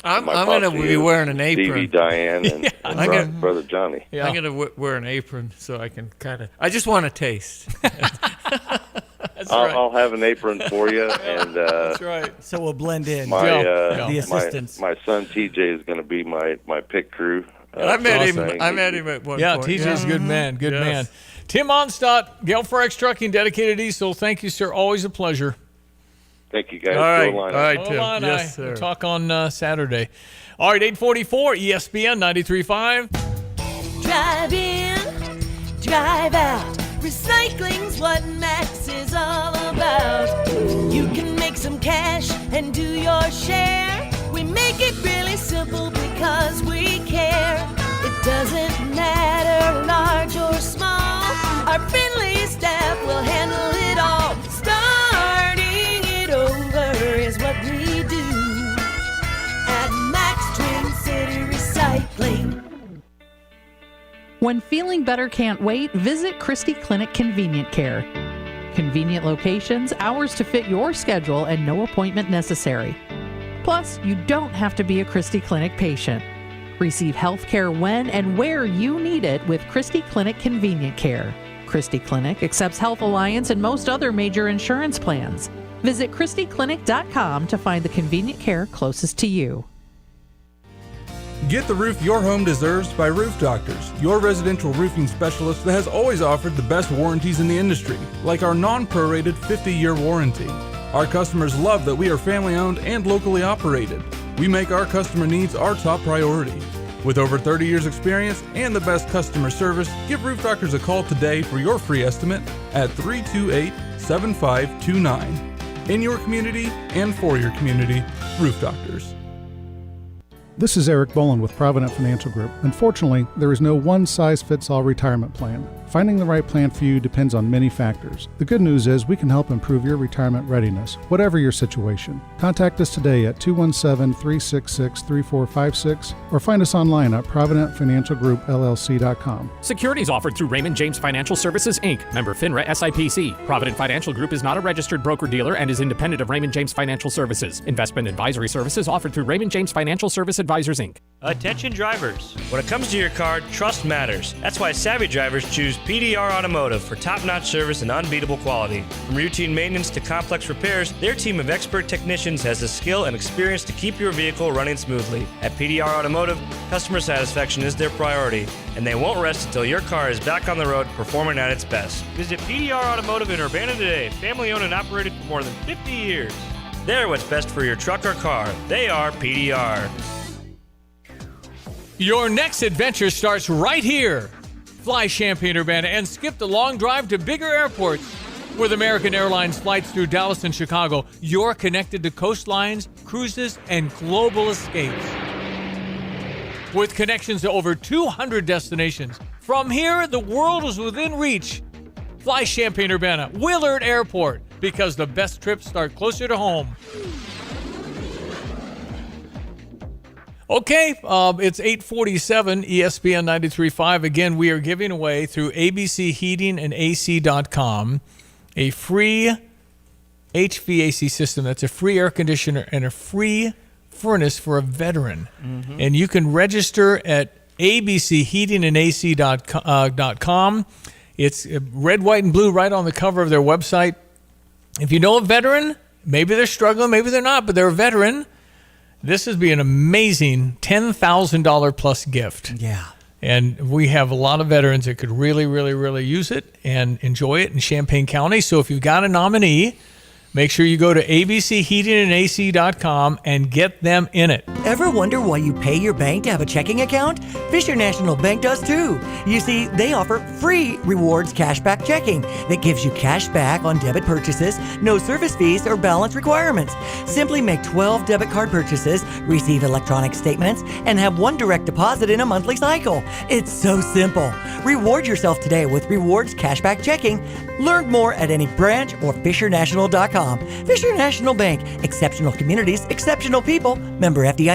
Speaker 2: I'm going to be wearing an apron.
Speaker 22: Stevie, Diane, and Brother Johnny.
Speaker 2: Yeah. I'm going to wear an apron so I can I just want to taste.
Speaker 22: I'll have an apron for you, and
Speaker 18: That's right.
Speaker 19: So we'll blend in.
Speaker 22: The
Speaker 19: assistants.
Speaker 22: My son TJ is going to be my pit crew.
Speaker 2: I met him at one point.
Speaker 18: Yeah, TJ's a good man. Good man. Tim Onstadt, Gale Forex Trucking, Dedicated Diesel. Thank you, sir. Always a pleasure.
Speaker 22: Thank you, guys.
Speaker 2: All right.
Speaker 22: Go
Speaker 2: All
Speaker 22: Illini.
Speaker 2: right, Tim.
Speaker 18: Illini.
Speaker 2: Yes, sir.
Speaker 18: We'll talk on Saturday. All right, 844 ESPN 93.5.
Speaker 5: Drive in, drive out. Recycling's what Max is all about. You can make some cash and do your share. We make it really simple because we care. It doesn't matter large or small. Our friendly staff will handle it all. Starting it over is what we do at Max Twin City Recycling.
Speaker 7: When feeling better can't wait, visit Christie Clinic Convenient Care. Convenient locations, hours to fit your schedule, and no appointment necessary. Plus, you don't have to be a Christie Clinic patient. Receive health care when and where you need it with Christie Clinic Convenient Care. Christie Clinic accepts Health Alliance and most other major insurance plans. Visit ChristieClinic.com to find the convenient care closest to you.
Speaker 8: Get the roof your home deserves by Roof Doctors, your residential roofing specialist that has always offered the best warranties in the industry, like our non-prorated 50-year warranty. Our customers love that we are family-owned and locally operated. We make our customer needs our top priority. With over 30 years experience and the best customer service, give Roof Doctors a call today for your free estimate at 328-7529. In your community and for your community, Roof Doctors.
Speaker 9: This is Eric Boland with Provident Financial Group. Unfortunately, there is no one-size-fits-all retirement plan. Finding the right plan for you depends on many factors. The good news is we can help improve your retirement readiness, whatever your situation. Contact us today at 217-366-3456 or find us online at providentfinancialgroupllc.com.
Speaker 15: Securities offered through Raymond James Financial Services, Inc., member FINRA SIPC. Provident Financial Group is not a registered broker-dealer and is independent of Raymond James Financial Services. Investment advisory services offered through Raymond James Financial Service Advisors, Inc.
Speaker 10: Attention drivers. When it comes to your car, trust matters. That's why savvy drivers choose PDR Automotive for top-notch service and unbeatable quality. From routine maintenance to complex repairs, their team of expert technicians has the skill and experience to keep your vehicle running smoothly. At PDR Automotive, customer satisfaction is their priority, and they won't rest until your car is back on the road performing at its best. Visit PDR Automotive in Urbana today, family-owned and operated for more than 50 years. They're what's best for your truck or car. They are PDR.
Speaker 18: Your next adventure starts right here. Fly Champaign-Urbana and skip the long drive to bigger airports. With American Airlines flights through Dallas and Chicago, you're connected to coastlines, cruises, and global escapes. With connections to over 200 destinations, from here, the world is within reach. Fly Champaign-Urbana, Willard Airport, because the best trips start closer to home. Okay, it's 8:47, ESPN 93.5. Again, we are giving away through abcheatingandac.com a free HVAC system. That's a free air conditioner and a free furnace for a veteran. Mm-hmm. And you can register at abcheatingandac.com. It's red, white, and blue right on the cover of their website. If you know a veteran, maybe they're struggling, maybe they're not, but they're a veteran, this would be an amazing $10,000 plus gift.
Speaker 19: Yeah.
Speaker 18: And we have a lot of veterans that could really, really, really use it and enjoy it in Champaign County. So if you've got a nominee, make sure you go to abcheatingandac.com and get them in it.
Speaker 19: Ever wonder why you pay your bank to have a checking account? Fisher National Bank does too. You see, they offer free rewards cashback checking that gives you cash back on debit purchases, no service fees or balance requirements. Simply make 12 debit card purchases, receive electronic statements, and have one direct deposit in a monthly cycle. It's so simple. Reward yourself today with rewards cashback checking. Learn more at any branch or FisherNational.com. Fisher National Bank. Exceptional communities, exceptional people. Member FDIC.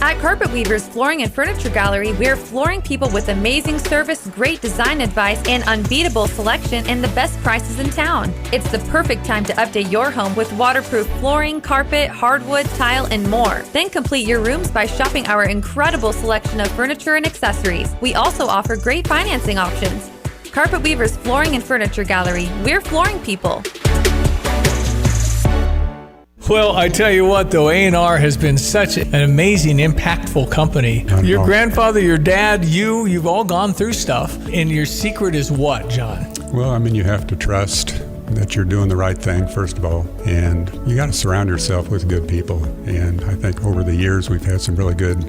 Speaker 11: At Carpet Weavers Flooring and Furniture Gallery, we're flooring people with amazing service, great design advice, and unbeatable selection and the best prices in town. It's the perfect time to update your home with waterproof flooring, carpet, hardwood, tile, and more. Then complete your rooms by shopping our incredible selection of furniture and accessories. We also offer great financing options. Carpet Weavers Flooring and Furniture Gallery, we're flooring people.
Speaker 18: Well, I tell you what, though, A&R has been such an amazing, impactful company. Your grandfather, your dad, you've all gone through stuff. And your secret is what, John?
Speaker 12: Well, I mean, you have to trust that you're doing the right thing, first of all. And you got to surround yourself with good people. And I think over the years, we've had some really good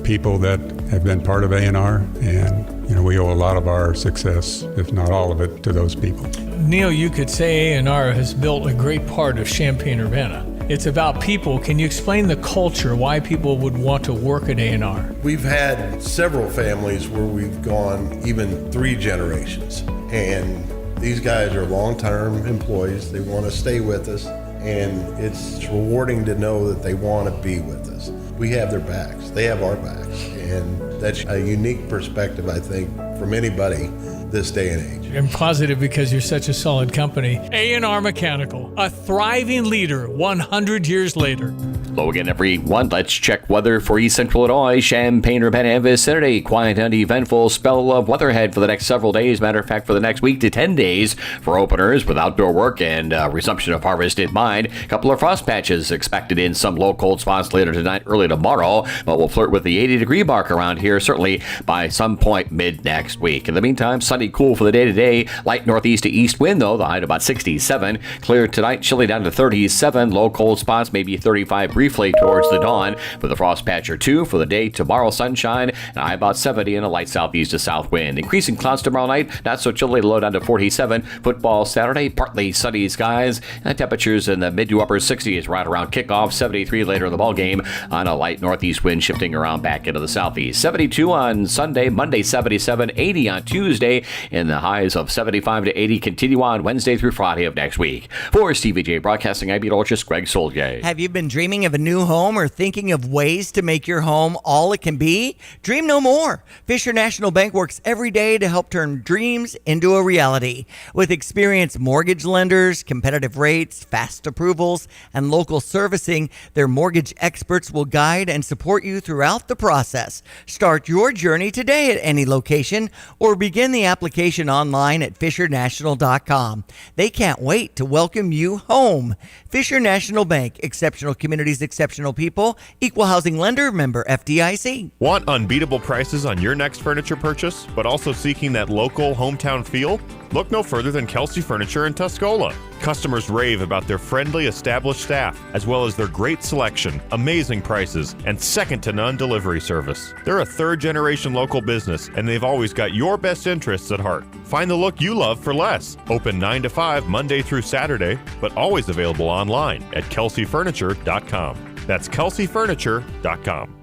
Speaker 12: people that have been part of A&R. And, you know, we owe a lot of our success, if not all of it, to those people.
Speaker 18: Neil, you could say A&R has built a great part of Champaign-Urbana. It's about people. Can you explain the culture, why people would want to work at A&R?
Speaker 13: We've had several families where we've gone even 3 generations. And these guys are long-term employees. They want to stay with us. And it's rewarding to know that they want to be with us. We have their backs. They have our backs. And that's a unique perspective, I think, from anybody this day and age.
Speaker 18: I'm positive because you're such a solid company. A&R Mechanical, a thriving leader 100 years later.
Speaker 14: Hello again, everyone. Let's check weather for East Central Illinois, Champaign-Urbana and vicinity. Quiet and eventful spell of weather ahead for the next several days. Matter of fact, for the next week to 10 days for openers with outdoor work and resumption of harvest in mind. A couple of frost patches expected in some low cold spots later tonight, early tomorrow, but we'll flirt with the 80-degree mark around here, certainly by some point mid next week. In the meantime, sunny, cool for the day-to-day. Light northeast to east wind, though, the high to about 67. Clear tonight, chilly down to 37. Low cold spots, maybe 35 briefly towards the dawn with a frost patch or 2 for the day. Tomorrow, sunshine, and high about 70 and a light southeast to south wind. Increasing clouds tomorrow night, not so chilly, low down to 47. Football Saturday, partly sunny skies, and temperatures in the mid to upper 60s right around kickoff. 73 later in the ball game on a light northeast wind shifting around back into the southeast. 72 on Sunday, Monday 77, 80 on Tuesday, and the highs of 75 to 80 continue on Wednesday through Friday of next week. For Stevie J Broadcasting, I'm meteorologist Greg Solgay.
Speaker 19: Have you been dreaming of a new home or thinking of ways to make your home all it can be? Dream no more. Fisher National Bank works every day to help turn dreams into a reality. With experienced mortgage lenders, competitive rates, fast approvals, and local servicing, their mortgage experts will guide and support you throughout the process. Start your journey today at any location or begin the application online at FisherNational.com. They can't wait to welcome you home. Fisher National Bank, exceptional communities, exceptional people, equal housing lender, member FDIC.
Speaker 16: Want unbeatable prices on your next furniture purchase, but also seeking that local hometown feel? Look no further than Kelsey Furniture in Tuscola. Customers rave about their friendly, established staff, as well as their great selection, amazing prices, and second-to-none delivery service. They're a third-generation local business, and they've always got your best interests at heart. Find the look you love for less. Open 9 to 5 Monday through Saturday, but always available online at kelseyfurniture.com. That's kelseyfurniture.com.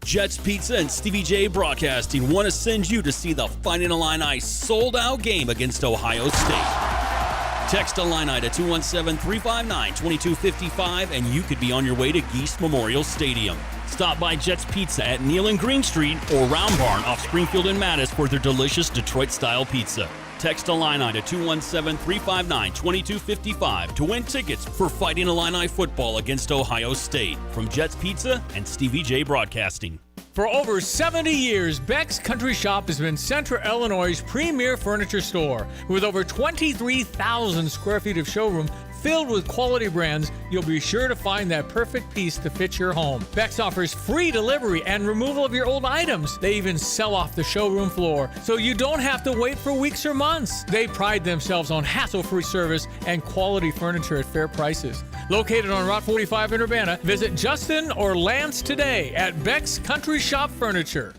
Speaker 3: Jets Pizza and Stevie J Broadcasting want to send you to see the Fighting Illini sold-out game against Ohio State. Text Illini to 217-359-2255 and you could be on your way to Geese Memorial Stadium. Stop by Jets Pizza at Neal and Green Street or Round Barn off Springfield and Mattis for their delicious Detroit-style pizza. Text Illini to 217-359-2255 to win tickets for Fighting Illini football against Ohio State. From Jets Pizza and Stevie J Broadcasting.
Speaker 18: For over 70 years, Beck's Country Shop has been Central Illinois' premier furniture store. With over 23,000 square feet of showroom filled with quality brands, you'll be sure to find that perfect piece to fit your home. Beck's offers free delivery and removal of your old items. They even sell off the showroom floor, so you don't have to wait for weeks or months. They pride themselves on hassle-free service and quality furniture at fair prices. Located on Route 45 in Urbana, visit Justin or Lance today at Beck's Country Shop Furniture.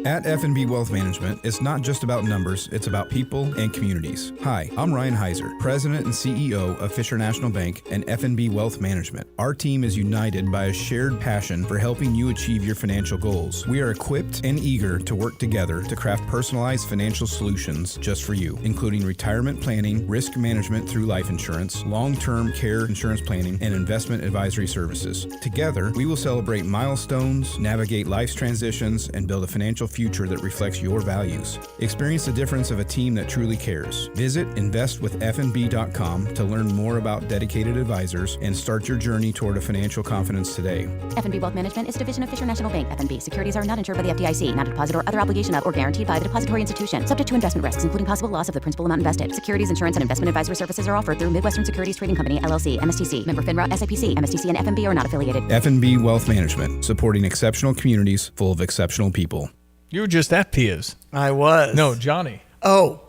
Speaker 1: At F&B Wealth Management, it's not just about numbers, it's about people and communities. Hi, I'm Ryan Heiser, President and CEO of Fisher National Bank and F&B Wealth Management. Our team is united by a shared passion for helping you achieve your financial goals. We are equipped and eager to work together to craft personalized financial solutions just for you, including retirement planning, risk management through life insurance, long-term care insurance planning, and investment advisory services. Together, we will celebrate milestones, navigate life's transitions, and build a financial future that reflects your values. Experience the difference of a team that truly cares. Visit investwithfnb.com to learn more about dedicated advisors and start your journey toward a financial confidence today.
Speaker 17: F&B Wealth Management is a division of Fisher National Bank. F&B securities are not insured by the FDIC, not a deposit or other obligation of or guaranteed by the depository institution, subject to investment risks, including possible loss of the principal amount invested. Securities, insurance, and investment advisory services are offered through Midwestern Securities Trading Company, LLC, MSTC, member FINRA, SIPC. MSTC and F&B are not affiliated.
Speaker 1: F&B Wealth Management, supporting exceptional communities full of exceptional people.
Speaker 18: You were just at Pia's.
Speaker 19: I was.
Speaker 18: No, Johnny.
Speaker 19: Oh.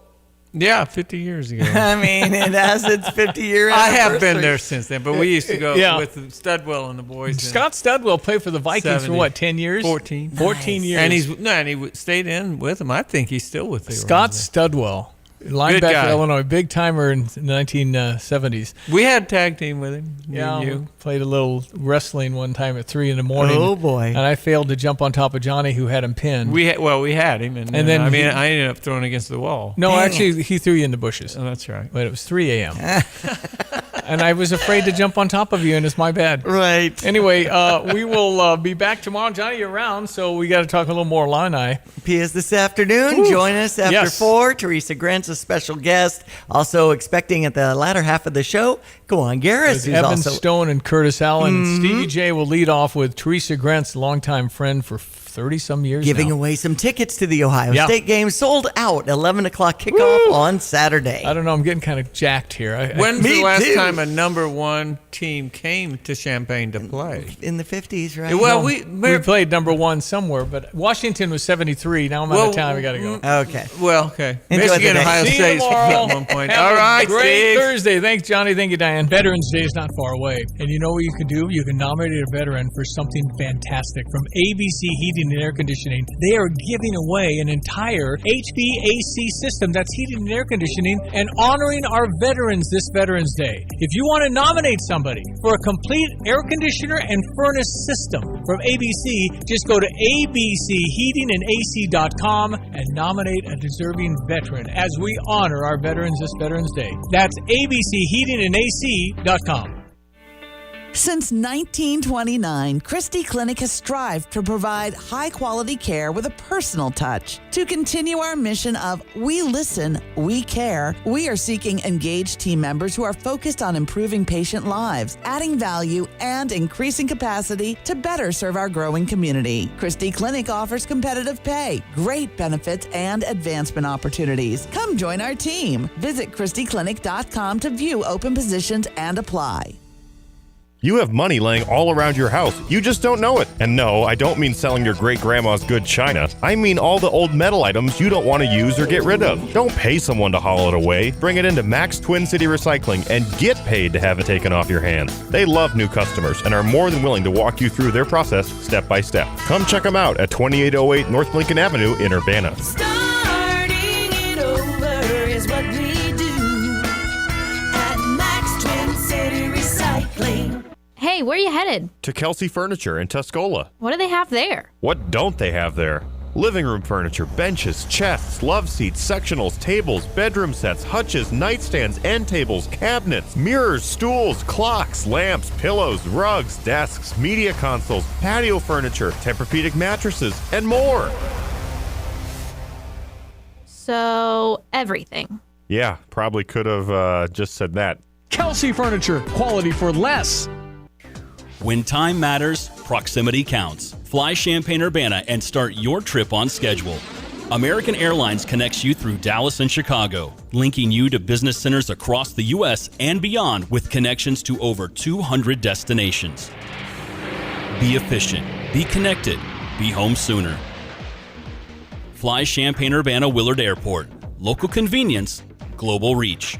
Speaker 2: Yeah, 50 years ago.
Speaker 19: I mean, it has its 50-year
Speaker 2: I
Speaker 19: anniversary.
Speaker 2: have been there since then, but we used to go with Studwell and the boys.
Speaker 18: Scott Studwell played for the Vikings
Speaker 2: 70.
Speaker 18: for what, 10 years?
Speaker 2: 14.
Speaker 18: 14 years.
Speaker 2: And he stayed in with them. I think he's still with them.
Speaker 18: Scott Studwell. Linebacker,
Speaker 2: guy.
Speaker 18: Illinois, big timer in the 1970s.
Speaker 2: We had tag team with him.
Speaker 18: Yeah,
Speaker 2: you.
Speaker 18: we played a little wrestling one time at 3 a.m.
Speaker 19: Oh, boy.
Speaker 18: And I failed to jump on top of Johnny, who had him pinned.
Speaker 2: We had him, and then I ended up throwing against the wall.
Speaker 18: No, actually, he threw you in the bushes.
Speaker 2: Oh, that's right.
Speaker 18: But it was 3 a.m. And I was afraid to jump on top of you, and it's my bad.
Speaker 19: Right.
Speaker 18: Anyway, we will be back tomorrow. Johnny, you're around, so we got to talk a little more Illini.
Speaker 19: Pia's this afternoon.
Speaker 18: Woo.
Speaker 19: Join us after
Speaker 18: Yes.
Speaker 19: 4. Teresa Grant's a special guest. Also expecting at the latter half of the show, Kawan Garris, who's
Speaker 18: Evan
Speaker 19: also
Speaker 18: Stone and Curtis Allen. Stevie J will lead off with Teresa Grant's longtime friend for 30-some years
Speaker 19: giving
Speaker 18: now.
Speaker 19: away some tickets to the Ohio
Speaker 18: Yeah.
Speaker 19: State game. Sold out. 11 o'clock kickoff on Saturday.
Speaker 18: I don't know. I'm getting kind of jacked here.
Speaker 2: When's the last
Speaker 19: too.
Speaker 2: time a number one team came to Champaign to play?
Speaker 19: In the 50s, right?
Speaker 2: Well,
Speaker 18: we played number one somewhere, but Washington was 73. Now I'm out of town. We got to go.
Speaker 19: Okay.
Speaker 2: Well, okay.
Speaker 19: Enjoy the
Speaker 2: Michigan,
Speaker 19: day.
Speaker 2: Ohio
Speaker 18: See you
Speaker 2: State
Speaker 18: tomorrow.
Speaker 2: at one point.
Speaker 18: Have
Speaker 2: All
Speaker 18: a
Speaker 2: right,
Speaker 18: great
Speaker 2: Steve.
Speaker 18: Thursday. Thanks, Johnny. Thank you, Diane. Veterans Day is not far away. And you know what you can do? You can nominate a veteran for something fantastic. From ABC Heating and Air Conditioning, they are giving away an entire HVAC system that's heating and air conditioning and honoring our veterans this Veterans Day. If you want to nominate somebody for a complete air conditioner and furnace system from ABC, just go to abcheatingandac.com and nominate a deserving veteran as we honor our veterans this Veterans Day. That's abcheatingandac.com.
Speaker 20: Since 1929, Christie Clinic has strived to provide high-quality care with a personal touch. To continue our mission of We Listen, We Care, we are seeking engaged team members who are focused on improving patient lives, adding value, and increasing capacity to better serve our growing community. Christie Clinic offers competitive pay, great benefits, and advancement opportunities. Come join our team. Visit ChristieClinic.com to view open positions and apply.
Speaker 16: You have money laying all around your house. You just don't know it. And no, I don't mean selling your great-grandma's good china. I mean all the old metal items you don't want to use or get rid of. Don't pay someone to haul it away. Bring it into Max Twin City Recycling and get paid to have it taken off your hands. They love new customers and are more than willing to walk you through their process step by step. Come check them out at 2808 North Lincoln Avenue in Urbana.
Speaker 5: Starting it over is what we do at Max Twin City Recycling.
Speaker 21: Hey, where are you headed?
Speaker 16: To Kelsey Furniture in Tuscola.
Speaker 21: What do they have there?
Speaker 16: What don't they have there? Living room furniture, benches, chests, love seats, sectionals, tables, bedroom sets, hutches, nightstands, end tables, cabinets, mirrors, stools, clocks, lamps, pillows, rugs, desks, media consoles, patio furniture, Tempur-Pedic mattresses, and more.
Speaker 21: So, everything.
Speaker 16: Yeah, probably could have just said that.
Speaker 15: Kelsey Furniture, quality for less.
Speaker 3: When time matters, proximity counts. Fly Champaign-Urbana and start your trip on schedule. American Airlines connects you through Dallas and Chicago, linking you to business centers across the U.S. and beyond with connections to over 200 destinations. Be efficient, be connected, be home sooner. Fly Champaign-Urbana Willard Airport. Local convenience, global reach.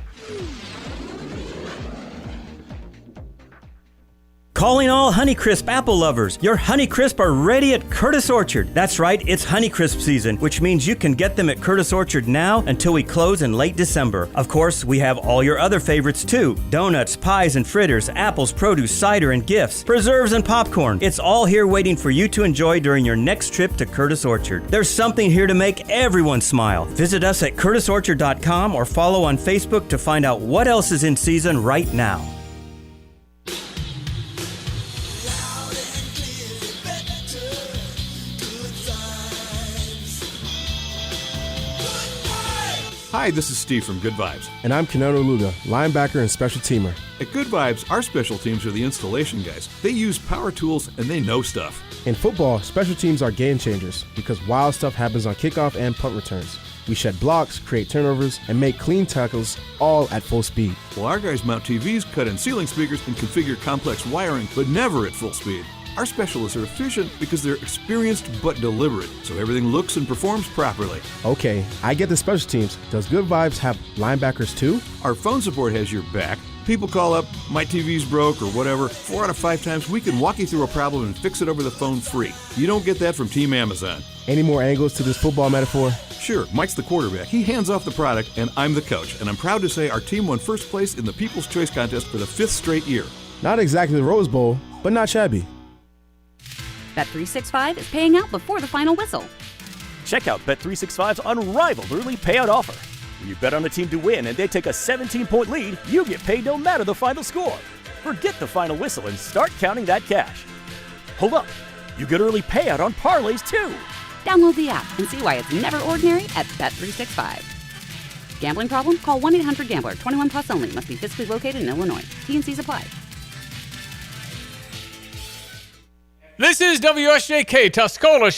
Speaker 4: Calling all Honeycrisp apple lovers. Your Honeycrisp are ready at Curtis Orchard. That's right, it's Honeycrisp season, which means you can get them at Curtis Orchard now until we close in late December. Of course, we have all your other favorites too. Donuts, pies and fritters, apples, produce, cider and gifts, preserves and popcorn. It's all here waiting for you to enjoy during your next trip to Curtis Orchard. There's something here to make everyone smile. Visit us at curtisorchard.com or follow on Facebook to find out what else is in season right now.
Speaker 6: Hi, this is Steve from Good Vibes.
Speaker 23: And I'm Kenono Luga, linebacker and special teamer.
Speaker 6: At Good Vibes, our special teams are the installation guys. They use power tools and they know stuff.
Speaker 23: In football, special teams are game changers because wild stuff happens on kickoff and punt returns. We shed blocks, create turnovers, and make clean tackles all at full speed.
Speaker 6: Well, our guys mount TVs, cut in ceiling speakers, and configure complex wiring, but never at full speed. Our specialists are efficient because they're experienced but deliberate, so everything looks and performs properly.
Speaker 23: Okay, I get the special teams. Does Good Vibes have linebackers too?
Speaker 6: Our phone support has your back. People call up, my TV's broke or whatever. 4 out of 5 times we can walk you through a problem and fix it over the phone free. You don't get that from Team Amazon.
Speaker 23: Any more angles to this football metaphor?
Speaker 6: Sure, Mike's the quarterback. He hands off the product and I'm the coach. And I'm proud to say our team won first place in the People's Choice Contest for the 5th straight year.
Speaker 23: Not exactly the Rose Bowl, but not shabby.
Speaker 24: Bet365 is paying out before the final whistle.
Speaker 25: Check out Bet365's unrivaled early payout offer. When you bet on a team to win and they take a 17-point lead, you get paid no matter the final score. Forget the final whistle and start counting that cash. Hold up, you get early payout on parlays too.
Speaker 24: Download the app and see why it's never ordinary at Bet365. Gambling problem? Call 1-800-GAMBLER. 21 plus only. Must be physically located in Illinois. T&Cs apply.
Speaker 18: This is WSJK Tuscola.